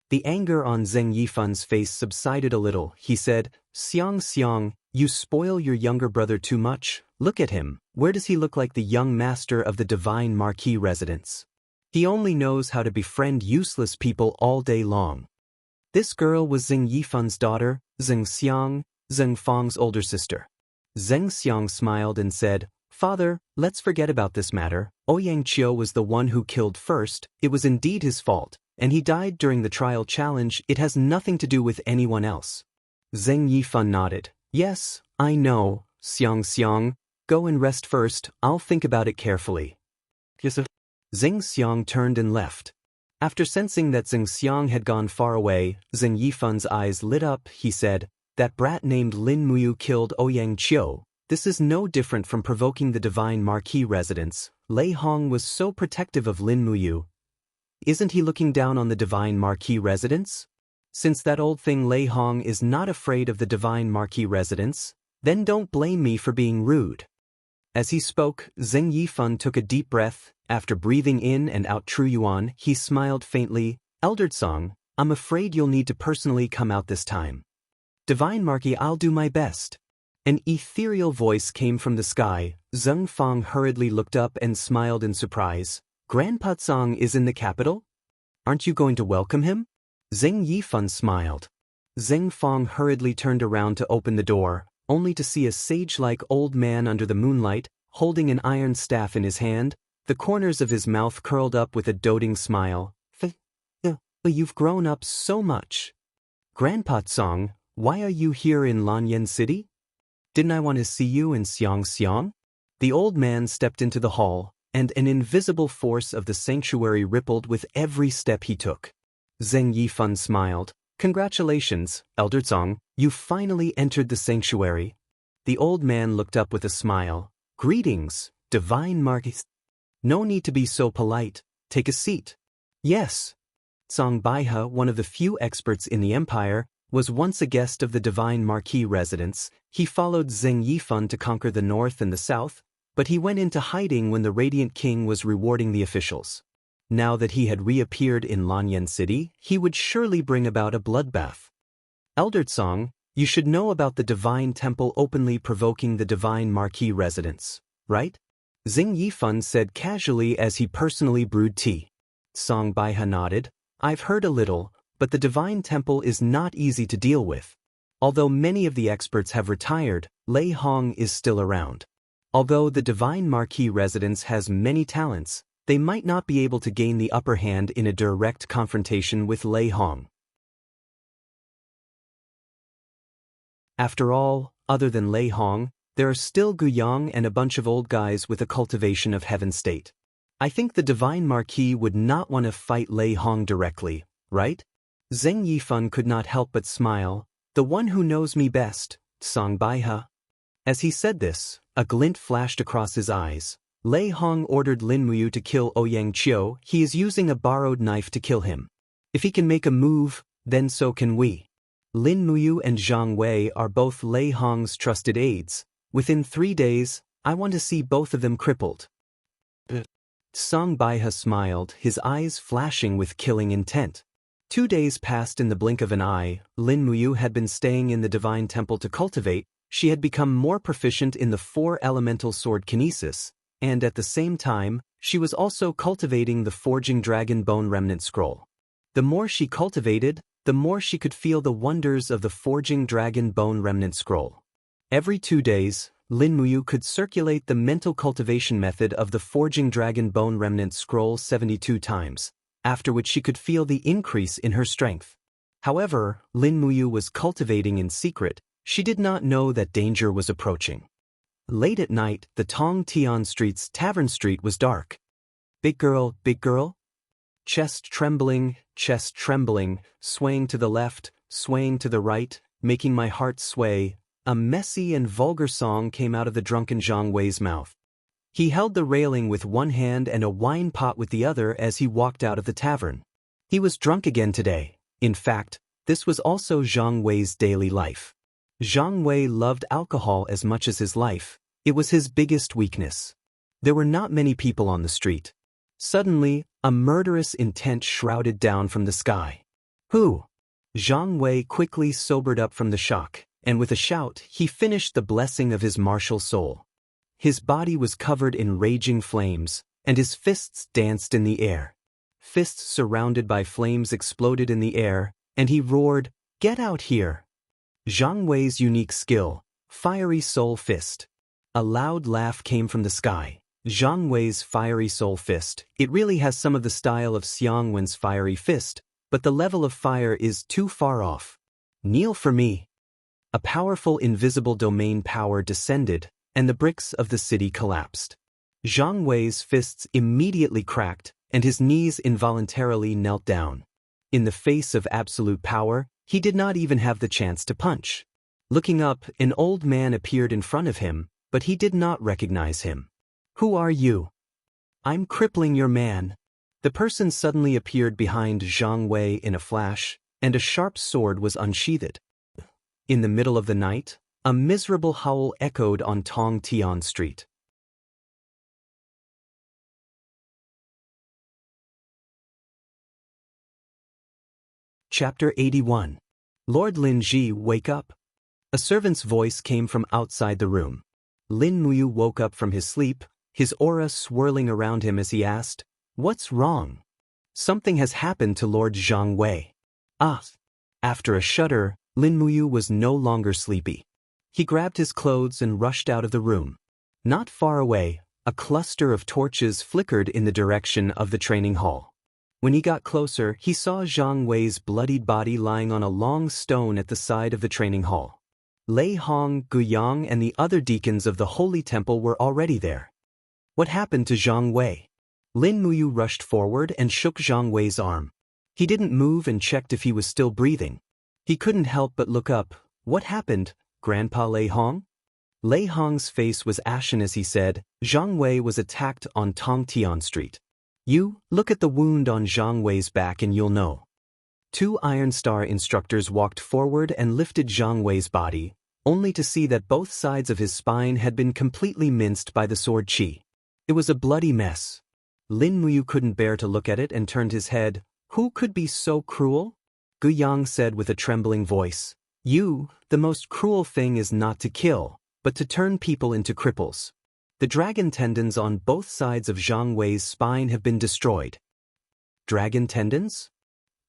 The anger on Zheng Yifan's face subsided a little. He said, Xianxia, you spoil your younger brother too much. Look at him. Where does he look like the young master of the Divine Marquis residence? He only knows how to befriend useless people all day long. This girl was Zheng Yifan's daughter, Xianxia, Zheng Fang's older sister. Xianxia smiled and said, Father, let's forget about this matter. Ouyang Qiu was the one who killed first. It was indeed his fault, and he died during the trial challenge. It has nothing to do with anyone else. Zheng Yifan nodded. Yes, I know, Xianxia. Go and rest first. I'll think about it carefully. Yes, sir. Xianxia turned and left. After sensing that Xianxia had gone far away, Zheng Yifan's eyes lit up. He said, that brat named Lin Muyu killed Ouyang Qiu. This is no different from provoking the Divine Marquis residence. Lei Hong was so protective of Lin Muyu. Isn't he looking down on the Divine Marquis residence? Since that old thing Lei Hong is not afraid of the Divine Marquis residence, then don't blame me for being rude. As he spoke, Zheng Yifan took a deep breath. After breathing in and out True Yuan, he smiled faintly. Elder Tsang, I'm afraid you'll need to personally come out this time. Divine Marquis, I'll do my best. An ethereal voice came from the sky. Zheng Fang hurriedly looked up and smiled in surprise. Grandpa Tsang is in the capital? Aren't you going to welcome him? Zheng Yifan smiled. Zheng Fang hurriedly turned around to open the door, only to see a sage-like old man under the moonlight, holding an iron staff in his hand, the corners of his mouth curled up with a doting smile. You've grown up so much. Grandpa Tsang, why are you here in Lanyan City? Didn't I want to see you in Xianxia? The old man stepped into the hall, and an invisible force of the sanctuary rippled with every step he took. Zheng Yifan smiled. Congratulations, Elder Tsang, you finally entered the sanctuary. The old man looked up with a smile. Greetings, Divine Marquis. No need to be so polite, take a seat. Yes. Song Baihe, one of the few experts in the empire, was once a guest of the divine marquis residence. He followed Zheng Yifan to conquer the north and the south, but he went into hiding when the Radiant King was rewarding the officials. Now that he had reappeared in Lanyan City, he would surely bring about a bloodbath. Elder Song, you should know about the divine temple openly provoking the divine marquis residence, right? Zheng Yifan said casually as he personally brewed tea. Song Baihe nodded. I've heard a little, but the divine temple is not easy to deal with. Although many of the experts have retired, Lei Hong is still around. Although the divine marquis residence has many talents, they might not be able to gain the upper hand in a direct confrontation with Lei Hong. After all, other than Lei Hong, there are still Guyang and a bunch of old guys with a cultivation of heaven state. I think the divine marquis would not want to fight Lei Hong directly, right? Zheng Yifan could not help but smile. The one who knows me best, Song Baihe. As he said this, a glint flashed across his eyes. Lei Hong ordered Lin Muyu to kill Ouyang Qiu. He is using a borrowed knife to kill him. If he can make a move, then so can we. Lin Muyu and Zhang Wei are both Lei Hong's trusted aides. Within 3 days, I want to see both of them crippled. Song Baihe smiled, his eyes flashing with killing intent. 2 days passed in the blink of an eye. Lin Muyu had been staying in the divine temple to cultivate. She had become more proficient in the 4 elemental sword kinesis, and at the same time, she was also cultivating the forging dragon bone remnant scroll. The more she cultivated, the more she could feel the wonders of the forging dragon bone remnant scroll. Every 2 days, Lin Muyu could circulate the mental cultivation method of the forging dragon bone remnant scroll 72 times, after which she could feel the increase in her strength. However, Lin Muyu was cultivating in secret. She did not know that danger was approaching. Late at night, the Tong Tian Street's Tavern Street was dark. Big girl, chest trembling, swaying to the left, swaying to the right, making my heart sway. A messy and vulgar song came out of the drunken Zhang Wei's mouth. He held the railing with one hand and a wine pot with the other as he walked out of the tavern. He was drunk again today. In fact, this was also Zhang Wei's daily life. Zhang Wei loved alcohol as much as his life. It was his biggest weakness. There were not many people on the street. Suddenly, a murderous intent shrouded down from the sky. Who? Zhang Wei quickly sobered up from the shock, and with a shout, he finished the blessing of his martial soul. His body was covered in raging flames, and his fists danced in the air. Fists surrounded by flames exploded in the air, and he roared, "Get out here!" Zhang Wei's unique skill, Fiery Soul Fist. A loud laugh came from the sky. Zhang Wei's Fiery Soul Fist, it really has some of the style of Xiang Wen's Fiery Fist, but the level of fire is too far off. Kneel for me. A powerful invisible domain power descended, and the bricks of the city collapsed. Zhang Wei's fists immediately cracked, and his knees involuntarily knelt down. In the face of absolute power, he did not even have the chance to punch. Looking up, an old man appeared in front of him, but he did not recognize him. "Who are you?" "I'm crippling your man." The person suddenly appeared behind Zhang Wei in a flash, and a sharp sword was unsheathed. In the middle of the night, a miserable howl echoed on Tong Tian Street. Chapter 81. Lord Lin Ji, wake up. A servant's voice came from outside the room. Lin Muyu woke up from his sleep, his aura swirling around him as he asked, "What's wrong?" "Something has happened to Lord Zhang Wei." "Ah." After a shudder, Lin Muyu was no longer sleepy. He grabbed his clothes and rushed out of the room. Not far away, a cluster of torches flickered in the direction of the training hall. When he got closer, he saw Zhang Wei's bloodied body lying on a long stone at the side of the training hall. Lei Hong, Guyang, and the other deacons of the Holy Temple were already there. What happened to Zhang Wei? Lin Muyu rushed forward and shook Zhang Wei's arm. He didn't move and checked if he was still breathing. He couldn't help but look up. "What happened, Grandpa Lei Hong?" Lei Hong's face was ashen as he said, Zhang Wei was attacked on Tongtian Street. You, look at the wound on Zhang Wei's back and you'll know. Two Iron Star instructors walked forward and lifted Zhang Wei's body, only to see that both sides of his spine had been completely minced by the sword qi. It was a bloody mess. Lin Muyu couldn't bear to look at it and turned his head. Who could be so cruel? Gu Yang said with a trembling voice. You, the most cruel thing is not to kill, but to turn people into cripples. The dragon tendons on both sides of Zhang Wei's spine have been destroyed. Dragon tendons?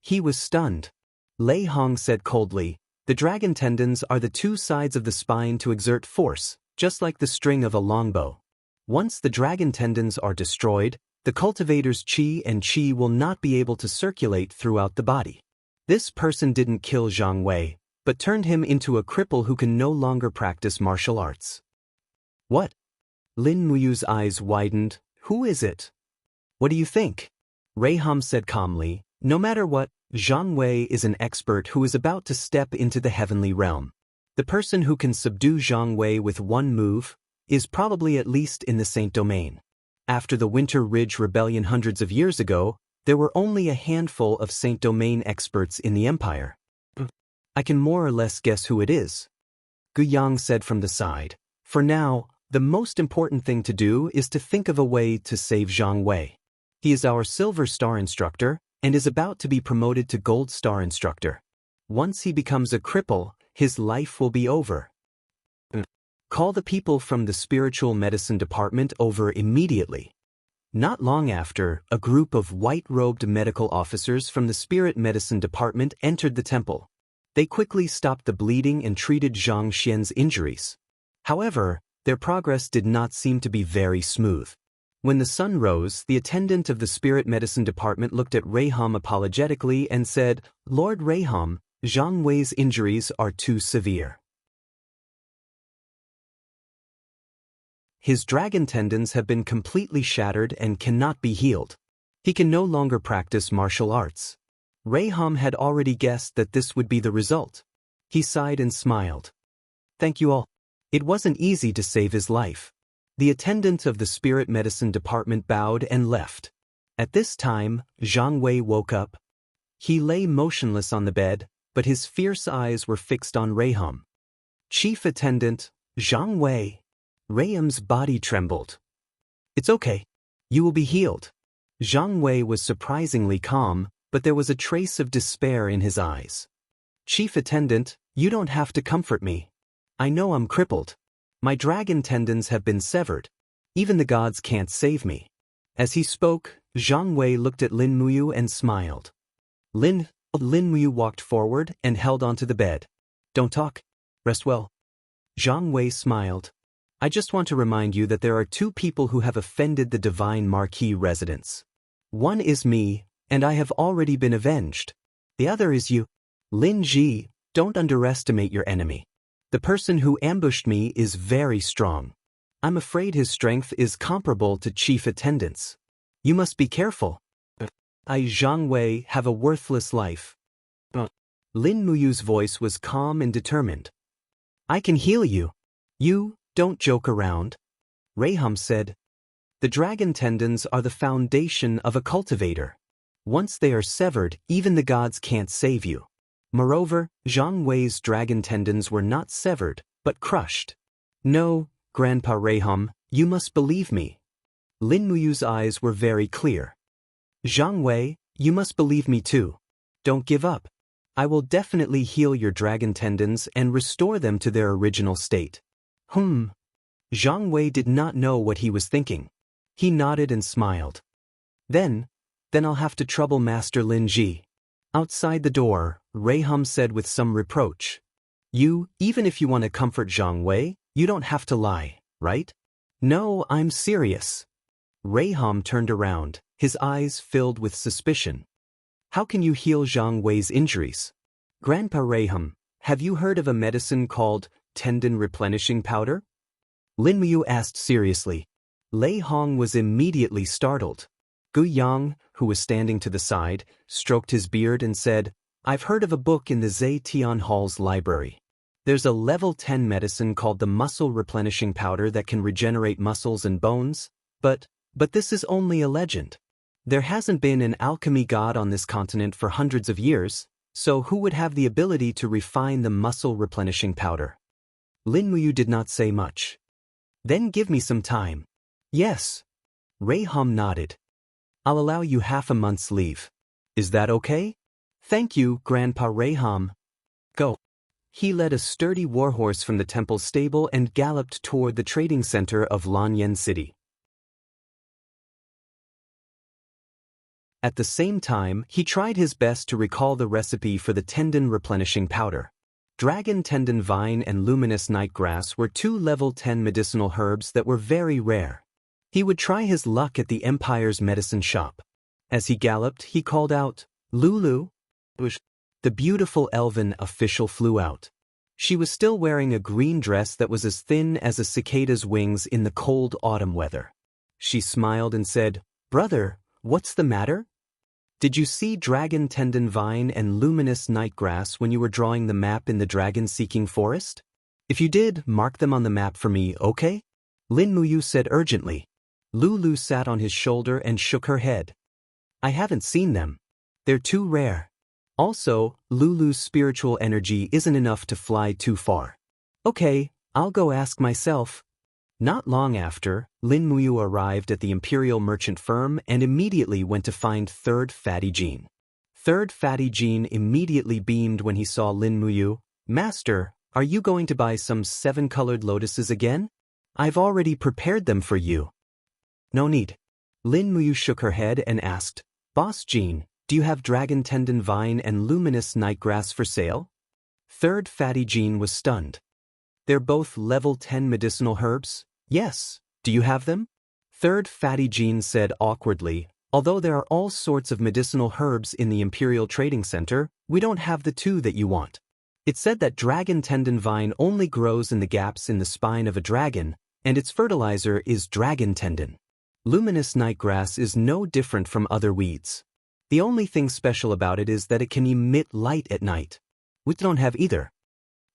He was stunned. Lei Hong said coldly, the dragon tendons are the two sides of the spine to exert force, just like the string of a longbow. Once the dragon tendons are destroyed, the cultivator's qi and qi will not be able to circulate throughout the body. This person didn't kill Zhang Wei, but turned him into a cripple who can no longer practice martial arts. What? Lin Muyu's eyes widened. Who is it? What do you think? Reiham said calmly, no matter what, Zhang Wei is an expert who is about to step into the heavenly realm. The person who can subdue Zhang Wei with one move is probably at least in the Saint Domain. After the Winter Ridge Rebellion hundreds of years ago, there were only a handful of Saint Domain experts in the Empire. I can more or less guess who it is. Gu Yang said from the side. For now, the most important thing to do is to think of a way to save Zhang Wei. He is our Silver Star instructor and is about to be promoted to Gold Star instructor. Once he becomes a cripple, his life will be over. Call the people from the spiritual medicine department over immediately. Not long after, a group of white-robed medical officers from the spirit medicine department entered the temple. They quickly stopped the bleeding and treated Zhang Xian's injuries. However, their progress did not seem to be very smooth. When the sun rose, the attendant of the spirit medicine department looked at Reiham apologetically and said, Lord Reiham, Zhang Wei's injuries are too severe. His dragon tendons have been completely shattered and cannot be healed. He can no longer practice martial arts. Reiham had already guessed that this would be the result. He sighed and smiled. Thank you all. It wasn't easy to save his life. The attendant of the spirit medicine department bowed and left. At this time, Zhang Wei woke up. He lay motionless on the bed, but his fierce eyes were fixed on Reiham. Chief attendant, Zhang Wei. Reiham's body trembled. It's okay. You will be healed. Zhang Wei was surprisingly calm, but there was a trace of despair in his eyes. Chief attendant, you don't have to comfort me. I know I'm crippled. My dragon tendons have been severed. Even the gods can't save me. As he spoke, Zhang Wei looked at Lin Muyu and smiled. Lin Muyu walked forward and held onto the bed. Don't talk. Rest well. Zhang Wei smiled. I just want to remind you that there are two people who have offended the divine marquis residents. One is me, and I have already been avenged. The other is you. Lin Ji, don't underestimate your enemy. The person who ambushed me is very strong. I'm afraid his strength is comparable to chief attendant's. You must be careful. I, Zhang Wei, have a worthless life. Lin Muyu's voice was calm and determined. I can heal you. You, don't joke around. Reiham said. The dragon tendons are the foundation of a cultivator. Once they are severed, even the gods can't save you. Moreover, Zhang Wei's dragon tendons were not severed, but crushed. No, Grandpa Reiham, you must believe me. Lin Muyu's eyes were very clear. Zhang Wei, you must believe me too. Don't give up. I will definitely heal your dragon tendons and restore them to their original state. Zhang Wei did not know what he was thinking. He nodded and smiled. Then I'll have to trouble Master Lin Ji. Outside the door, Reiham said with some reproach. Even if you want to comfort Zhang Wei, you don't have to lie, right? No, I'm serious. Reiham turned around, his eyes filled with suspicion. How can you heal Zhang Wei's injuries? Grandpa Reiham, have you heard of a medicine called tendon replenishing powder? Lin Muyu asked seriously. Lei Hong was immediately startled. Gu Yang, who was standing to the side, stroked his beard and said, I've heard of a book in the Zetian Hall's library. There's a level 10 medicine called the muscle replenishing powder that can regenerate muscles and bones, but this is only a legend. There hasn't been an alchemy god on this continent for hundreds of years, so who would have the ability to refine the muscle replenishing powder? Lin Muyu did not say much. Then give me some time. Yes. Ray Hum nodded. I'll allow you half a month's leave. Is that okay? Thank you, Grandpa Ray Hum. Go. He led a sturdy warhorse from the temple stable and galloped toward the trading center of Lanyan City. At the same time, he tried his best to recall the recipe for the tendon replenishing powder. Dragon tendon vine and luminous nightgrass were 2 level 10 medicinal herbs that were very rare. He would try his luck at the Empire's medicine shop. As he galloped, he called out, "Lulu!" The beautiful elven official flew out. She was still wearing a green dress that was as thin as a cicada's wings in the cold autumn weather. She smiled and said, "Brother, what's the matter? Did you see dragon tendon vine and luminous nightgrass when you were drawing the map in the dragon-seeking forest? If you did, mark them on the map for me, okay?" Lin Muyu said urgently. Lulu sat on his shoulder and shook her head. "I haven't seen them. They're too rare. Also, Lulu's spiritual energy isn't enough to fly too far." "Okay, I'll go ask myself." Not long after, Lin Muyu arrived at the Imperial Merchant Firm and immediately went to find Third Fatty Jean. Third Fatty Jean immediately beamed when he saw Lin Muyu. "Master, are you going to buy some 7-colored lotuses again? I've already prepared them for you." "No need." Lin Muyu shook her head and asked, "Boss Jean, do you have dragon tendon vine and luminous nightgrass for sale?" Third Fatty Jean was stunned. "They're both level 10 medicinal herbs?" "Yes. Do you have them?" Third Fatty Jean said awkwardly, "Although there are all sorts of medicinal herbs in the Imperial Trading Center, we don't have the 2 that you want. It's said that dragon tendon vine only grows in the gaps in the spine of a dragon, and its fertilizer is dragon tendon. Luminous nightgrass is no different from other weeds. The only thing special about it is that it can emit light at night. We don't have either."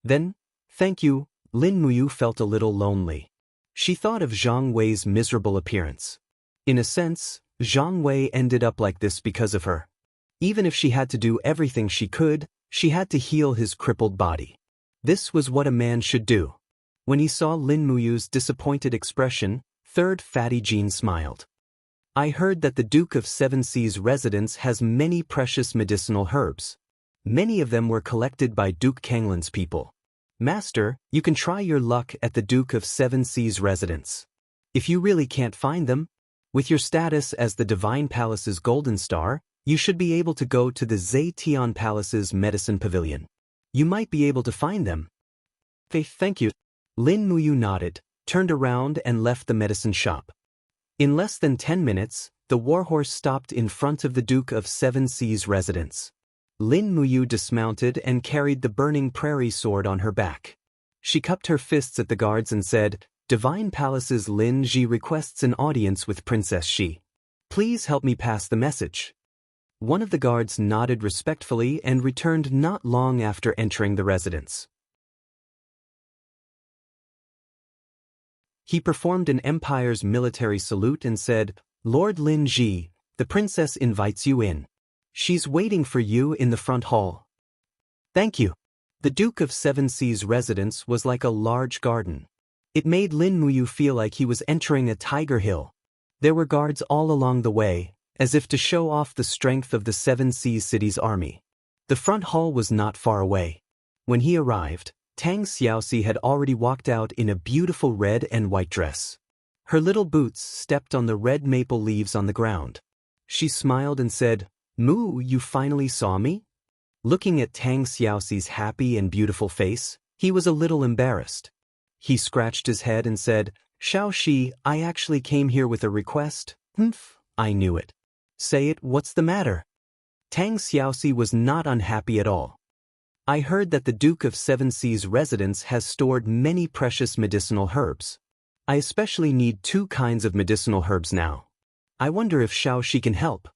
"Then, thank you." Lin Muyu felt a little lonely. She thought of Zhang Wei's miserable appearance. In a sense, Zhang Wei ended up like this because of her. Even if she had to do everything she could, she had to heal his crippled body. This was what a man should do. When he saw Lin Muyu's disappointed expression, Third Fatty Jean smiled. "I heard that the Duke of Seven Seas' residence has many precious medicinal herbs. Many of them were collected by Duke Kanglin's people. Master, you can try your luck at the Duke of Seven Seas' residence. If you really can't find them, with your status as the Divine Palace's Golden Star, you should be able to go to the Zetian Palace's Medicine Pavilion. You might be able to find them." "Thank you." Lin Muyu nodded, turned around and left the medicine shop. In less than 10 minutes, the warhorse stopped in front of the Duke of Seven Seas' residence. Lin Muyu dismounted and carried the burning prairie sword on her back. She cupped her fists at the guards and said, "Divine Palace's Lin Ji requests an audience with Princess Shi. Please help me pass the message." One of the guards nodded respectfully and returned not long after entering the residence. He performed an Empire's military salute and said, "Lord Lin Ji, the princess invites you in. She's waiting for you in the front hall." "Thank you." The Duke of Seven Seas' residence was like a large garden. It made Lin Muyu feel like he was entering a tiger hill. There were guards all along the way, as if to show off the strength of the Seven Seas City's army. The front hall was not far away. When he arrived, Tang Xiaoxi had already walked out in a beautiful red and white dress. Her little boots stepped on the red maple leaves on the ground. She smiled and said, "Mu, you finally saw me?" Looking at Tang Xiaoxi's happy and beautiful face, he was a little embarrassed. He scratched his head and said, "Xiaoxi, I actually came here with a request." "Humph, I knew it." "Say it, what's the matter?" Tang Xiaoxi was not unhappy at all. "I heard that the Duke of Seven Seas' residence has stored many precious medicinal herbs. I especially need 2 kinds of medicinal herbs now. I wonder if Xiaoxi can help,"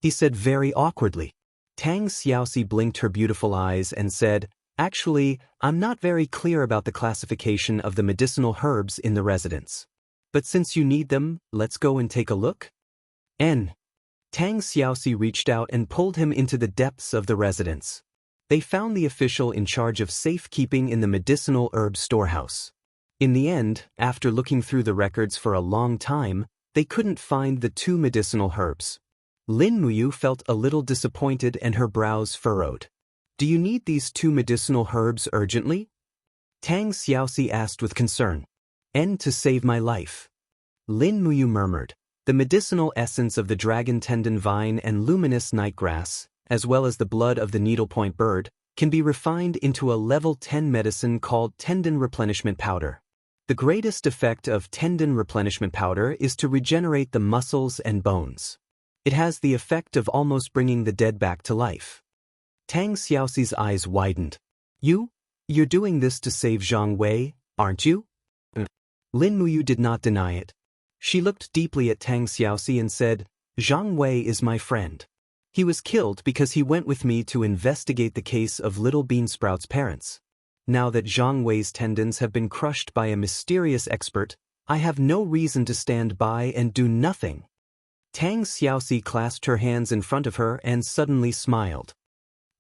he said very awkwardly. Tang Xiaoxi blinked her beautiful eyes and said, Actually, I'm not very clear about the classification of the medicinal herbs in the residence. But since you need them, let's go and take a look. Tang Xiaoxi reached out and pulled him into the depths of the residence. They found the official in charge of safekeeping in the medicinal herb storehouse. In the end, after looking through the records for a long time, they couldn't find the 2 medicinal herbs. Lin Muyu felt a little disappointed and her brows furrowed. Do you need these 2 medicinal herbs urgently? Tang Xiaoxi asked with concern. To save my life. Lin Muyu murmured. The medicinal essence of the dragon tendon vine and luminous nightgrass, as well as the blood of the needlepoint bird, can be refined into a level 10 medicine called tendon replenishment powder. The greatest effect of tendon replenishment powder is to regenerate the muscles and bones. It has the effect of almost bringing the dead back to life. Tang Xiaoxi's eyes widened. You're doing this to save Zhang Wei, aren't you? Lin Muyu did not deny it. She looked deeply at Tang Xiaoxi and said, Zhang Wei is my friend. He was killed because he went with me to investigate the case of Little Beansprout's parents. Now that Zhang Wei's tendons have been crushed by a mysterious expert, I have no reason to stand by and do nothing. Tang Xiaoxi clasped her hands in front of her and suddenly smiled.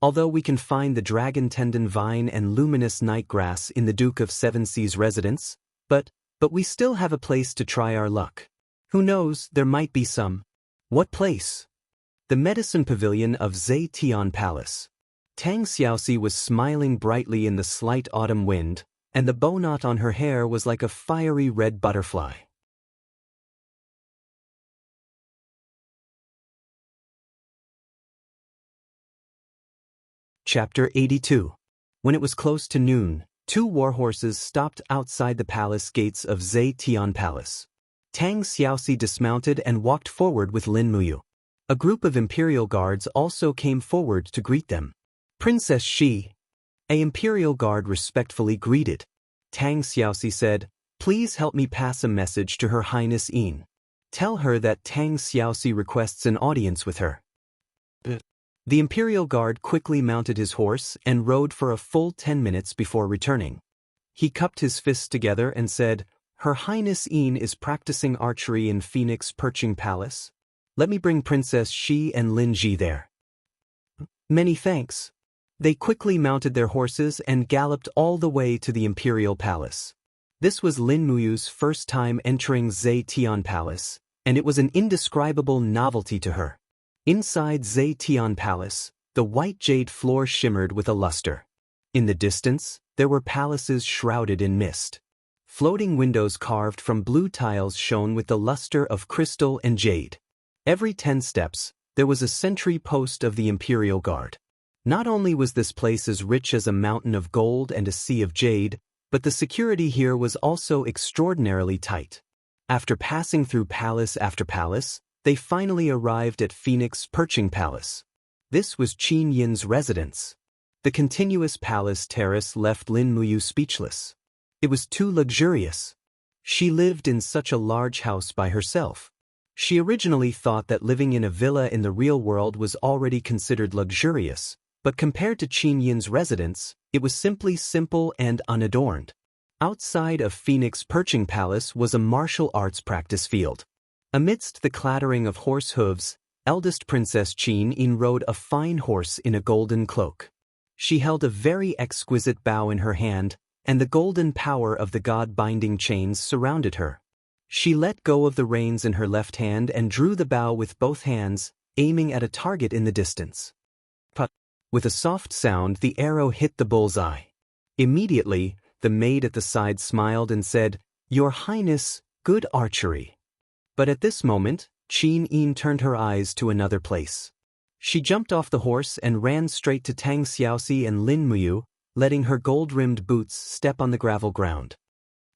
Although we can find the dragon tendon vine and luminous nightgrass in the Duke of Seven Seas residence, but we still have a place to try our luck. Who knows, there might be some. What place? The medicine pavilion of Zetian Palace. Tang Xiaoxi was smiling brightly in the slight autumn wind, and the bow knot on her hair was like a fiery red butterfly. Chapter 82. When it was close to noon, 2 warhorses stopped outside the palace gates of Zetian Palace. Tang Xiaoxi dismounted and walked forward with Lin Muyu. A group of imperial guards also came forward to greet them. Princess Shi. An imperial guard respectfully greeted. Tang Xiaoxi said, Please help me pass a message to Her Highness Yin. Tell her that Tang Xiaoxi requests an audience with her. The imperial guard quickly mounted his horse and rode for a full 10 minutes before returning. He cupped his fists together and said, Her Highness Yin is practicing archery in Phoenix Perching Palace. Let me bring Princess Shi and Lin Ji there. Many thanks. They quickly mounted their horses and galloped all the way to the imperial palace. This was Lin Muyu's first time entering Zetian Palace, and it was an indescribable novelty to her. Inside Zetian Palace, the white jade floor shimmered with a luster. In the distance, there were palaces shrouded in mist. Floating windows carved from blue tiles shone with the luster of crystal and jade. Every 10 steps, there was a sentry post of the Imperial Guard. Not only was this place as rich as a mountain of gold and a sea of jade, but the security here was also extraordinarily tight. After passing through palace after palace, they finally arrived at Phoenix Perching Palace. This was Qin Yin's residence. The continuous palace terrace left Lin Muyu speechless. It was too luxurious. She lived in such a large house by herself. She originally thought that living in a villa in the real world was already considered luxurious, but compared to Qin Yin's residence, it was simply simple and unadorned. Outside of Phoenix Perching Palace was a martial arts practice field. Amidst the clattering of horse hooves, eldest Princess Qin Yin rode a fine horse in a golden cloak. She held a very exquisite bow in her hand, and the golden power of the god-binding chains surrounded her. She let go of the reins in her left hand and drew the bow with both hands, aiming at a target in the distance. Put! With a soft sound, the arrow hit the bullseye. Immediately, the maid at the side smiled and said, "Your Highness, good archery." But at this moment, Qin Yin turned her eyes to another place. She jumped off the horse and ran straight to Tang Xiaoxi and Lin Muyu, letting her gold-rimmed boots step on the gravel ground.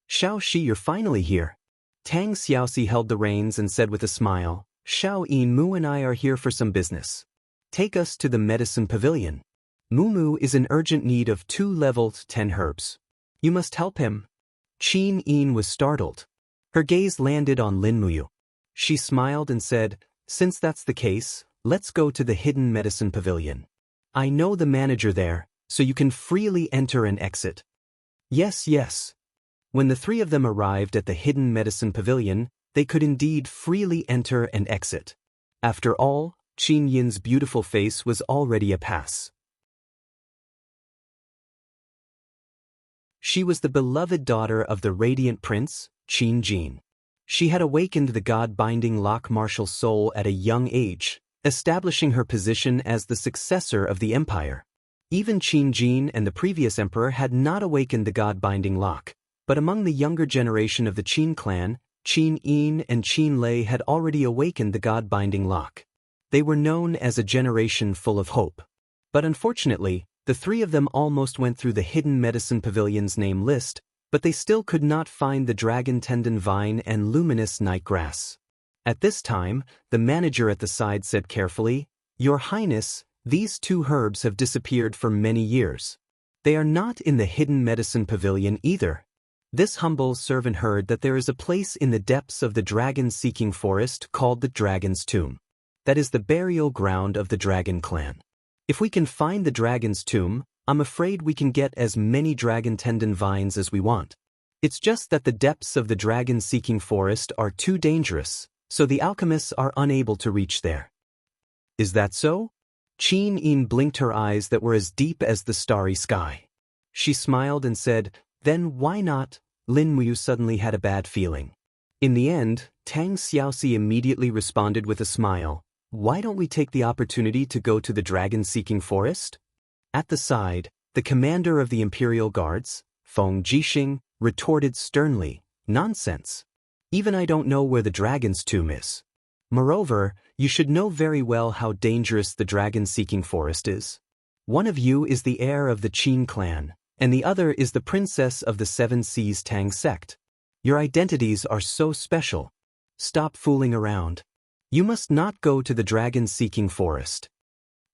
"Xiao Shi, you're finally here." Tang Xiaoxi held the reins and said with a smile, "Xiao Yin Mu and I are here for some business. Take us to the medicine pavilion. Mu is in urgent need of 2 level 10 herbs. You must help him." Qin Yin was startled. Her gaze landed on Lin Muyu. She smiled and said, "Since that's the case, let's go to the hidden medicine pavilion. I know the manager there, so you can freely enter and exit. Yes, yes. When the three of them arrived at the hidden medicine pavilion, they could indeed freely enter and exit. After all, Qin Yin's beautiful face was already a pass. She was the beloved daughter of the radiant prince, Qin Jin. She had awakened the god-binding lock martial soul at a young age, establishing her position as the successor of the empire. Even Qin Jin and the previous emperor had not awakened the god-binding lock, but among the younger generation of the Qin clan, Qin Yin and Qin Lei had already awakened the god-binding lock. They were known as a generation full of hope. But unfortunately, the three of them almost went through the hidden medicine pavilion's name list, but they still could not find the dragon tendon vine and luminous night grass. At this time, the manager at the side said carefully, "Your Highness, these two herbs have disappeared for many years. They are not in the hidden medicine pavilion either." This humble servant heard that there is a place in the depths of the dragon-seeking forest called the Dragon's Tomb. That is the burial ground of the dragon clan. If we can find the dragon's tomb, I'm afraid we can get as many dragon tendon vines as we want. It's just that the depths of the dragon-seeking forest are too dangerous, so the alchemists are unable to reach there. Is that so? Qin Yin blinked her eyes that were as deep as the starry sky. She smiled and said, "Then why not?" Lin Muyu suddenly had a bad feeling. In the end, Tang Xiaoxi immediately responded with a smile, "Why don't we take the opportunity to go to the dragon-seeking forest?" At the side, the commander of the Imperial Guards, Feng Jixing, retorted sternly, "Nonsense. Even I don't know where the dragon's tomb is. Moreover, you should know very well how dangerous the dragon-seeking forest is. One of you is the heir of the Qin clan, and the other is the princess of the Seven Seas Tang sect. Your identities are so special. Stop fooling around. You must not go to the dragon-seeking forest."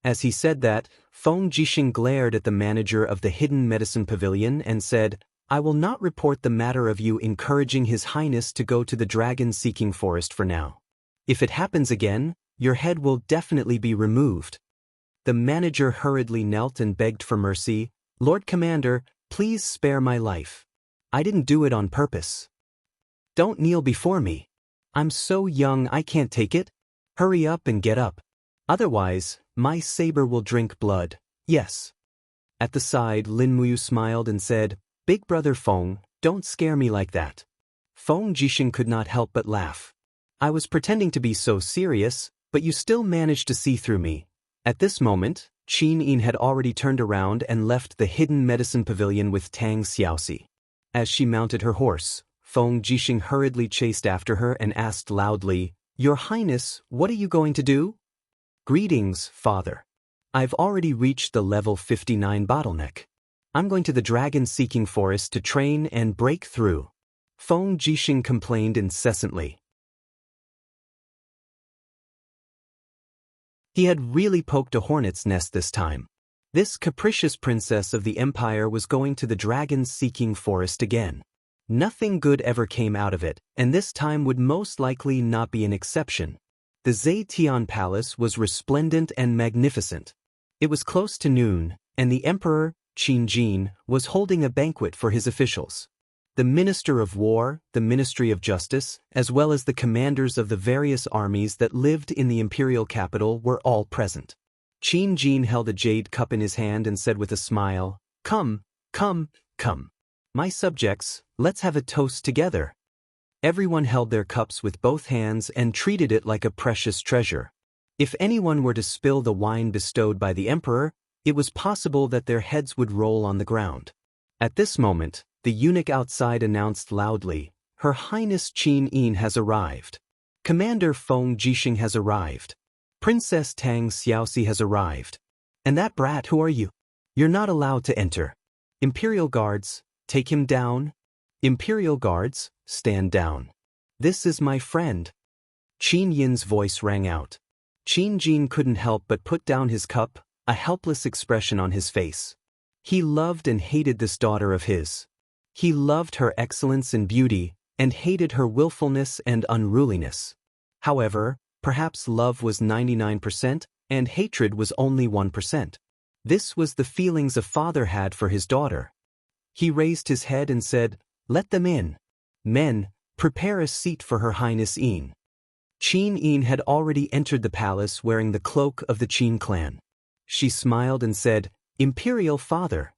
As he said that, Feng Jixing glared at the manager of the hidden medicine pavilion and said, "I will not report the matter of you encouraging His Highness to go to the dragon-seeking forest for now. If it happens again, your head will definitely be removed." The manager hurriedly knelt and begged for mercy, "Lord Commander, please spare my life. I didn't do it on purpose. Don't kneel before me. I'm so young I can't take it. Hurry up and get up. Otherwise, my saber will drink blood, yes." At the side, Lin Muyu smiled and said, "Big brother Feng, don't scare me like that." Feng Jixing could not help but laugh. "I was pretending to be so serious, but you still managed to see through me." At this moment, Qin Yin had already turned around and left the hidden medicine pavilion with Tang Xiaoxi. As she mounted her horse, Feng Jixing hurriedly chased after her and asked loudly, "Your Highness, what are you going to do?" "Greetings, Father. I've already reached the level 59 bottleneck. I'm going to the dragon-seeking forest to train and break through." Feng Jixing complained incessantly. He had really poked a hornet's nest this time. This capricious princess of the empire was going to the dragon-seeking forest again. Nothing good ever came out of it, and this time would most likely not be an exception. The Zetian Palace was resplendent and magnificent. It was close to noon, and the emperor, Qin Jin, was holding a banquet for his officials. The Minister of War, the Ministry of Justice, as well as the commanders of the various armies that lived in the imperial capital were all present. Qin Jin held a jade cup in his hand and said with a smile, "Come, come, come. My subjects, let's have a toast together." Everyone held their cups with both hands and treated it like a precious treasure. If anyone were to spill the wine bestowed by the emperor, it was possible that their heads would roll on the ground. At this moment, the eunuch outside announced loudly, "Her Highness Qin Yin has arrived. Commander Feng Jixing has arrived. Princess Tang Xiaoxi has arrived. And that brat, who are you? You're not allowed to enter. Imperial Guards, take him down. Imperial Guards, stand down. This is my friend." Qin Yin's voice rang out. Qin Jin couldn't help but put down his cup, a helpless expression on his face. He loved and hated this daughter of his. He loved her excellence and beauty, and hated her willfulness and unruliness. However, perhaps love was 99%, and hatred was only 1%. This was the feelings a father had for his daughter. He raised his head and said, "Let them in. Men, prepare a seat for Her Highness Yin." Qin Yin had already entered the palace wearing the cloak of the Qin clan. She smiled and said, "Imperial father."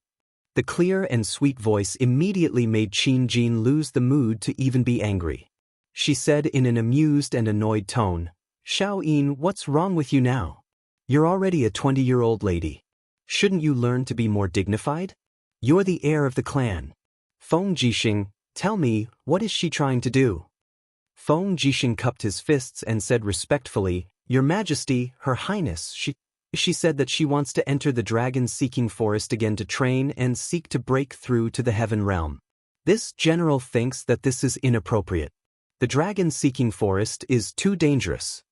The clear and sweet voice immediately made Qin Jin lose the mood to even be angry. She said in an amused and annoyed tone, "Xiao Yin, what's wrong with you now? You're already a 20-year-old lady. Shouldn't you learn to be more dignified? You're the heir of the clan. Feng Jixing, tell me, what is she trying to do?" Feng Jixing cupped his fists and said respectfully, "Your Majesty, Her Highness, she said that she wants to enter the dragon-seeking forest again to train and seek to break through to the heaven realm. This general thinks that this is inappropriate. The dragon-seeking forest is too dangerous."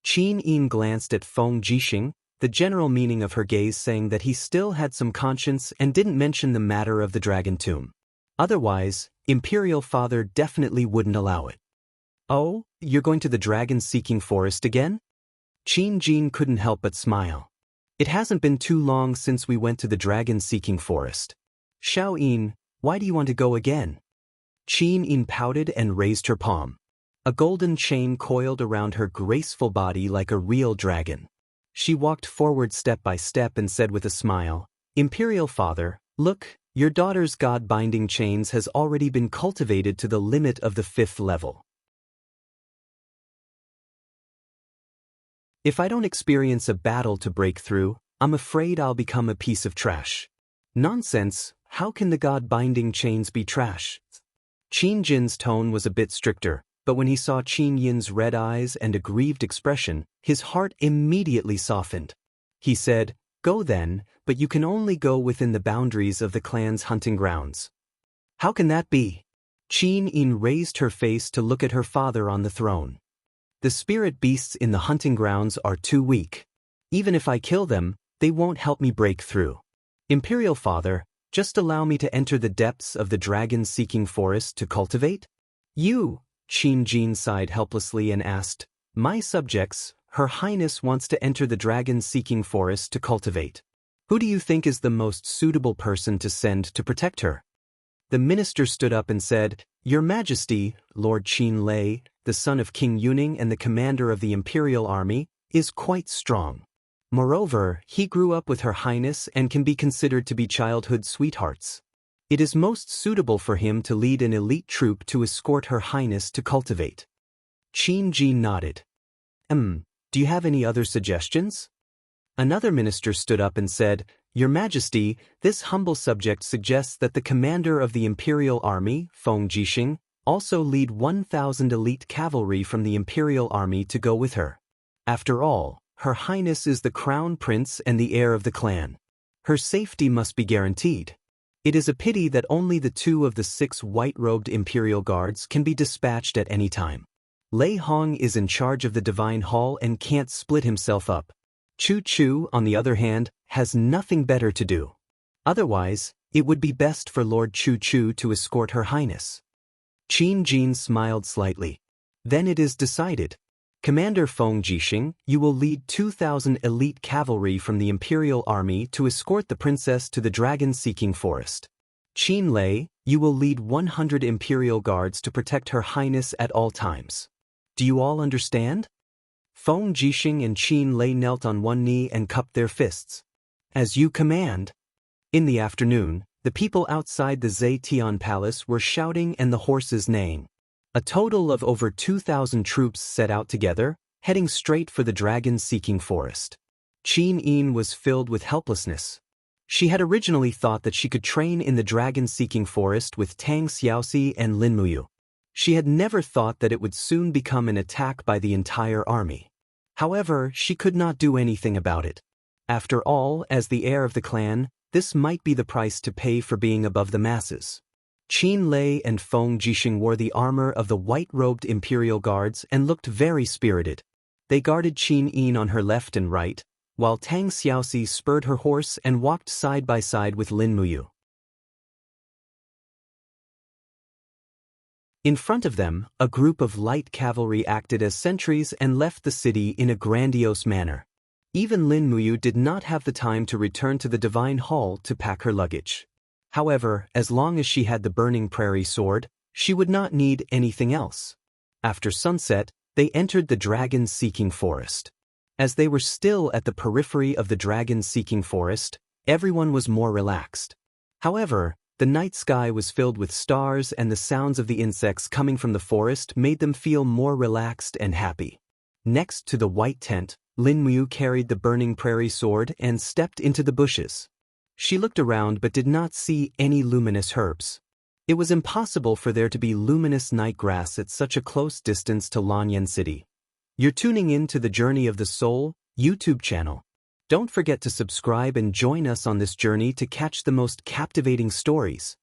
Qin Yin glanced at Feng Jixing, the general meaning of her gaze saying that he still had some conscience and didn't mention the matter of the dragon tomb. Otherwise, Imperial Father definitely wouldn't allow it. "Oh, you're going to the dragon-seeking forest again?" Qin Jin couldn't help but smile. "It hasn't been too long since we went to the dragon-seeking forest. Xiao Yin, why do you want to go again?" Qin Yin pouted and raised her palm. A golden chain coiled around her graceful body like a real dragon. She walked forward step by step and said with a smile, "Imperial Father, look, your daughter's god-binding chains has already been cultivated to the limit of the 5th level. If I don't experience a battle to break through, I'm afraid I'll become a piece of trash." "Nonsense, how can the god-binding chains be trash?" Qin Jin's tone was a bit stricter, but when he saw Qin Yin's red eyes and aggrieved expression, his heart immediately softened. He said, "Go then, but you can only go within the boundaries of the clan's hunting grounds." "How can that be?" Qin Yin raised her face to look at her father on the throne. "The spirit beasts in the hunting grounds are too weak. Even if I kill them, they won't help me break through. Imperial Father, just allow me to enter the depths of the dragon-seeking forest to cultivate?" "You," Qin Jin sighed helplessly and asked, "My subjects, Her Highness wants to enter the dragon-seeking forest to cultivate. Who do you think is the most suitable person to send to protect her?" The minister stood up and said, "Your Majesty, Lord Qin Lei, the son of King Yuning and the commander of the Imperial Army, is quite strong. Moreover, he grew up with Her Highness and can be considered to be childhood sweethearts. It is most suitable for him to lead an elite troop to escort Her Highness to cultivate." Qin Ji nodded. Do you have any other suggestions?" Another minister stood up and said, "Your Majesty, this humble subject suggests that the commander of the Imperial Army, Feng Jixing, also lead 1,000 elite cavalry from the Imperial Army to go with her. After all, Her Highness is the crown prince and the heir of the clan. Her safety must be guaranteed. It is a pity that only the 2 of the 6 white-robed Imperial Guards can be dispatched at any time. Lei Hong is in charge of the Divine Hall and can't split himself up. Chu Chu, on the other hand, has nothing better to do. Otherwise, it would be best for Lord Chu Chu to escort Her Highness." Qin Jin smiled slightly. "Then it is decided. Commander Feng Jixing, you will lead 2,000 elite cavalry from the Imperial Army to escort the princess to the dragon-seeking forest. Qin Lei, you will lead 100 Imperial Guards to protect Her Highness at all times. Do you all understand?" Feng Jixing and Qin Lei knelt on one knee and cupped their fists. "As you command." In the afternoon, the people outside the Zetian Palace were shouting and the horses neighing. A total of over 2,000 troops set out together, heading straight for the dragon-seeking forest. Qin Yin was filled with helplessness. She had originally thought that she could train in the dragon-seeking forest with Tang Xiaoxi and Lin Muyu. She had never thought that it would soon become an attack by the entire army. However, she could not do anything about it. After all, as the heir of the clan, this might be the price to pay for being above the masses. Qin Lei and Feng Jixing wore the armor of the white-robed Imperial Guards and looked very spirited. They guarded Qin Yin on her left and right, while Tang Xiaoxi spurred her horse and walked side by side with Lin Muyu. In front of them, a group of light cavalry acted as sentries and left the city in a grandiose manner. Even Lin Muyu did not have the time to return to the Divine Hall to pack her luggage. However, as long as she had the Burning Prairie sword, she would not need anything else. After sunset, they entered the dragon-seeking forest. As they were still at the periphery of the dragon-seeking forest, everyone was more relaxed. However, the night sky was filled with stars, and the sounds of the insects coming from the forest made them feel more relaxed and happy. Next to the white tent, Lin Muyu carried the Burning Prairie sword and stepped into the bushes. She looked around but did not see any luminous herbs. It was impossible for there to be luminous night grass at such a close distance to Lanyan City. You're tuning in to the Journey of the Soul YouTube channel. Don't forget to subscribe and join us on this journey to catch the most captivating stories.